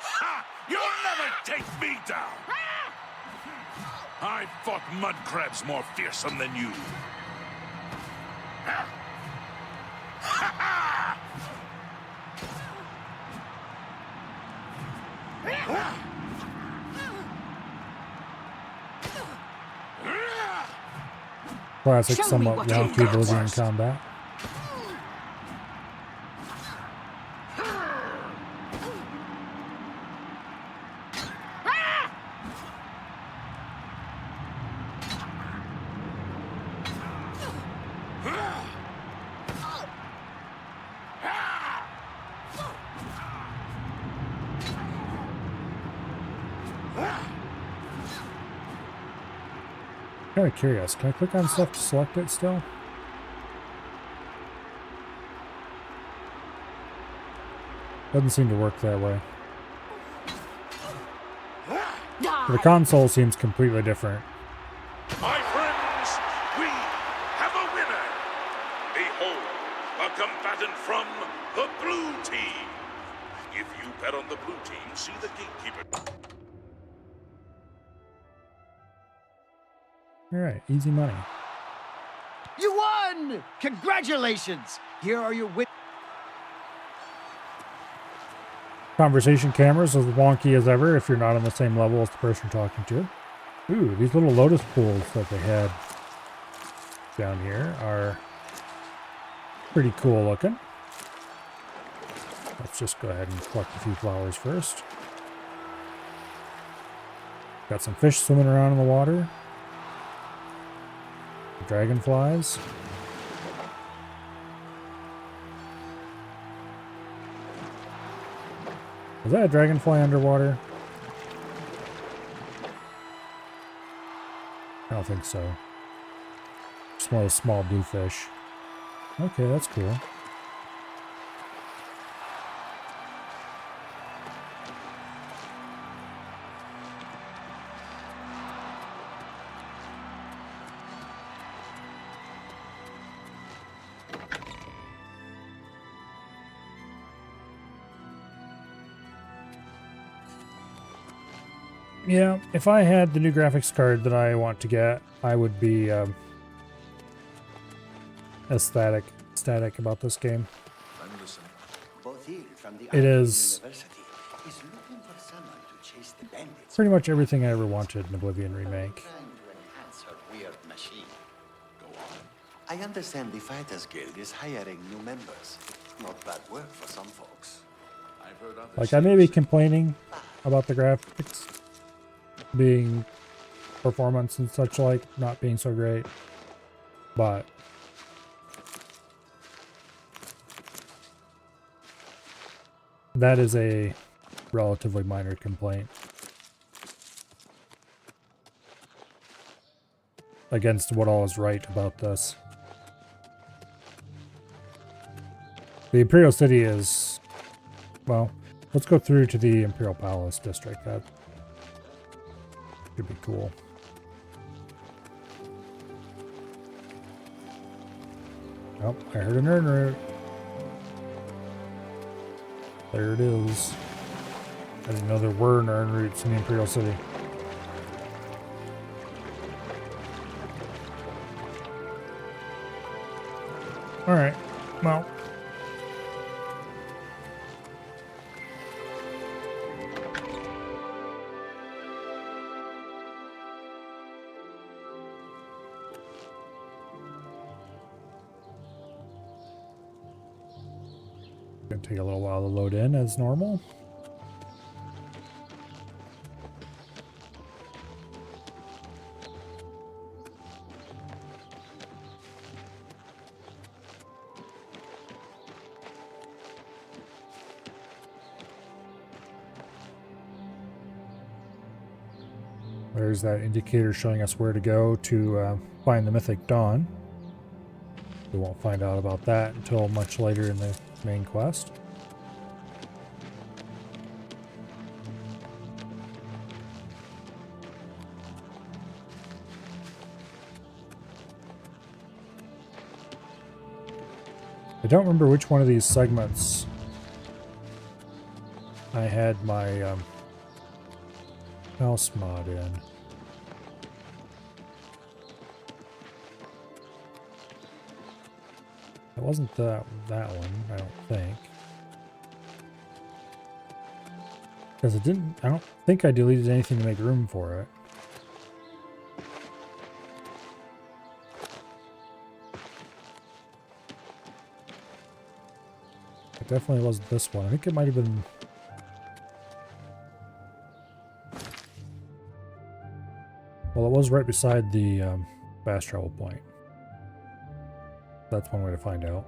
Ha! You'll never take me down! I fought mud crabs more fearsome than you. Ha! Ha! Classic, Show me somewhat what wonky you got Oblivion first. combat. Kind of curious. Can I click on stuff to select it still? Doesn't seem to work that way. The console seems completely different. My friends, we have a winner. Behold, a combatant from the blue team. If you bet on the blue team, see the gatekeeper. Alright, easy money. You won! Congratulations! Here are your win... Conversation cameras as wonky as ever if you're not on the same level as the person you're talking to. Ooh, these little lotus pools that they had down here are pretty cool looking. Let's just go ahead and collect a few flowers first. Got some fish swimming around in the water. Dragonflies. Is that a dragonfly underwater? I don't think so. Just one of those small blue fish. Okay, that's cool. Yeah, if I had the new graphics card that I want to get, I would be ecstatic about this game. It is pretty much everything I ever wanted in Oblivion Remake. I understand the Fighters Guild is hiring new members. Not bad work for some folks. I've heard others Like, I may be complaining about the graphics being performance and such like not being so great, but that is a relatively minor complaint against what all is right about this. The Imperial City is, well, let's go through to the Imperial Palace district. That should be cool. Oh, I heard an urn root. There it is. I didn't know there were urn roots in the Imperial City. Alright, well. Gonna take a little while to load in as normal. There's that indicator showing us where to go to find the Mythic Dawn. We won't find out about that until much later in the main quest. I don't remember which one of these segments I had my mouse mod in. It wasn't that one, I don't think. Because I don't think I deleted anything to make room for it. It definitely wasn't this one. I think it might have been... Well, it was right beside the fast travel point. That's one way to find out.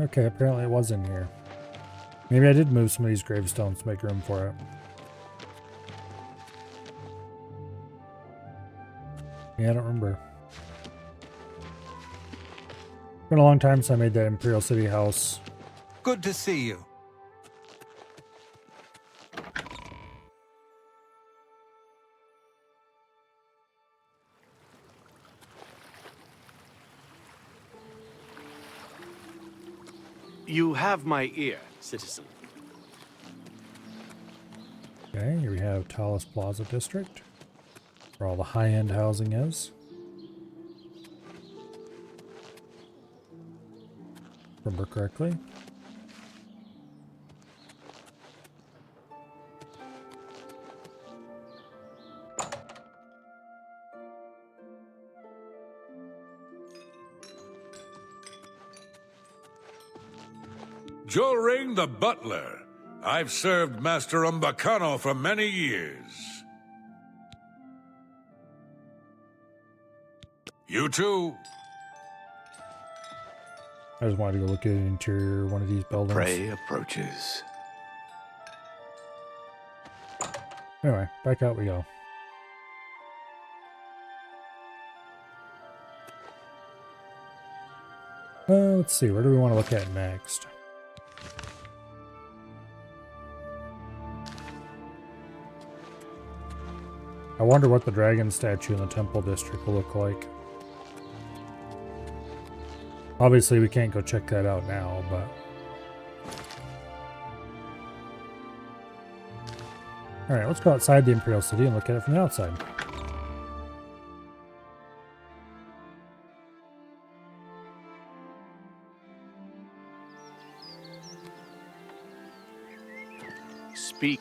Okay, apparently it was in here. Maybe I did move some of these gravestones to make room for it. Yeah, I don't remember. It's been a long time since I made that Imperial City house. Good to see you. You have my ear, citizen. Okay, here we have Talos Plaza District, where all the high-end housing is. Remember correctly. Jolring the butler. I've served Master Umbacano for many years. You too. I just wanted to go look at the interior of one of these buildings. Prey approaches. Anyway, back out we go. Let's see, where do we want to look at next? I wonder what the dragon statue in the temple district will look like. Obviously we can't go check that out now, but... Alright, let's go outside the Imperial City and look at it from the outside. Speak.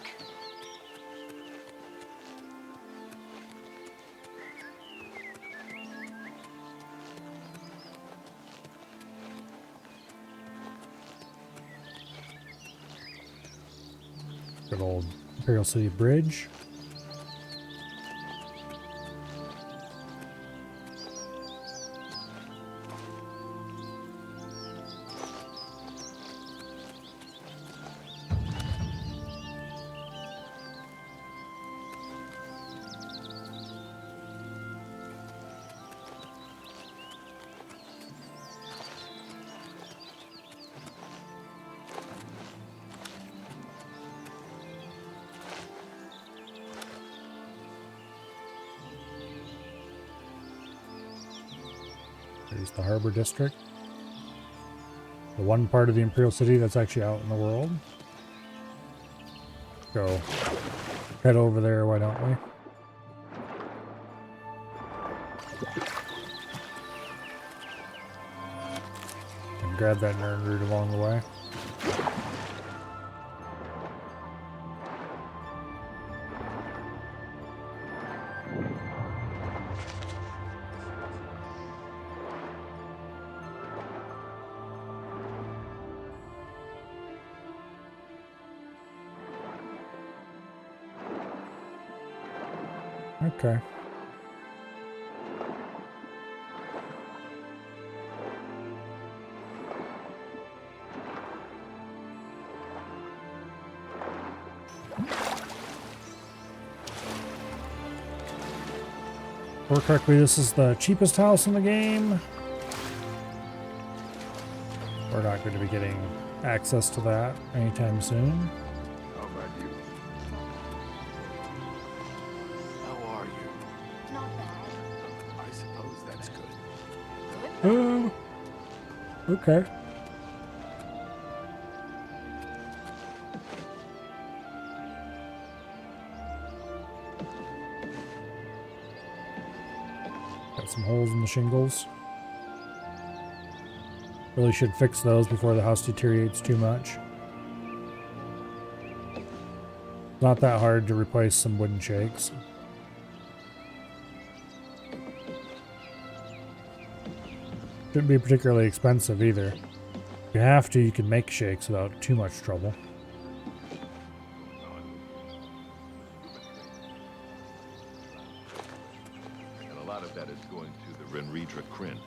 Good old Imperial City Bridge. There's the Harbor District. The one part of the Imperial City that's actually out in the world. Go head over there, why don't we? And grab that nerd root along the way. Okay. Or correctly, this is the cheapest house in the game. We're not going to be getting access to that anytime soon. How about you? How are you? Not bad. I suppose that's good. Oh, okay. Got some holes in the shingles. Really should fix those before the house deteriorates too much. Not that hard to replace some wooden shakes. Shouldn't be particularly expensive either. If you have to, you can make shakes without too much trouble. And a lot of that is going to the Renredra Kryn.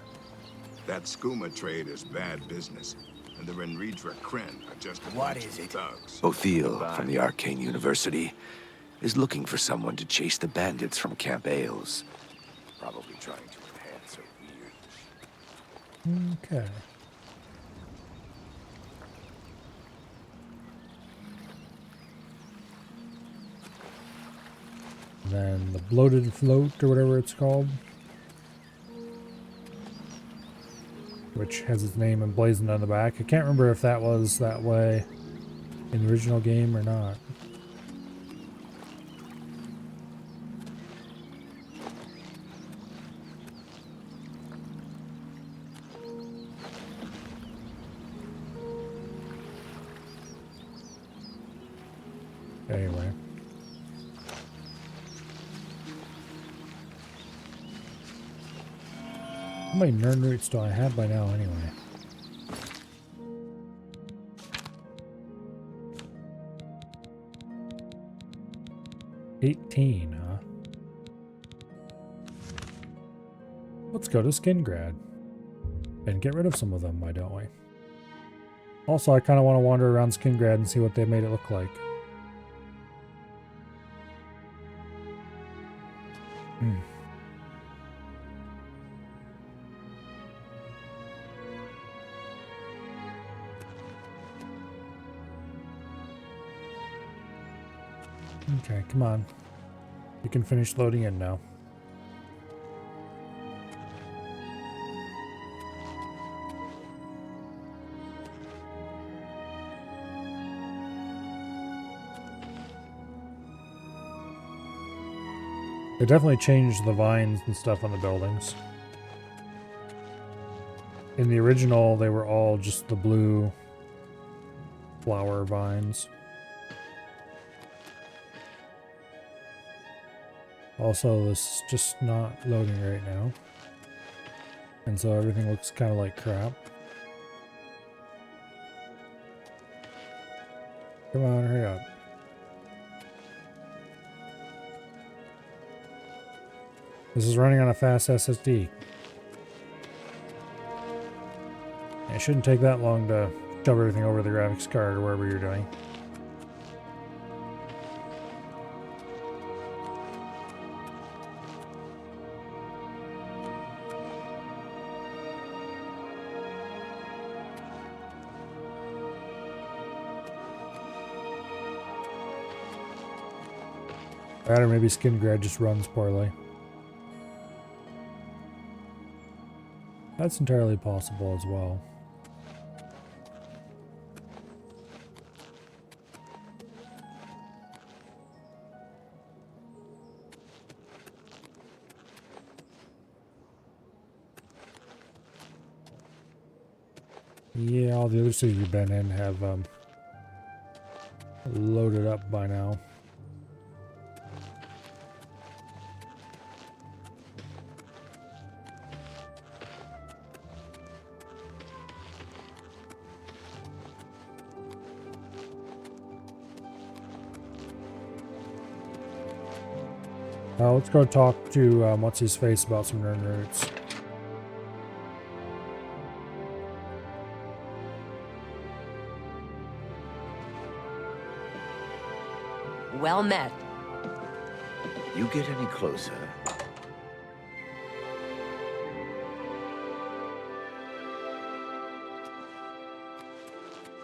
That skooma trade is bad business, and the Renredra Kryn are just a bunch of thugs. Othiel from the Arcane University is looking for someone to chase the bandits from Camp Ailes. Probably trying to enhance her weird. Okay. Then the bloated float, or whatever it's called, which has its name emblazoned on the back. I can't remember if that was that way in the original game or not. Anyway. How many nerd roots do I have by now anyway? $18, huh? Let's go to Skingrad and get rid of some of them, why don't we? Also, I kind of want to wander around Skingrad and see what they made it look like. Okay, come on. You can finish loading in now. They definitely changed the vines and stuff on the buildings. In the original, they were all just the blue flower vines. Also, this is just not loading right now. And so everything looks kind of like crap. Come on, hurry up. This is running on a fast SSD. It shouldn't take that long to shove everything over the graphics card or wherever you're doing. That or maybe Skin Grad just runs poorly. That's entirely possible as well. Yeah, all the other cities we've been in have loaded up by now. Let's go talk to what's-his-face about some Nern roots. Well met. You get any closer?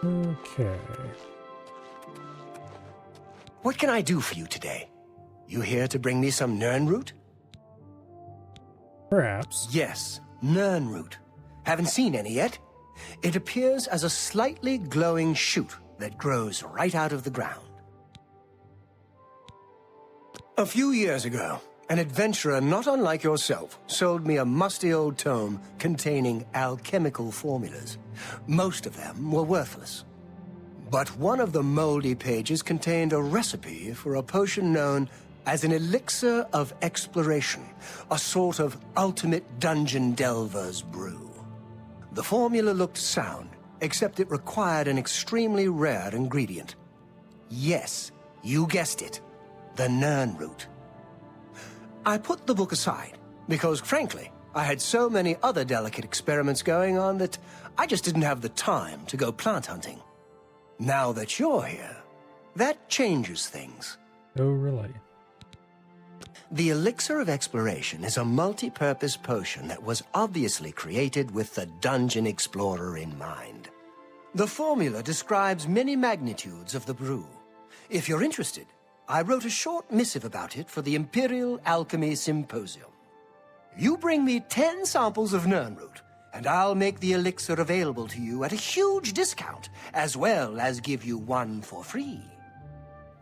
Okay. What can I do for you today? You here to bring me some Nern root? Perhaps. Yes, Nern root. Haven't seen any yet? It appears as a slightly glowing shoot that grows right out of the ground. A few years ago, an adventurer not unlike yourself sold me a musty old tome containing alchemical formulas. Most of them were worthless. But one of the moldy pages contained a recipe for a potion known as an elixir of exploration, a sort of ultimate dungeon delver's brew. The formula looked sound, except it required an extremely rare ingredient. Yes, you guessed it, the Nern root. I put the book aside, because frankly, I had so many other delicate experiments going on that I just didn't have the time to go plant hunting. Now that you're here, that changes things. Oh, really? The Elixir of Exploration is a multi-purpose potion that was obviously created with the Dungeon Explorer in mind. The formula describes many magnitudes of the brew. If you're interested, I wrote a short missive about it for the Imperial Alchemy Symposium. You bring me 10 samples of Nernroot, and I'll make the elixir available to you at a huge discount, as well as give you one for free.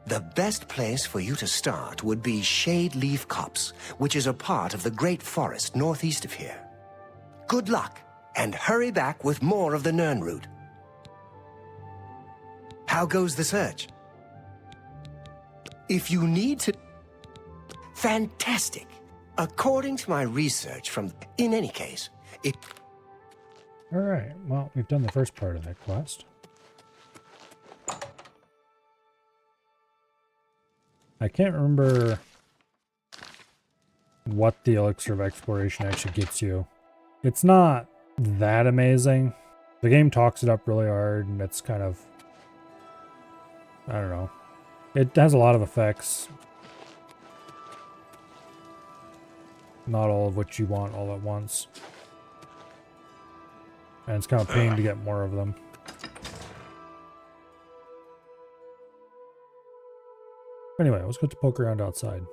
The best place for you to start would be Shade Leaf Copse, which is a part of the Great Forest northeast of here. Good luck, and hurry back with more of the Nernroot. How goes the search? If you need to... Fantastic! According to my research from... In any case, it... Alright, well, we've done the first part of that quest. I can't remember what the Elixir of Exploration actually gets you. It's not that amazing. The game talks it up really hard, and it's kind of... I don't know. It has a lot of effects. not all of what you want all at once. And it's kind of a pain to get more of them. Anyway, let's go to poke around outside.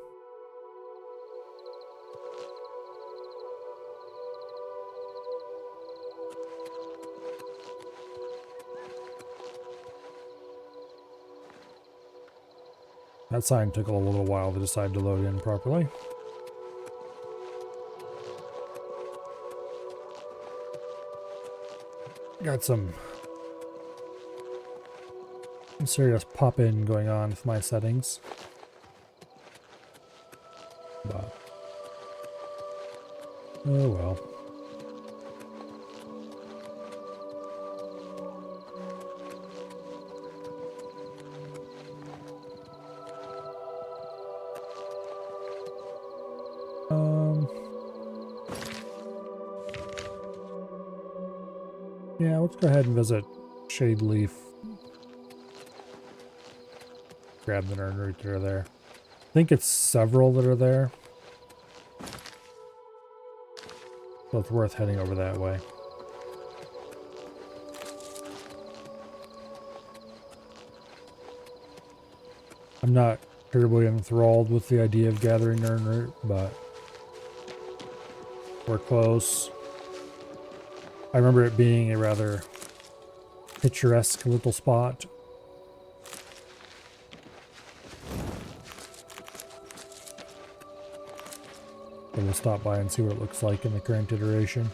That sign took a little while to decide to load in properly. Got some serious pop-in going on with my settings. But, oh well. Yeah, let's go ahead and visit Shade Leaf. Grab the nerd root that are there. I think it's several that are there. So it's worth heading over that way. I'm not terribly enthralled with the idea of gathering nerd root, but we're close. I remember it being a rather picturesque little spot. So we'll stop by and see what it looks like in the current iteration.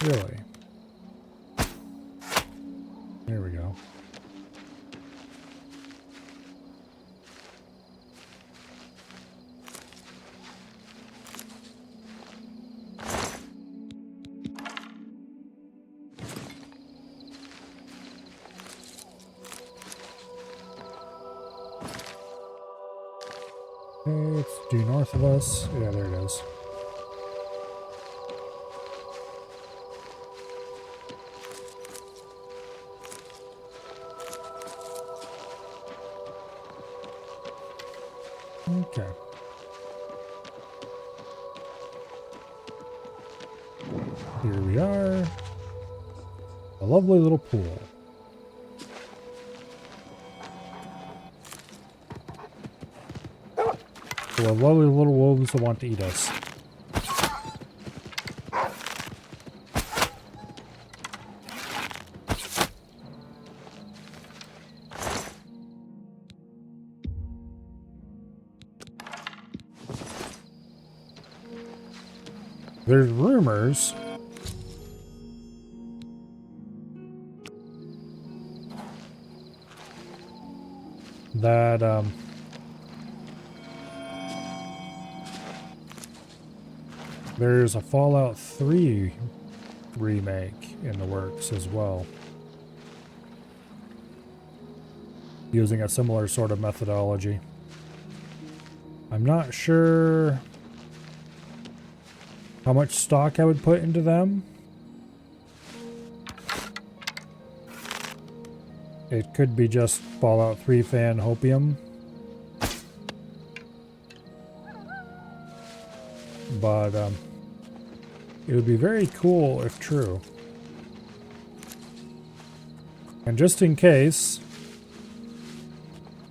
Really? There we go. Okay, it's due north of us. Yeah, there it is. Okay. Here we are. A lovely little pool. Full of lovely little wolves that want to eat us. There's rumors that there's a Fallout 3 remake in the works as well, using a similar sort of methodology. I'm not sure how much stock I would put into them. It could be just Fallout 3 fan hopium. But it would be very cool if true. And just in case,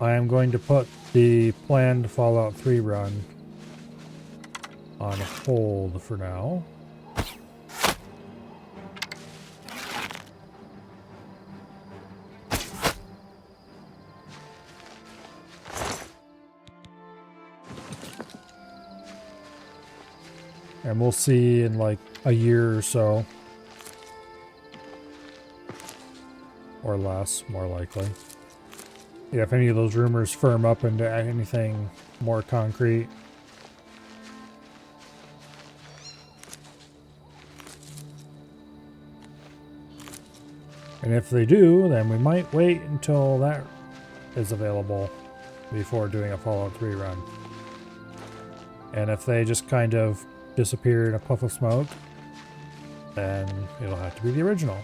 I am going to put the planned Fallout 3 run on hold for now. And we'll see in like a year or so. Or less, more likely. Yeah, if any of those rumors firm up into anything more concrete. And if they do, then we might wait until that is available before doing a Fallout 3 run. And if they just kind of disappear in a puff of smoke, then it'll have to be the original.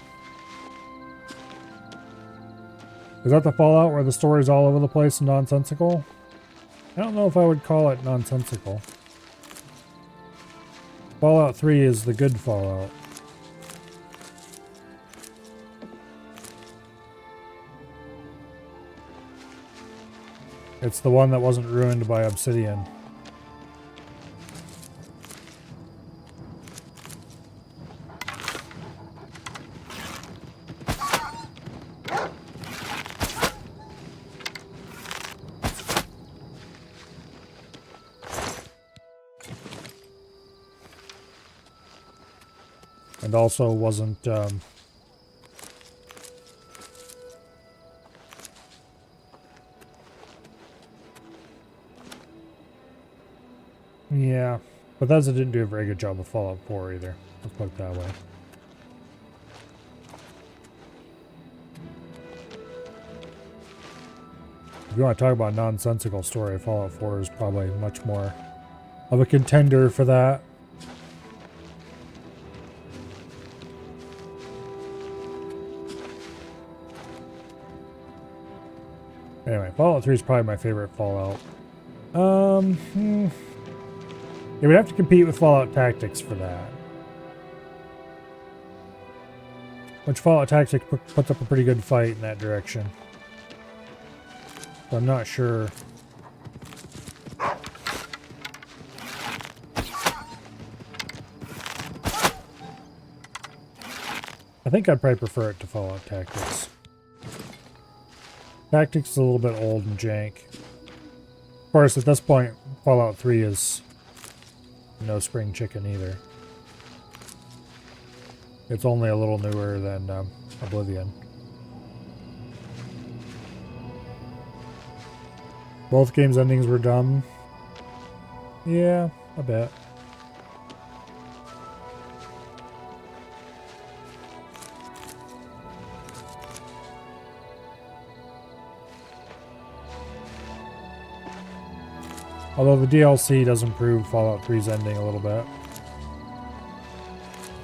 Is that the Fallout where the story's all over the place and nonsensical? I don't know if I would call it nonsensical. Fallout 3 is the good Fallout. It's the one that wasn't ruined by Obsidian. And also wasn't, yeah, Bethesda didn't do a very good job of Fallout 4 either. Let's put it that way. If you want to talk about a nonsensical story, Fallout 4 is probably much more of a contender for that. Anyway, Fallout 3 is probably my favorite Fallout. It would have to compete with Fallout Tactics for that. Which Fallout Tactics puts up a pretty good fight in that direction. So I'm not sure. I think I'd probably prefer it to Fallout Tactics. Tactics is a little bit old and jank. Of course, at this point, Fallout 3 is no spring chicken either. It's only a little newer than Oblivion. Both games' endings were dumb. Yeah, I bet. Although the DLC does improve Fallout 3's ending a little bit.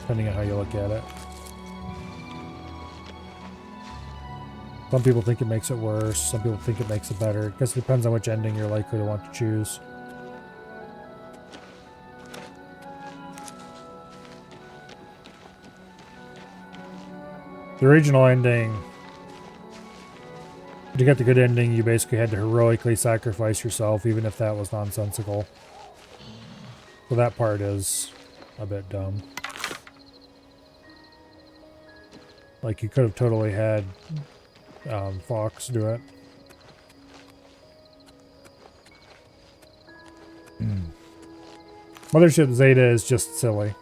Depending on how you look at it. Some people think it makes it worse, some people think it makes it better. I guess it depends on which ending you're likely to want to choose. The original ending, to get the good ending, you basically had to heroically sacrifice yourself, even if that was nonsensical. So that part is a bit dumb. Like, you could have totally had Fox do it. Mothership Zeta is just silly.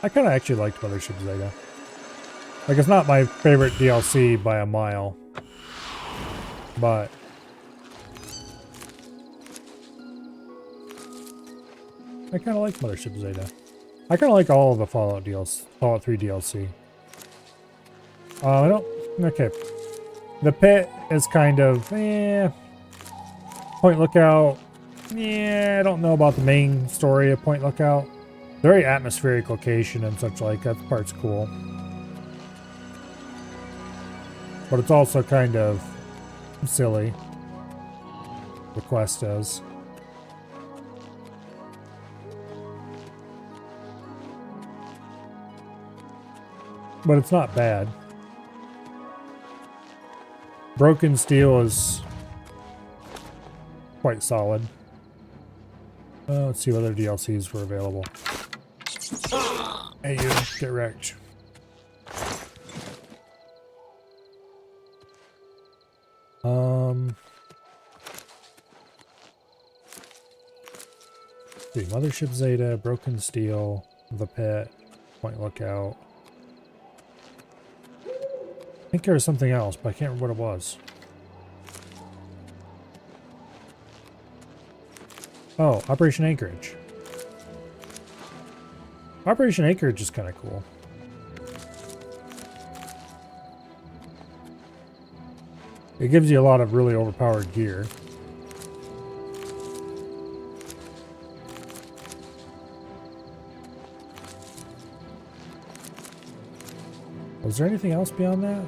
I kind of actually liked Mothership Zeta. Like, it's not my favorite DLC by a mile. But I kind of like Mothership Zeta. I kind of like all of the Fallout DLC, Fallout 3 DLC. I don't... Okay. The Pit is kind of... Point Lookout... Yeah, I don't know about the main story of Point Lookout. Very atmospheric location and such like. That part's cool. But it's also kind of silly. The quest is. But it's not bad. Broken Steel is quite solid. Let's see what other DLCs were available. Hey, you, get wrecked. See, Mothership Zeta, Broken Steel, The Pit, Point Lookout. I think there was something else, but I can't remember what it was. Oh, Operation Anchorage. Operation Anchorage is kind of cool. It gives you a lot of really overpowered gear. Was there anything else beyond that?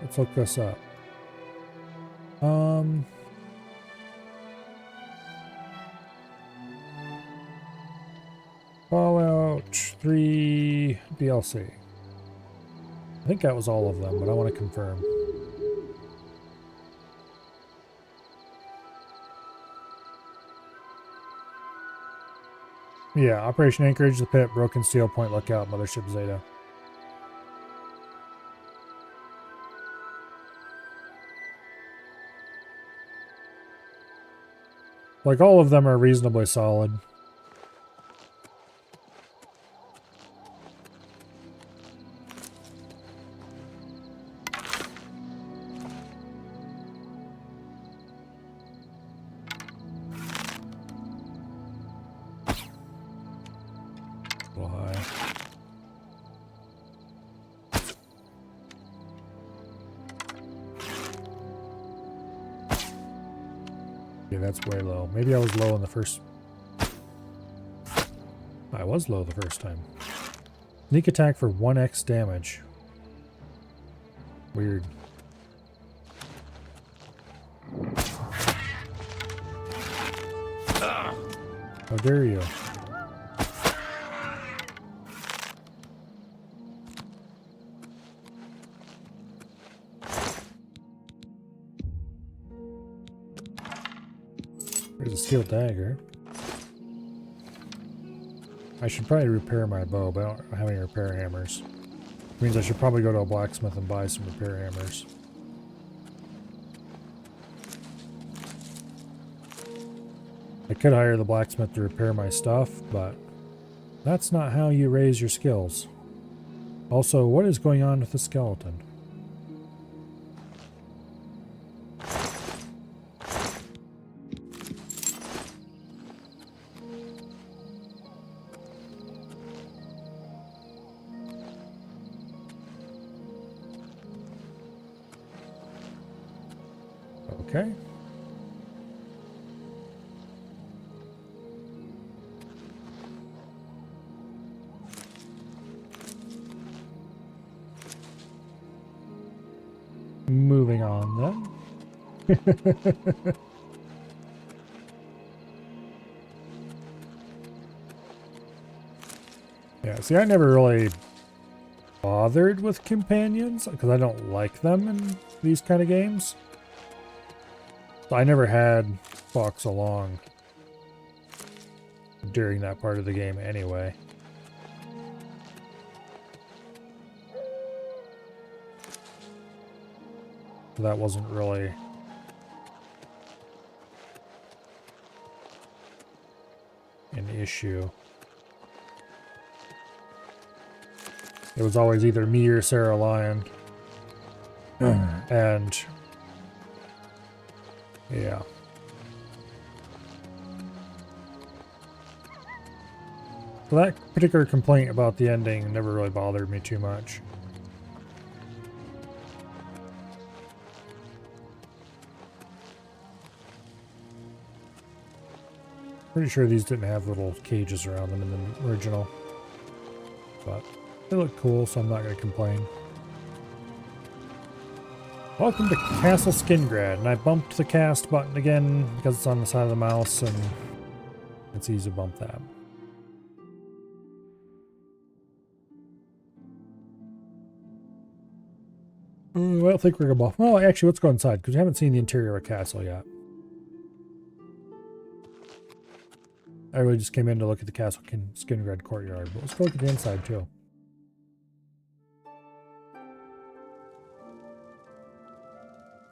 Let's look this up. Fallout 3 DLC. I think that was all of them, but I want to confirm. Yeah, Operation Anchorage, The Pit, Broken Steel, Point Lookout, Mothership Zeta. Like, all of them are reasonably solid. Okay, that's way low. Maybe I was low in the first... I was low the first time. Sneak attack for 1x damage. Weird. How dare you? There's a steel dagger. I should probably repair my bow, but I don't have any repair hammers. Which means I should probably go to a blacksmith and buy some repair hammers. I could hire the blacksmith to repair my stuff, but that's not how you raise your skills. Also, what is going on with the skeleton? Okay. Moving on then. Yeah, see, I never really bothered with companions because I don't like them in these kind of games. So I never had Fox along during that part of the game anyway. So that wasn't really an issue. It was always either me or Sarah Lyon. And yeah. So that particular complaint about the ending never really bothered me too much. Pretty sure these didn't have little cages around them in the original. But they look cool, so I'm not going to complain. Welcome to Castle Skingrad, and I bumped the cast button again because it's on the side of the mouse and it's easy to bump that. I don't think we're going to bump. Well, actually, let's go inside because we haven't seen the interior of a castle yet. I really just came in to look at the Castle Skingrad courtyard, but let's go look at the inside too.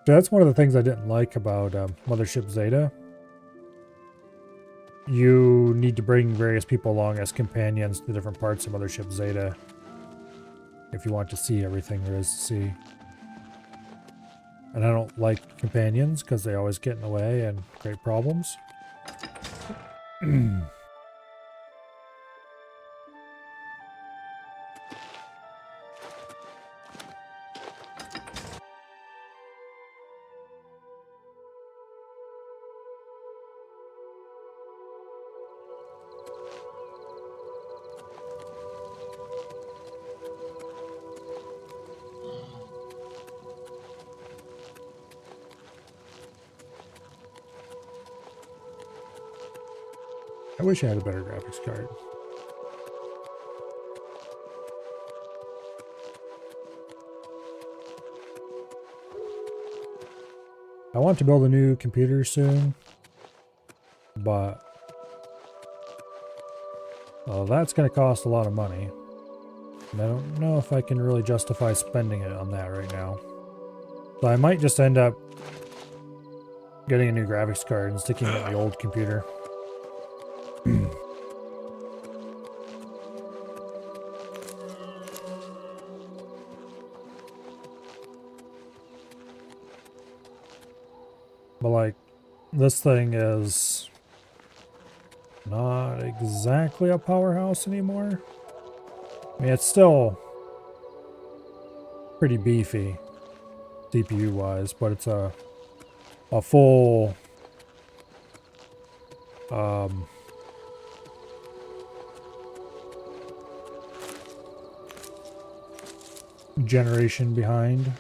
So that's one of the things I didn't like about Mothership Zeta. You need to bring various people along as companions to different parts of Mothership Zeta if you want to see everything there is to see. And I don't like companions because they always get in the way and create problems. I wish I had a better graphics card. I want to build a new computer soon, but that's going to cost a lot of money. And I don't know if I can really justify spending it on that right now. So I might just end up getting a new graphics card and sticking it in the old computer. But like, this thing is not exactly a powerhouse anymore. I mean, it's still pretty beefy CPU wise, but it's a full generation behind.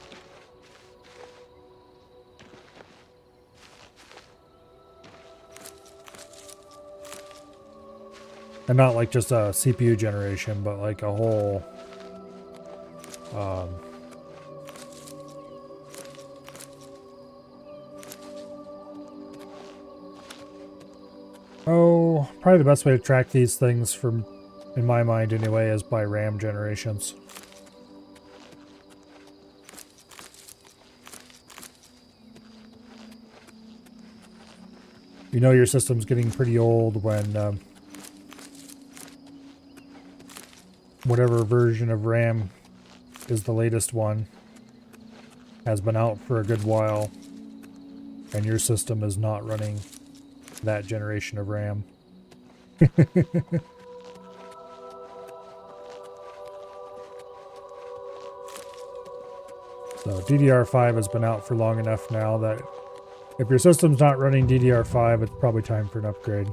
And not like just a CPU generation, but like a whole probably the best way to track these things from, in my mind anyway, is by RAM generations. You know your system's getting pretty old when whatever version of RAM is the latest one has been out for a good while, and your system is not running that generation of RAM. So DDR5 has been out for long enough now that if your system's not running DDR5, it's probably time for an upgrade.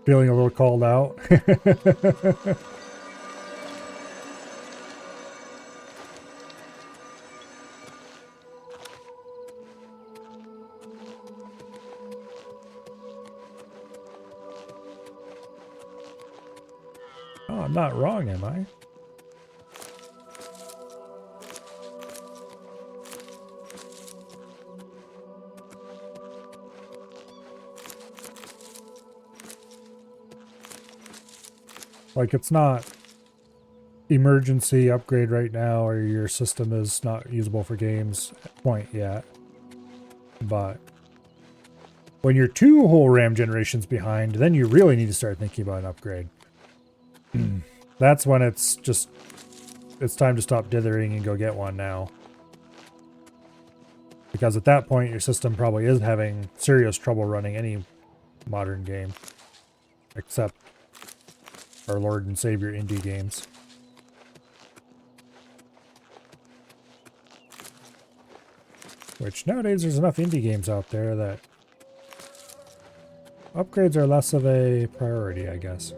Feeling a little called out. Oh, I'm not wrong, am I? Like, it's not emergency upgrade right now, or your system is not usable for games point yet. But when you're 2 whole RAM generations behind, then you really need to start thinking about an upgrade. That's when it's time to stop dithering and go get one now. Because at that point, your system probably is having serious trouble running any modern game. Except our Lord and Savior indie games. Which nowadays there's enough indie games out there that upgrades are less of a priority, I guess.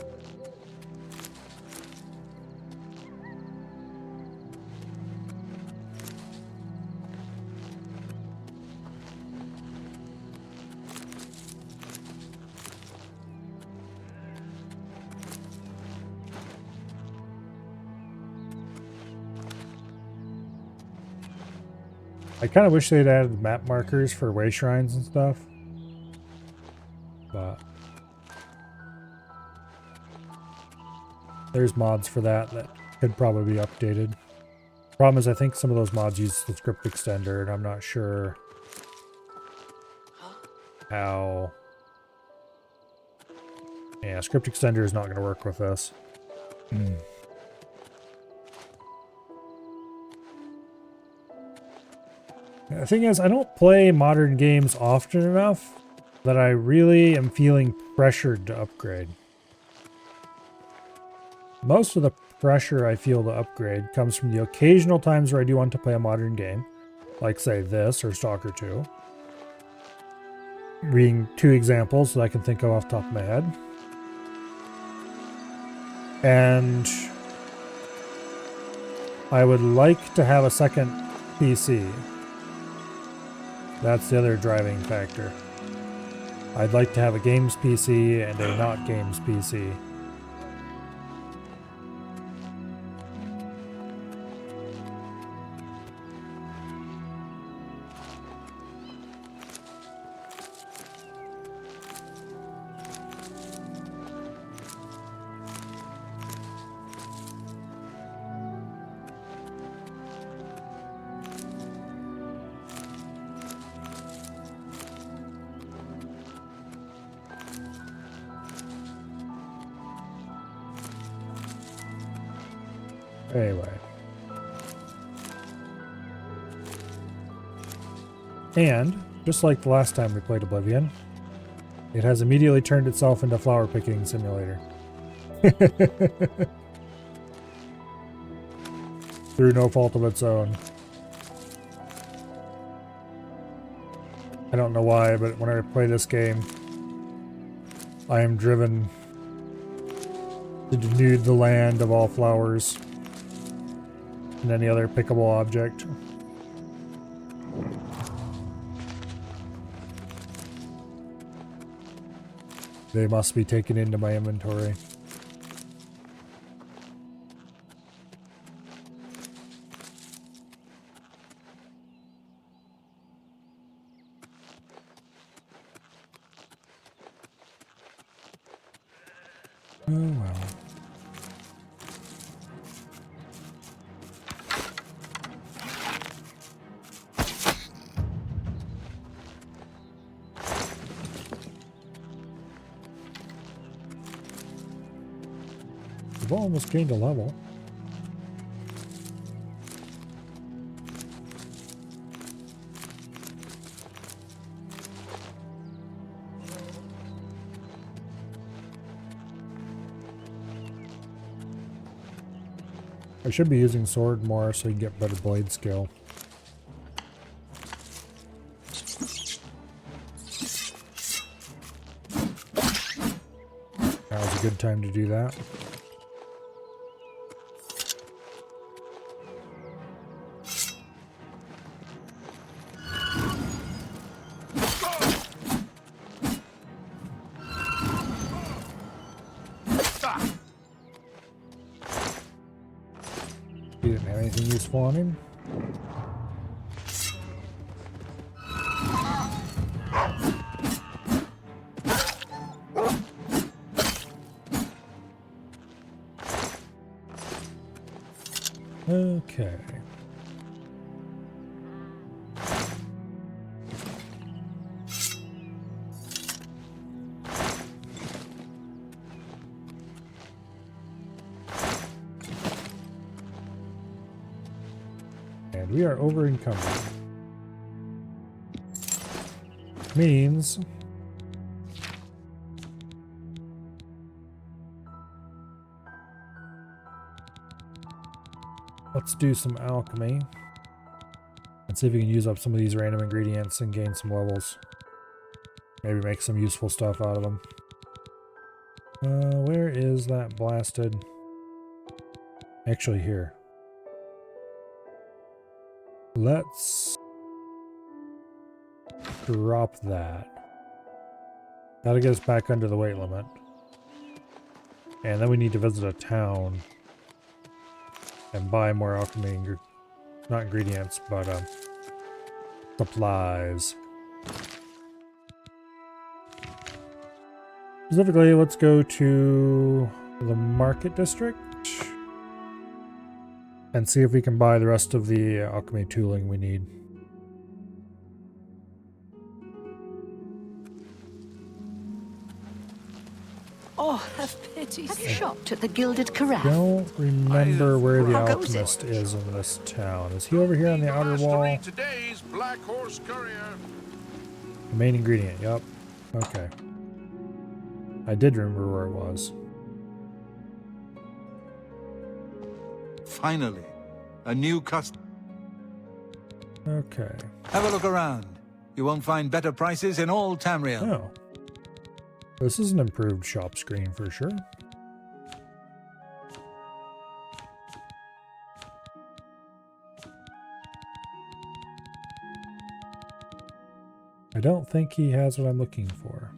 I kind of wish they'd added map markers for way shrines and stuff. But there's mods for that could probably be updated. Problem is, I think some of those mods use the script extender, and I'm not sure how... Yeah, script extender is not going to work with this. The thing is, I don't play modern games often enough that I really am feeling pressured to upgrade. Most of the pressure I feel to upgrade comes from the occasional times where I do want to play a modern game, like say this or Stalker 2. Reading 2 examples that I can think of off the top of my head. And I would like to have a second PC. That's the other driving factor. I'd like to have a games PC and a not games PC. Anyway. And, just like the last time we played Oblivion, it has immediately turned itself into a flower picking simulator. Through no fault of its own. I don't know why, but when I play this game, I am driven to denude the land of all flowers and any other pickable object. They must be taken into my inventory. Oh well. We've almost gained a level. I should be using sword more so you can get better blade skill. Now's a good time to do that. He didn't have anything useful on him. Okay. And we are over encumbered. Means let's do some alchemy and see if we can use up some of these random ingredients and gain some levels. Maybe make some useful stuff out of them. Where is that blasted? Actually, here. Let's drop that. That'll get us back under the weight limit. And then we need to visit a town and buy more alchemy, not ingredients, but supplies. Specifically, let's go to the market district and see if we can buy the rest of the alchemy tooling we need. Oh, have pity. Have you shopped at the Gilded Carafe? Don't remember where the How goes it? alchemist is in this town. Is he over here on the outer wall? Today's Black Horse Courier. The main ingredient, yep. Okay. I did remember where it was. Finally, a new customer. Okay. Have a look around. You won't find better prices in all Tamriel. Oh. This is an improved shop screen for sure. I don't think he has what I'm looking for.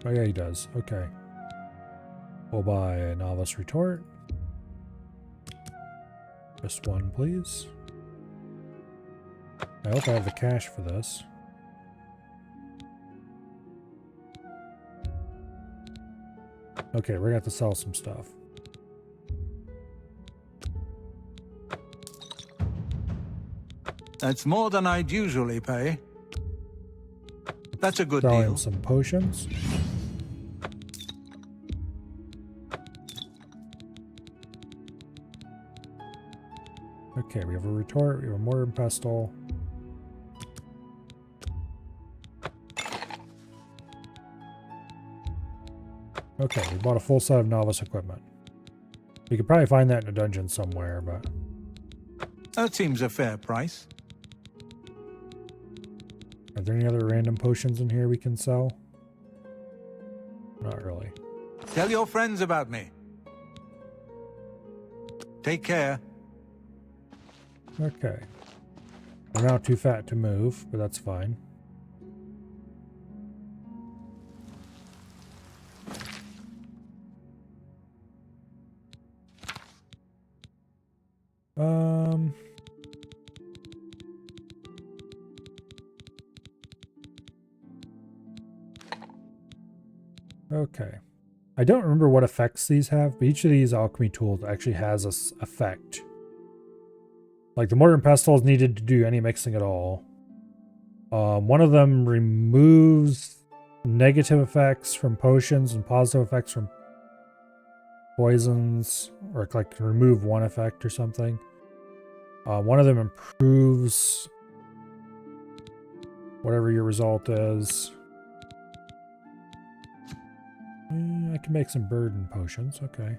Oh yeah, he does. Okay. We'll buy a novice retort. Just one, please. I hope I have the cash for this. Okay, we're gonna have to sell some stuff. That's more than I'd usually pay. That's a good Sell deal. him some potions. Okay, we have a retort, we have a mortar and pestle. Okay, we bought a full set of novice equipment. We could probably find that in a dungeon somewhere, but... That seems a fair price. Are there any other random potions in here we can sell? Not really. Tell your friends about me. Take care. Okay. We're now too fat to move, but that's fine. Okay. I don't remember what effects these have, but each of these alchemy tools actually has an effect. Like the mortar and pestle is needed to do any mixing at all. One of them removes negative effects from potions and positive effects from poisons, or like remove one effect or something. One of them improves whatever your result is. I can make some burden potions, okay.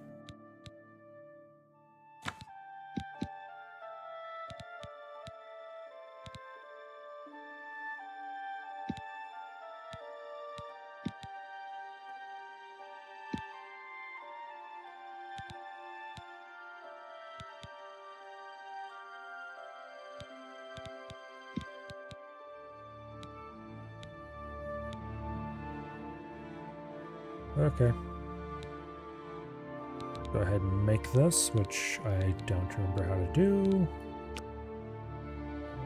Okay. Go ahead and make this, which I don't remember how to do.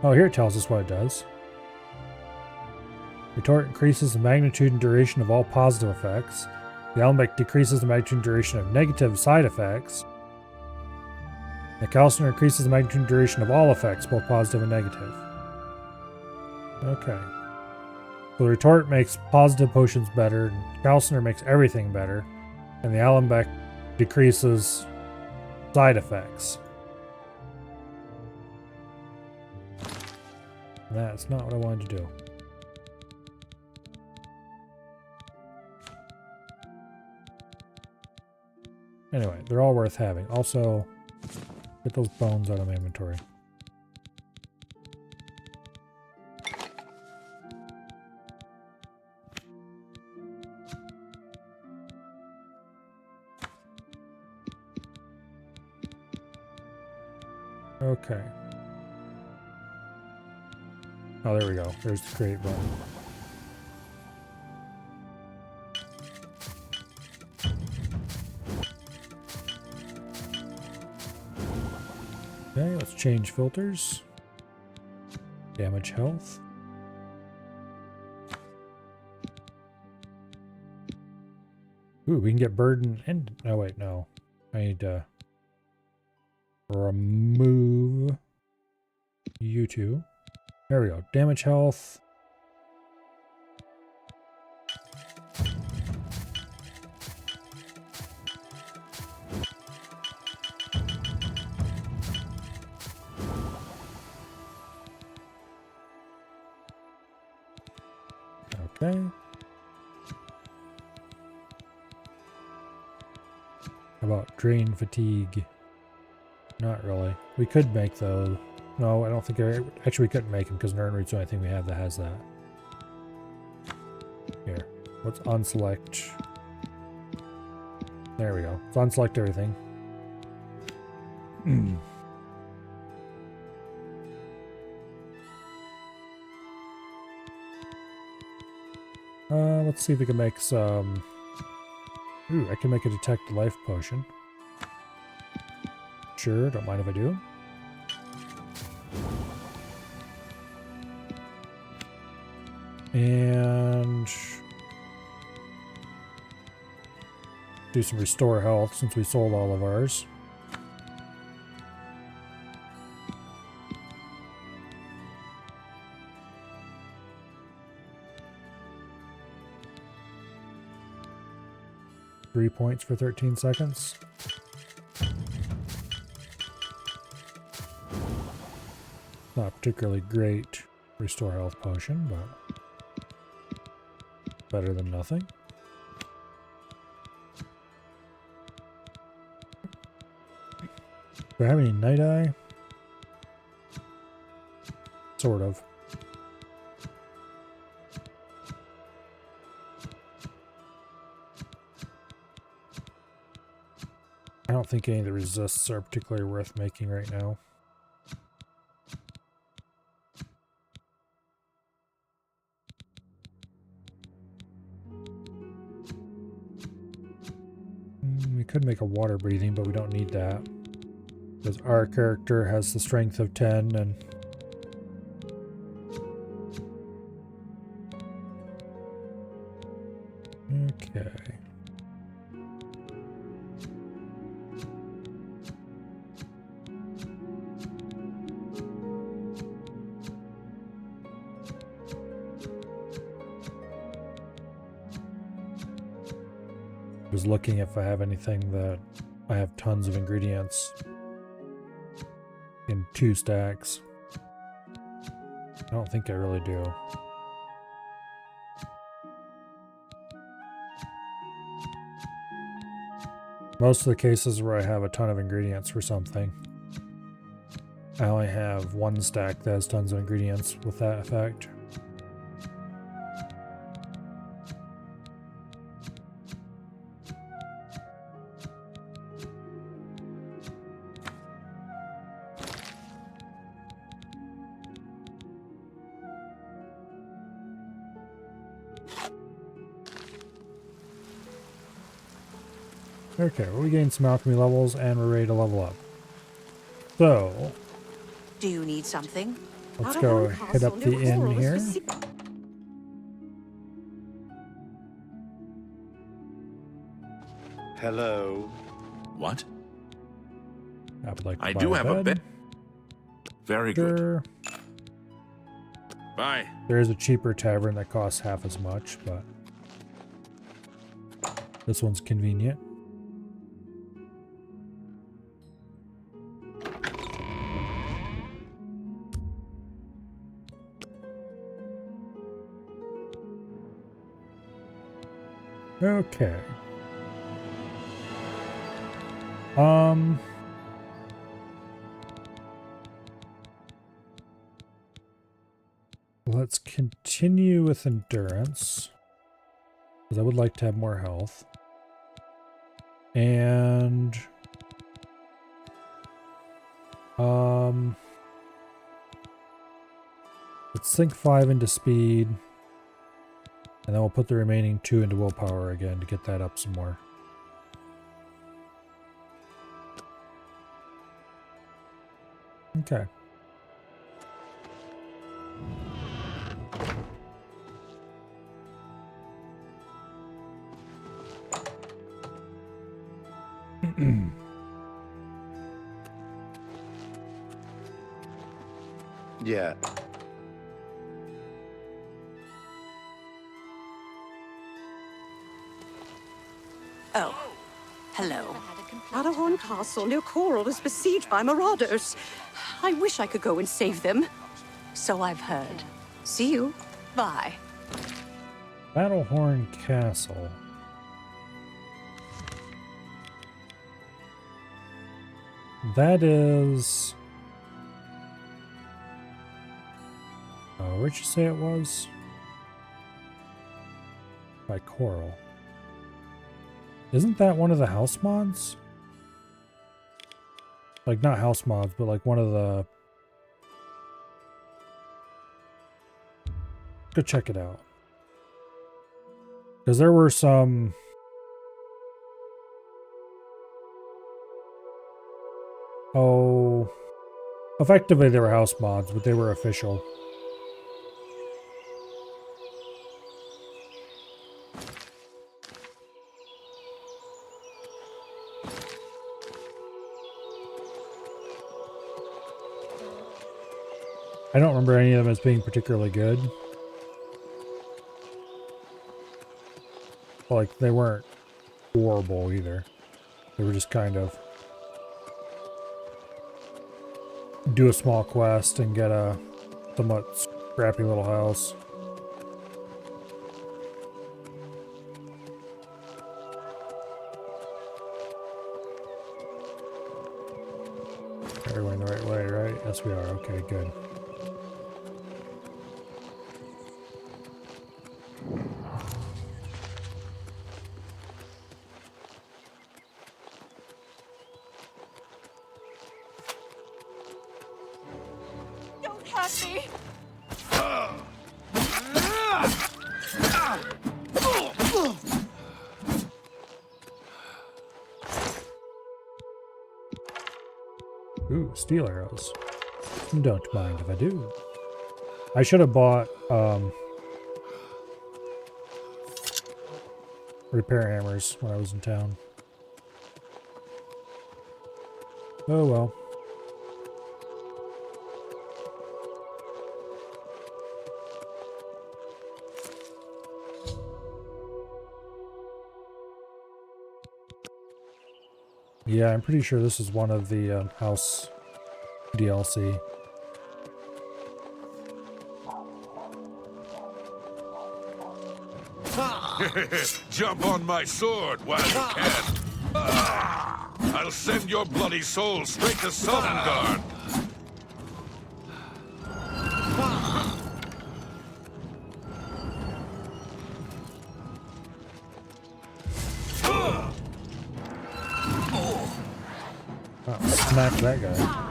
Oh, here it tells us what it does. Retort increases the magnitude and duration of all positive effects. The alembic decreases the magnitude and duration of negative side effects. The calciner increases the magnitude and duration of all effects, both positive and negative. Okay. So the retort makes positive potions better, and calciner makes everything better, and the alembic decreases side effects. That's not what I wanted to do. Anyway, they're all worth having. Also, get those bones out of my inventory. Okay. Oh, there we go. There's the create button. Okay, let's change filters. Damage health. Ooh, we can get burden and... Oh, wait, no. I need to remove you two. There we go. Damage health. Okay. How about drain fatigue? Not really. We could make those. No, I don't think actually we couldn't make them because Nernroot's the only thing we have that has that. Here. Let's unselect. There we go. Let's unselect everything. Let's see if we can make some... Ooh, I can make a detect life potion. Sure, don't mind if I do. And... do some restore health since we sold all of ours. Three points for 13 seconds. Not particularly great restore health potion, but better than nothing. Do I have any night eye? Sort of. I don't think any of the resists are particularly worth making right now. We could make a water breathing, but we don't need that. Because our character has the strength of 10 and... Okay. Was looking if I have anything that I have tons of ingredients in 2 stacks. I don't think I really do. Most of the cases where I have a ton of ingredients for something, I only have 1 stack that has tons of ingredients with that effect. Okay, well, we gained some alchemy levels and we're ready to level up. So, do you need something? Let's go hit up the inn here. Hello. What? I would like to I buy do a have bed. a bed. Very good. Bye. There is a cheaper tavern that costs half as much, but this one's convenient. Okay. Let's continue with endurance, because I would like to have more health. And let's sink 5 into speed. And then we'll put the remaining 2 into willpower again to get that up some more. Okay. Yeah. Oh, hello. Adahorn Castle near Coral is besieged by marauders. I wish I could go and save them. So I've heard. See you. Bye. Battlehorn Castle. That is... where'd you say it was? By Coral. Isn't that one of the house mods? Like, not house mods, but like one of the... Go check it out. Because there were some... Oh... Effectively, they were house mods, but they were official. I don't remember any of them as being particularly good. Like, they weren't horrible either. They were just kind of... do a small quest and get a somewhat scrappy little house. Are we going the right way, right? Yes, we are. Okay, good. Don't hurt me! Ooh, steel arrows. Don't mind if I do. I should have bought repair hammers when I was in town. Oh well. Yeah, I'm pretty sure this is one of the house DLC. Jump on my sword while you can. I'll send your bloody soul straight to Sovngarde. Oh, smack that guy.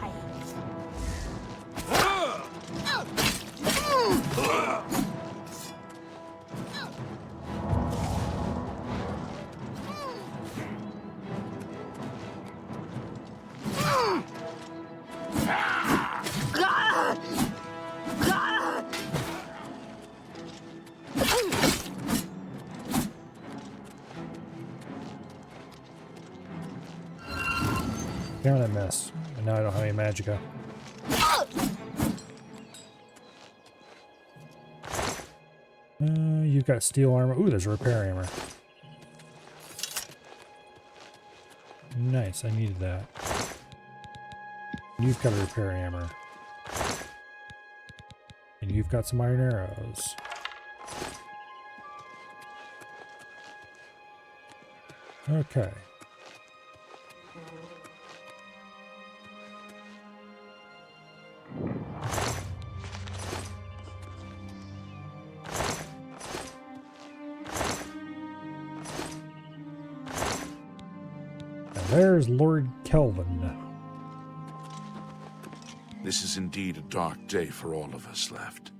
Damn it, I missed. And now I don't have any magicka. You've got steel armor. Ooh, there's a repair hammer. Nice, I needed that. You've got a repair hammer. And you've got some iron arrows. Okay. There's Lord Kelvin. This is indeed a dark day for all of us left.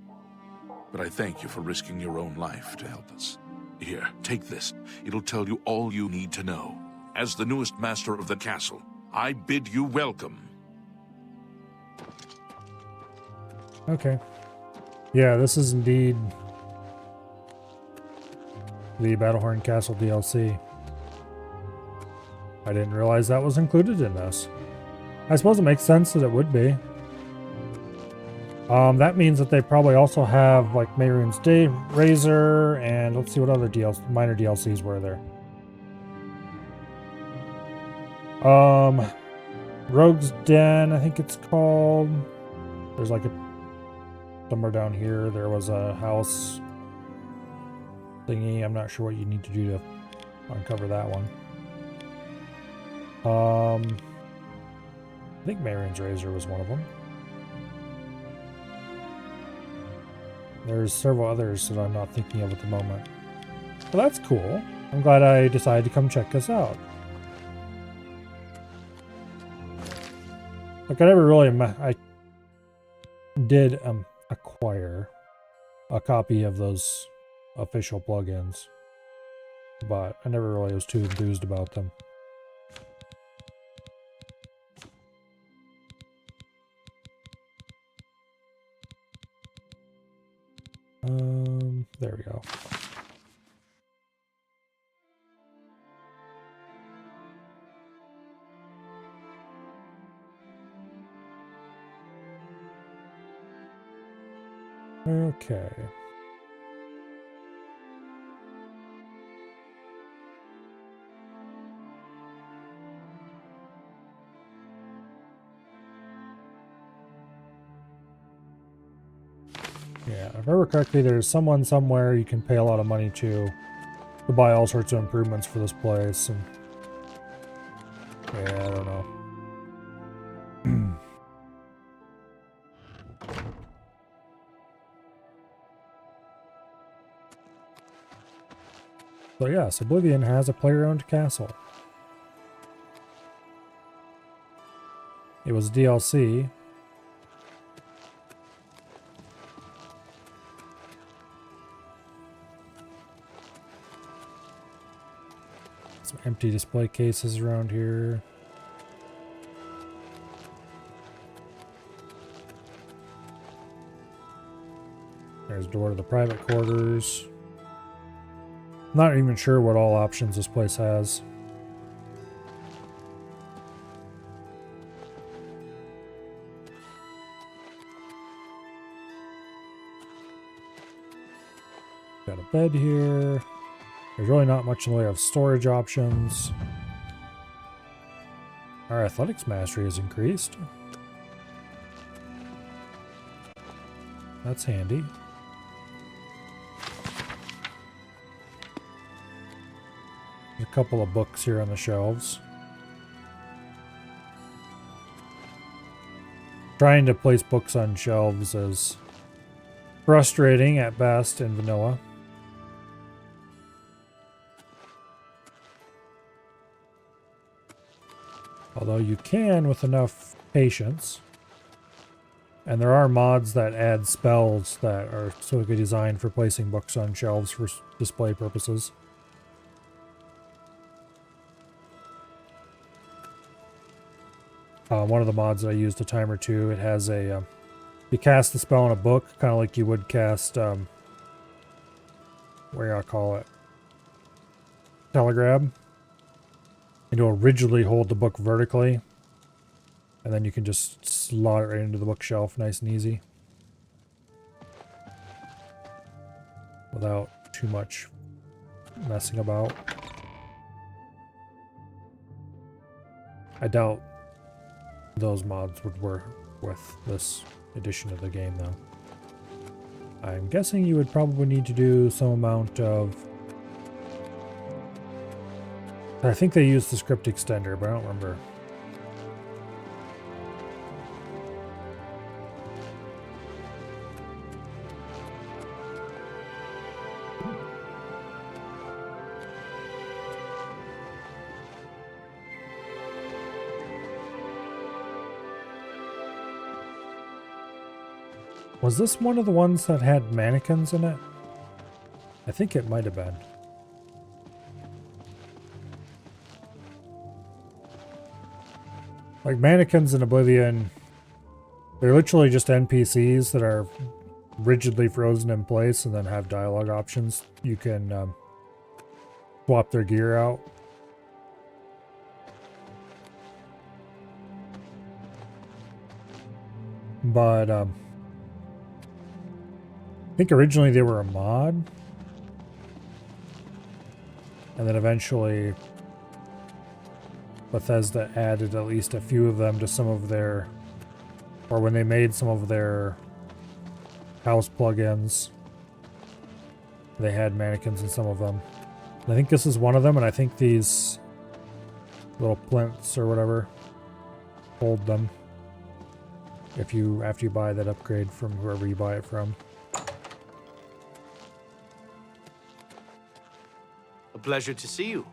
But I thank you for risking your own life to help us. Here, take this. It'll tell you all you need to know. As the newest master of the castle, I bid you welcome. Okay. Yeah, this is indeed the Battlehorn Castle DLC. I didn't realize that was included in this. I suppose it makes sense that it would be. That means that they probably also have like Mehrunes Day Razor, and let's see what other minor DLCs were there. Rogue's Den, I think it's called. There's like a somewhere down here there was a house. thingy. I'm not sure what you need to do to uncover that one. I think Marion's Razor was one of them. There's several others that I'm not thinking of at the moment. Well, that's cool. I'm glad I decided to come check this out. Like, I never really... I did acquire a copy of those official plugins, but I never really was too enthused about them. There we go. Okay. Yeah, if I remember correctly, there's someone somewhere you can pay a lot of money to buy all sorts of improvements for this place, and yeah, I don't know. So yes, Oblivion has a player-owned castle. It was DLC. Some empty display cases around here. There's a door to the private quarters. Not even sure what all options this place has. Got a bed here. There's really not much in the way of storage options. Our athletics mastery has increased. That's handy. There's a couple of books here on the shelves. Trying to place books on shelves is frustrating at best in vanilla. Although you can with enough patience. And there are mods that add spells that are specifically designed for placing books on shelves for display purposes. One of the mods that I used a time or two, it has a... you cast the spell on a book, kind of like you would cast... what do I call it? Telegrab. And you'll rigidly hold the book vertically. And then you can just slot it right into the bookshelf, nice and easy. Without too much messing about. I doubt those mods would work with this edition of the game, though. I'm guessing you would probably need to do some amount of... I think they used the script extender, but I don't remember. Was this one of the ones that had mannequins in it? I think it might have been. Like, mannequins in Oblivion, they're literally just NPCs that are rigidly frozen in place and then have dialogue options. You can swap their gear out. But I think originally they were a mod. And then eventually Bethesda added at least a few of them to some of their, or when they made some of their house plugins, They had mannequins in some of them. And I think this is one of them, and I think these little plinths or whatever hold them. If you after you buy that upgrade from whoever you buy it from. A pleasure to see you.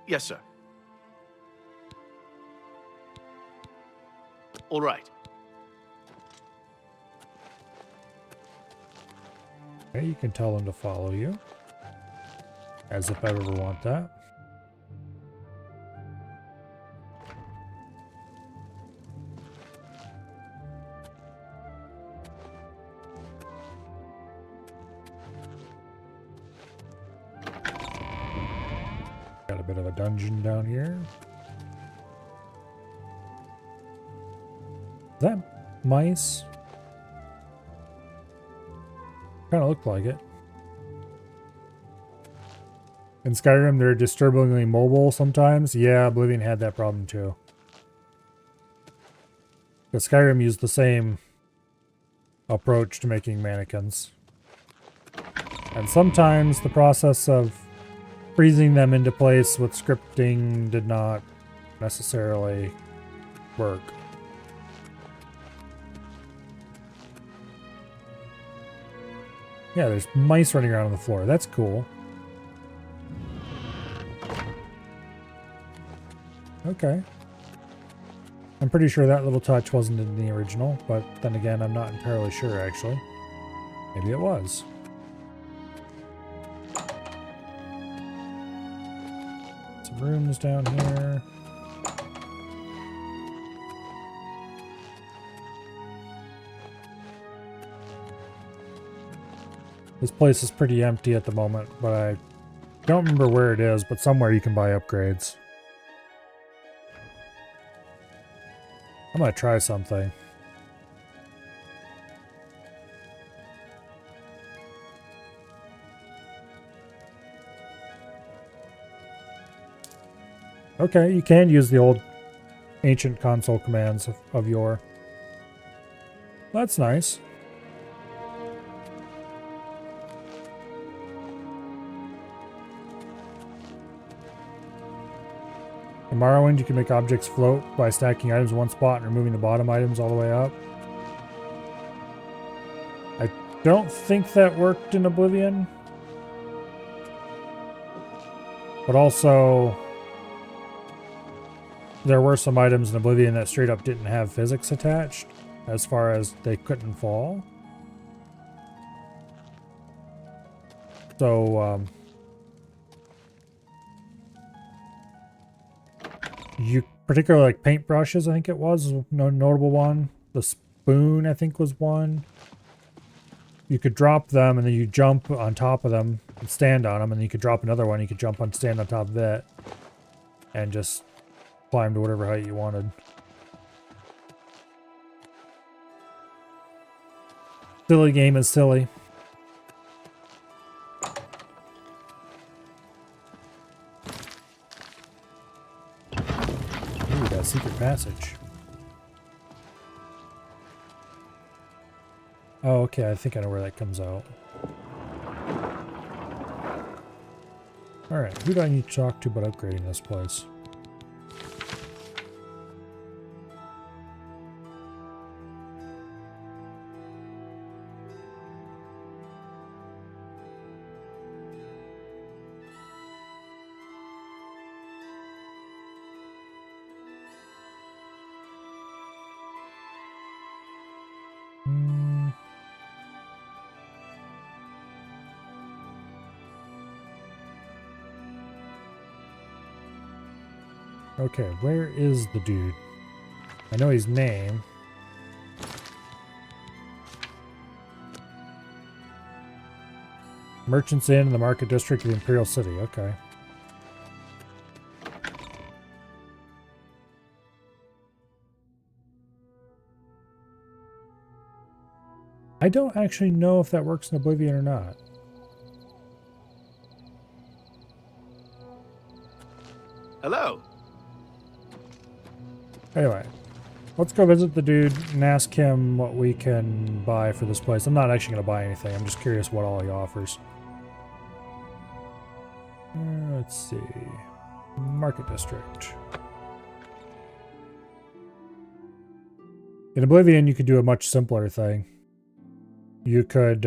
Yes, sir. All right. Okay, you can tell them to follow you. As if I ever want that. Got a bit of a dungeon down here. Is that mice? Kind of looked like it. In Skyrim, they're disturbingly mobile sometimes. Yeah, Oblivion had that problem too. Because Skyrim used the same approach to making mannequins. And sometimes the process of freezing them into place with scripting did not necessarily work. Yeah, there's mice running around on the floor. That's cool. Okay. I'm pretty sure that little touch wasn't in the original, but then again, I'm not entirely sure, actually. Maybe it was. Some rooms down here. This place is pretty empty at the moment, but I don't remember where it is, but somewhere you can buy upgrades. I'm gonna try something. Okay, you can use the old ancient console commands of yore. That's nice. In Morrowind, you can make objects float by stacking items in one spot and removing the bottom items all the way up. I don't think that worked in Oblivion. But also, there were some items in Oblivion that straight up didn't have physics attached, as far as they couldn't fall. So, you particularly like paintbrushes, I think it was no notable one. The spoon, I think, was one. You could drop them and then you jump on top of them and stand on them, and then you could drop another one. You could jump on, stand on top of it, and just climb to whatever height you wanted. Silly game is silly. Secret passage. Oh, okay, I think I know where that comes out. Alright, who do I need to talk to about upgrading this place? Okay, where is the dude? I know his name. Merchants Inn in the Market District of the Imperial City. Okay. I don't actually know if that works in Oblivion or not. Hello. Anyway, Let's go visit the dude and ask him what we can buy for this place. I'm not actually going to buy anything. I'm just curious what all he offers. Let's see. Market District. In Oblivion, you could do a much simpler thing. You could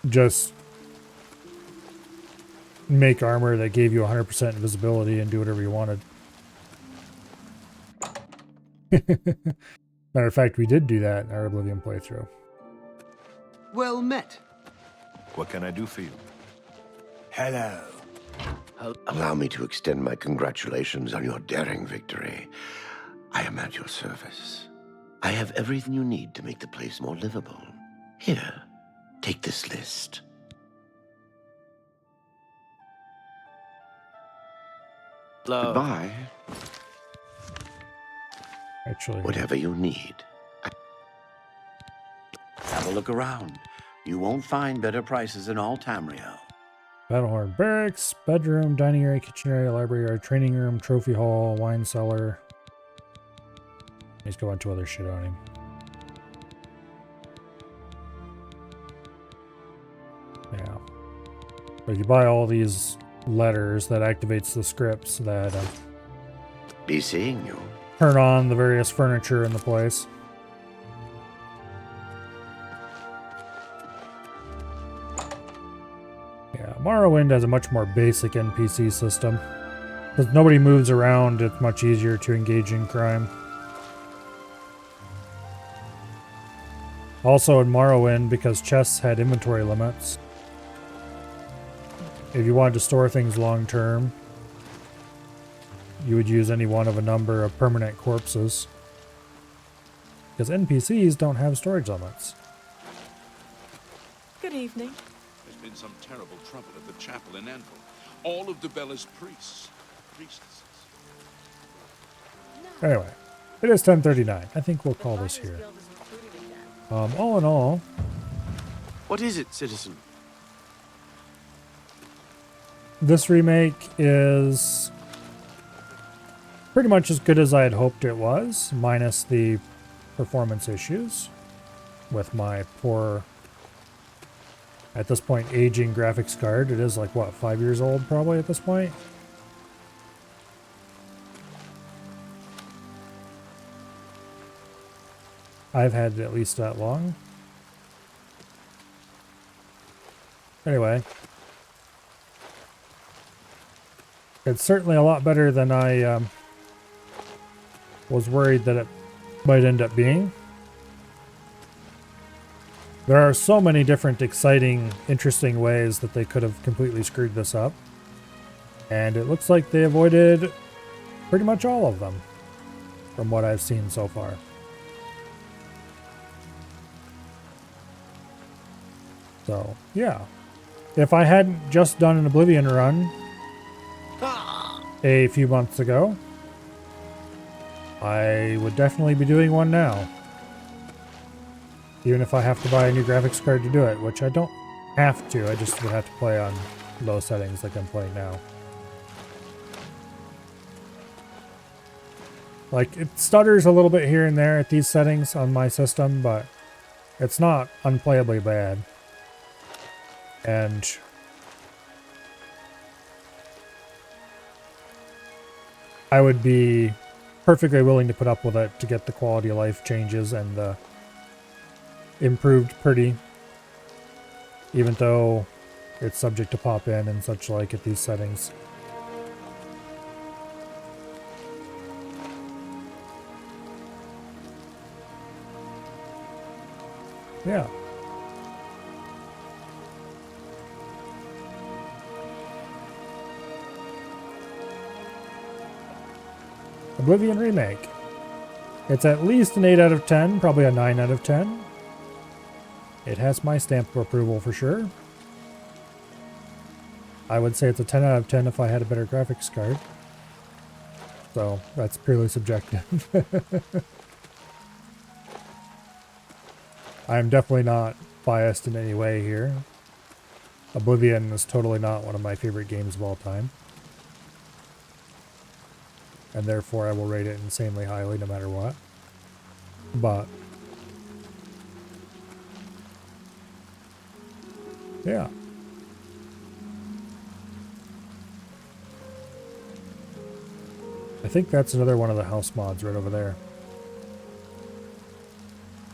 just make armor that gave you 100% invisibility and do whatever you wanted. Matter of fact, we did do that in our Oblivion playthrough. Well met. What can I do for you? Hello. Allow me to extend my congratulations on your daring victory. I am at your service. I have everything you need to make the place more livable. Here, take this list. Hello. Goodbye. Actually, whatever you need. Have a look around. You won't find better prices in all Tamriel. Battlehorn Barracks, bedroom, dining area, kitchen area, library area, training room, trophy hall, wine cellar. He's got a bunch of other shit on him. Yeah. But you buy all these letters, that activates the scripts that be seeing you. Turn on the various furniture in the place. Yeah, Morrowind has a much more basic NPC system. Because nobody moves around, it's much easier to engage in crime. Also in Morrowind, because chests had inventory limits, if you wanted to store things long term, you would use any one of a number of permanent corpses. Because NPCs don't have storage limits. Good evening. There's been some terrible trouble at the chapel in Anvil. All of Debella's priestesses. Anyway, it is 10:39. I think we'll call this here. All in all... What is it, citizen? This remake is pretty much as good as I had hoped it was, minus the performance issues with my poor, at this point, aging graphics card. It is like, what, 5 years old probably at this point? I've had it at least that long. Anyway. It's certainly a lot better than I was worried that it might end up being. There are so many different exciting, interesting ways that they could have completely screwed this up. And it looks like they avoided pretty much all of them from what I've seen so far. So, yeah. If I hadn't just done an Oblivion run a few months ago, I would definitely be doing one now. Even if I have to buy a new graphics card to do it, which I don't have to, I just would have to play on low settings like I'm playing now. Like, it stutters a little bit here and there at these settings on my system, but it's not unplayably bad. And I would be perfectly willing to put up with it to get the quality of life changes and the improved pretty, even though it's subject to pop in and such like at these settings. Yeah. Oblivion Remake. It's at least an 8 out of 10, probably a 9 out of 10. It has my stamp of approval for sure. I would say it's a 10 out of 10 if I had a better graphics card. So, that's purely subjective. I'm definitely not biased in any way here. Oblivion is totally not one of my favorite games of all time. and therefore I will rate it insanely highly no matter what. But yeah. I think that's another one of the house mods right over there.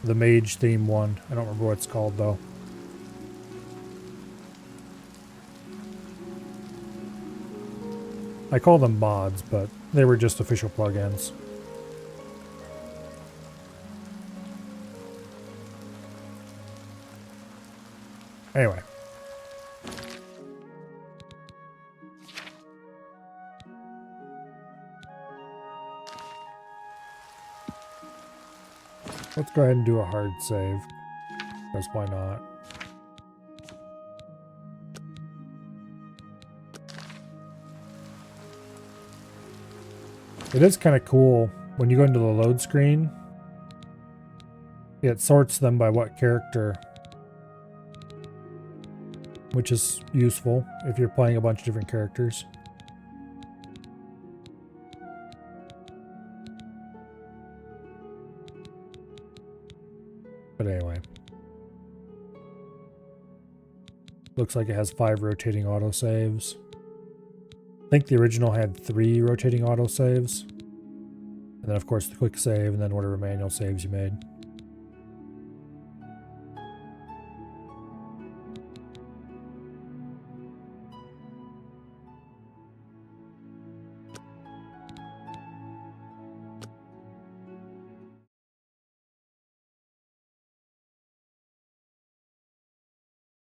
The mage theme one. I don't remember what it's called though. I call them mods, but they were just official plugins. Anyway. Let's go ahead and do a hard save. Because why not? It is kind of cool when you go into the load screen. It sorts them by what character, which is useful if you're playing a bunch of different characters. But anyway. Looks like it has 5 rotating autosaves. I think the original had 3 rotating autosaves. And then of course the quick save and then whatever manual saves you made.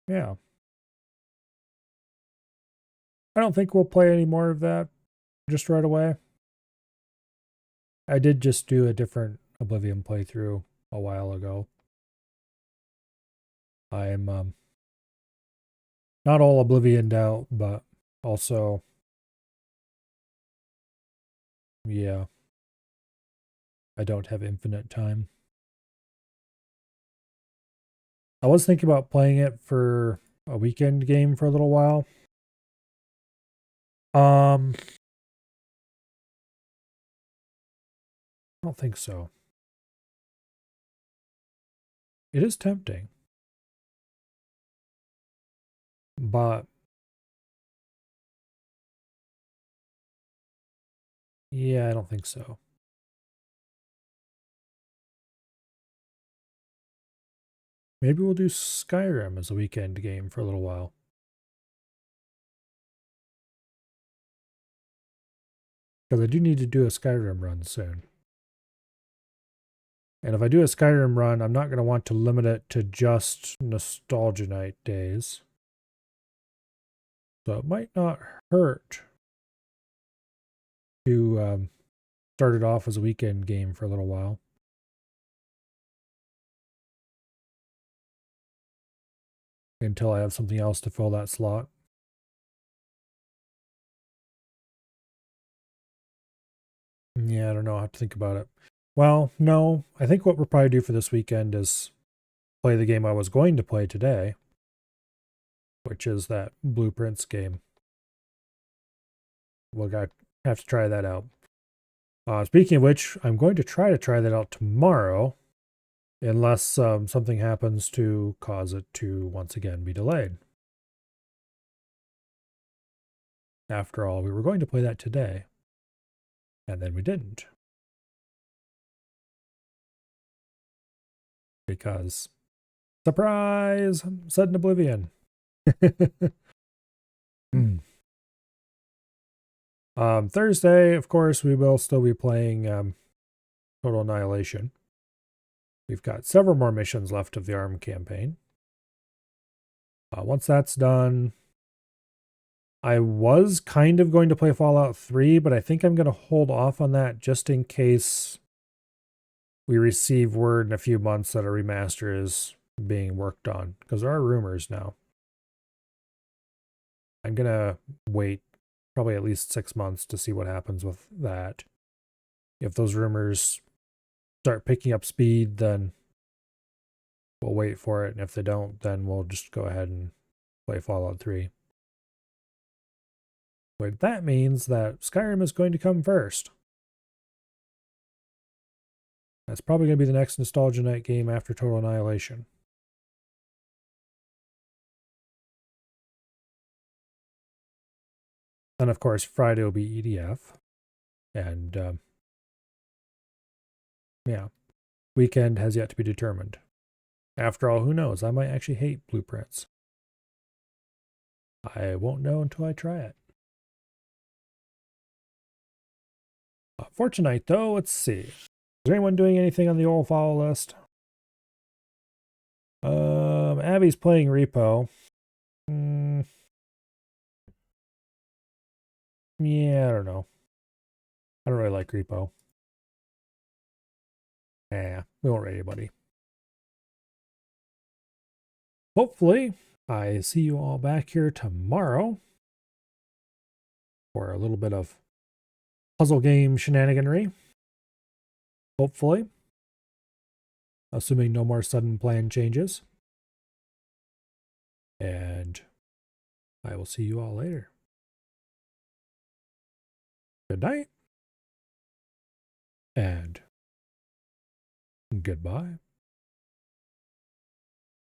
Yeah. I don't think we'll play any more of that just right away. I did just do a different Oblivion playthrough a while ago. I'm not all Oblivioned out, but also, yeah, I don't have infinite time. I was thinking about playing it for a weekend game for a little while. I don't think so. It is tempting. But yeah, I don't think so. Maybe we'll do Skyrim as a weekend game for a little while. Because I do need to do a Skyrim run soon. And if I do a Skyrim run, I'm not going to want to limit it to just Nostalgia Night days. So it might not hurt to start it off as a weekend game for a little while. Until I have something else to fill that slot. Yeah, I don't know. I have to think about it. Well, no. I think what we'll probably do for this weekend is play the game I was going to play today, which is that Blueprints game. We'll have to try that out. Speaking of which, I'm going to try that out tomorrow, unless something happens to cause it to once again be delayed. After all, we were going to play that today, and then we didn't. Because, surprise, I'm set in Oblivion. Thursday, of course, we will still be playing Total Annihilation. We've got several more missions left of the ARM campaign. Once that's done, I was kind of going to play Fallout 3, but I think I'm going to hold off on that just in case we receive word in a few months that a remaster is being worked on, because there are rumors now. I'm going to wait probably at least 6 months to see what happens with that. If those rumors start picking up speed, then we'll wait for it. And if they don't, then we'll just go ahead and play Fallout 3. But that means that Skyrim is going to come first. That's probably going to be the next Nostalgia Night game after Total Annihilation. And of course, Friday will be EDF. And yeah, weekend has yet to be determined. After all, who knows? I might actually hate Blueprints. I won't know until I try it. For tonight, though, let's see. Is there anyone doing anything on the old follow list? Abby's playing Repo. Yeah, I don't know. I don't really like Repo. We won't rate anybody. Hopefully, I see you all back here tomorrow for a little bit of puzzle game shenaniganry. Hopefully. Assuming no more sudden plan changes. And I will see you all later. Good night. And goodbye.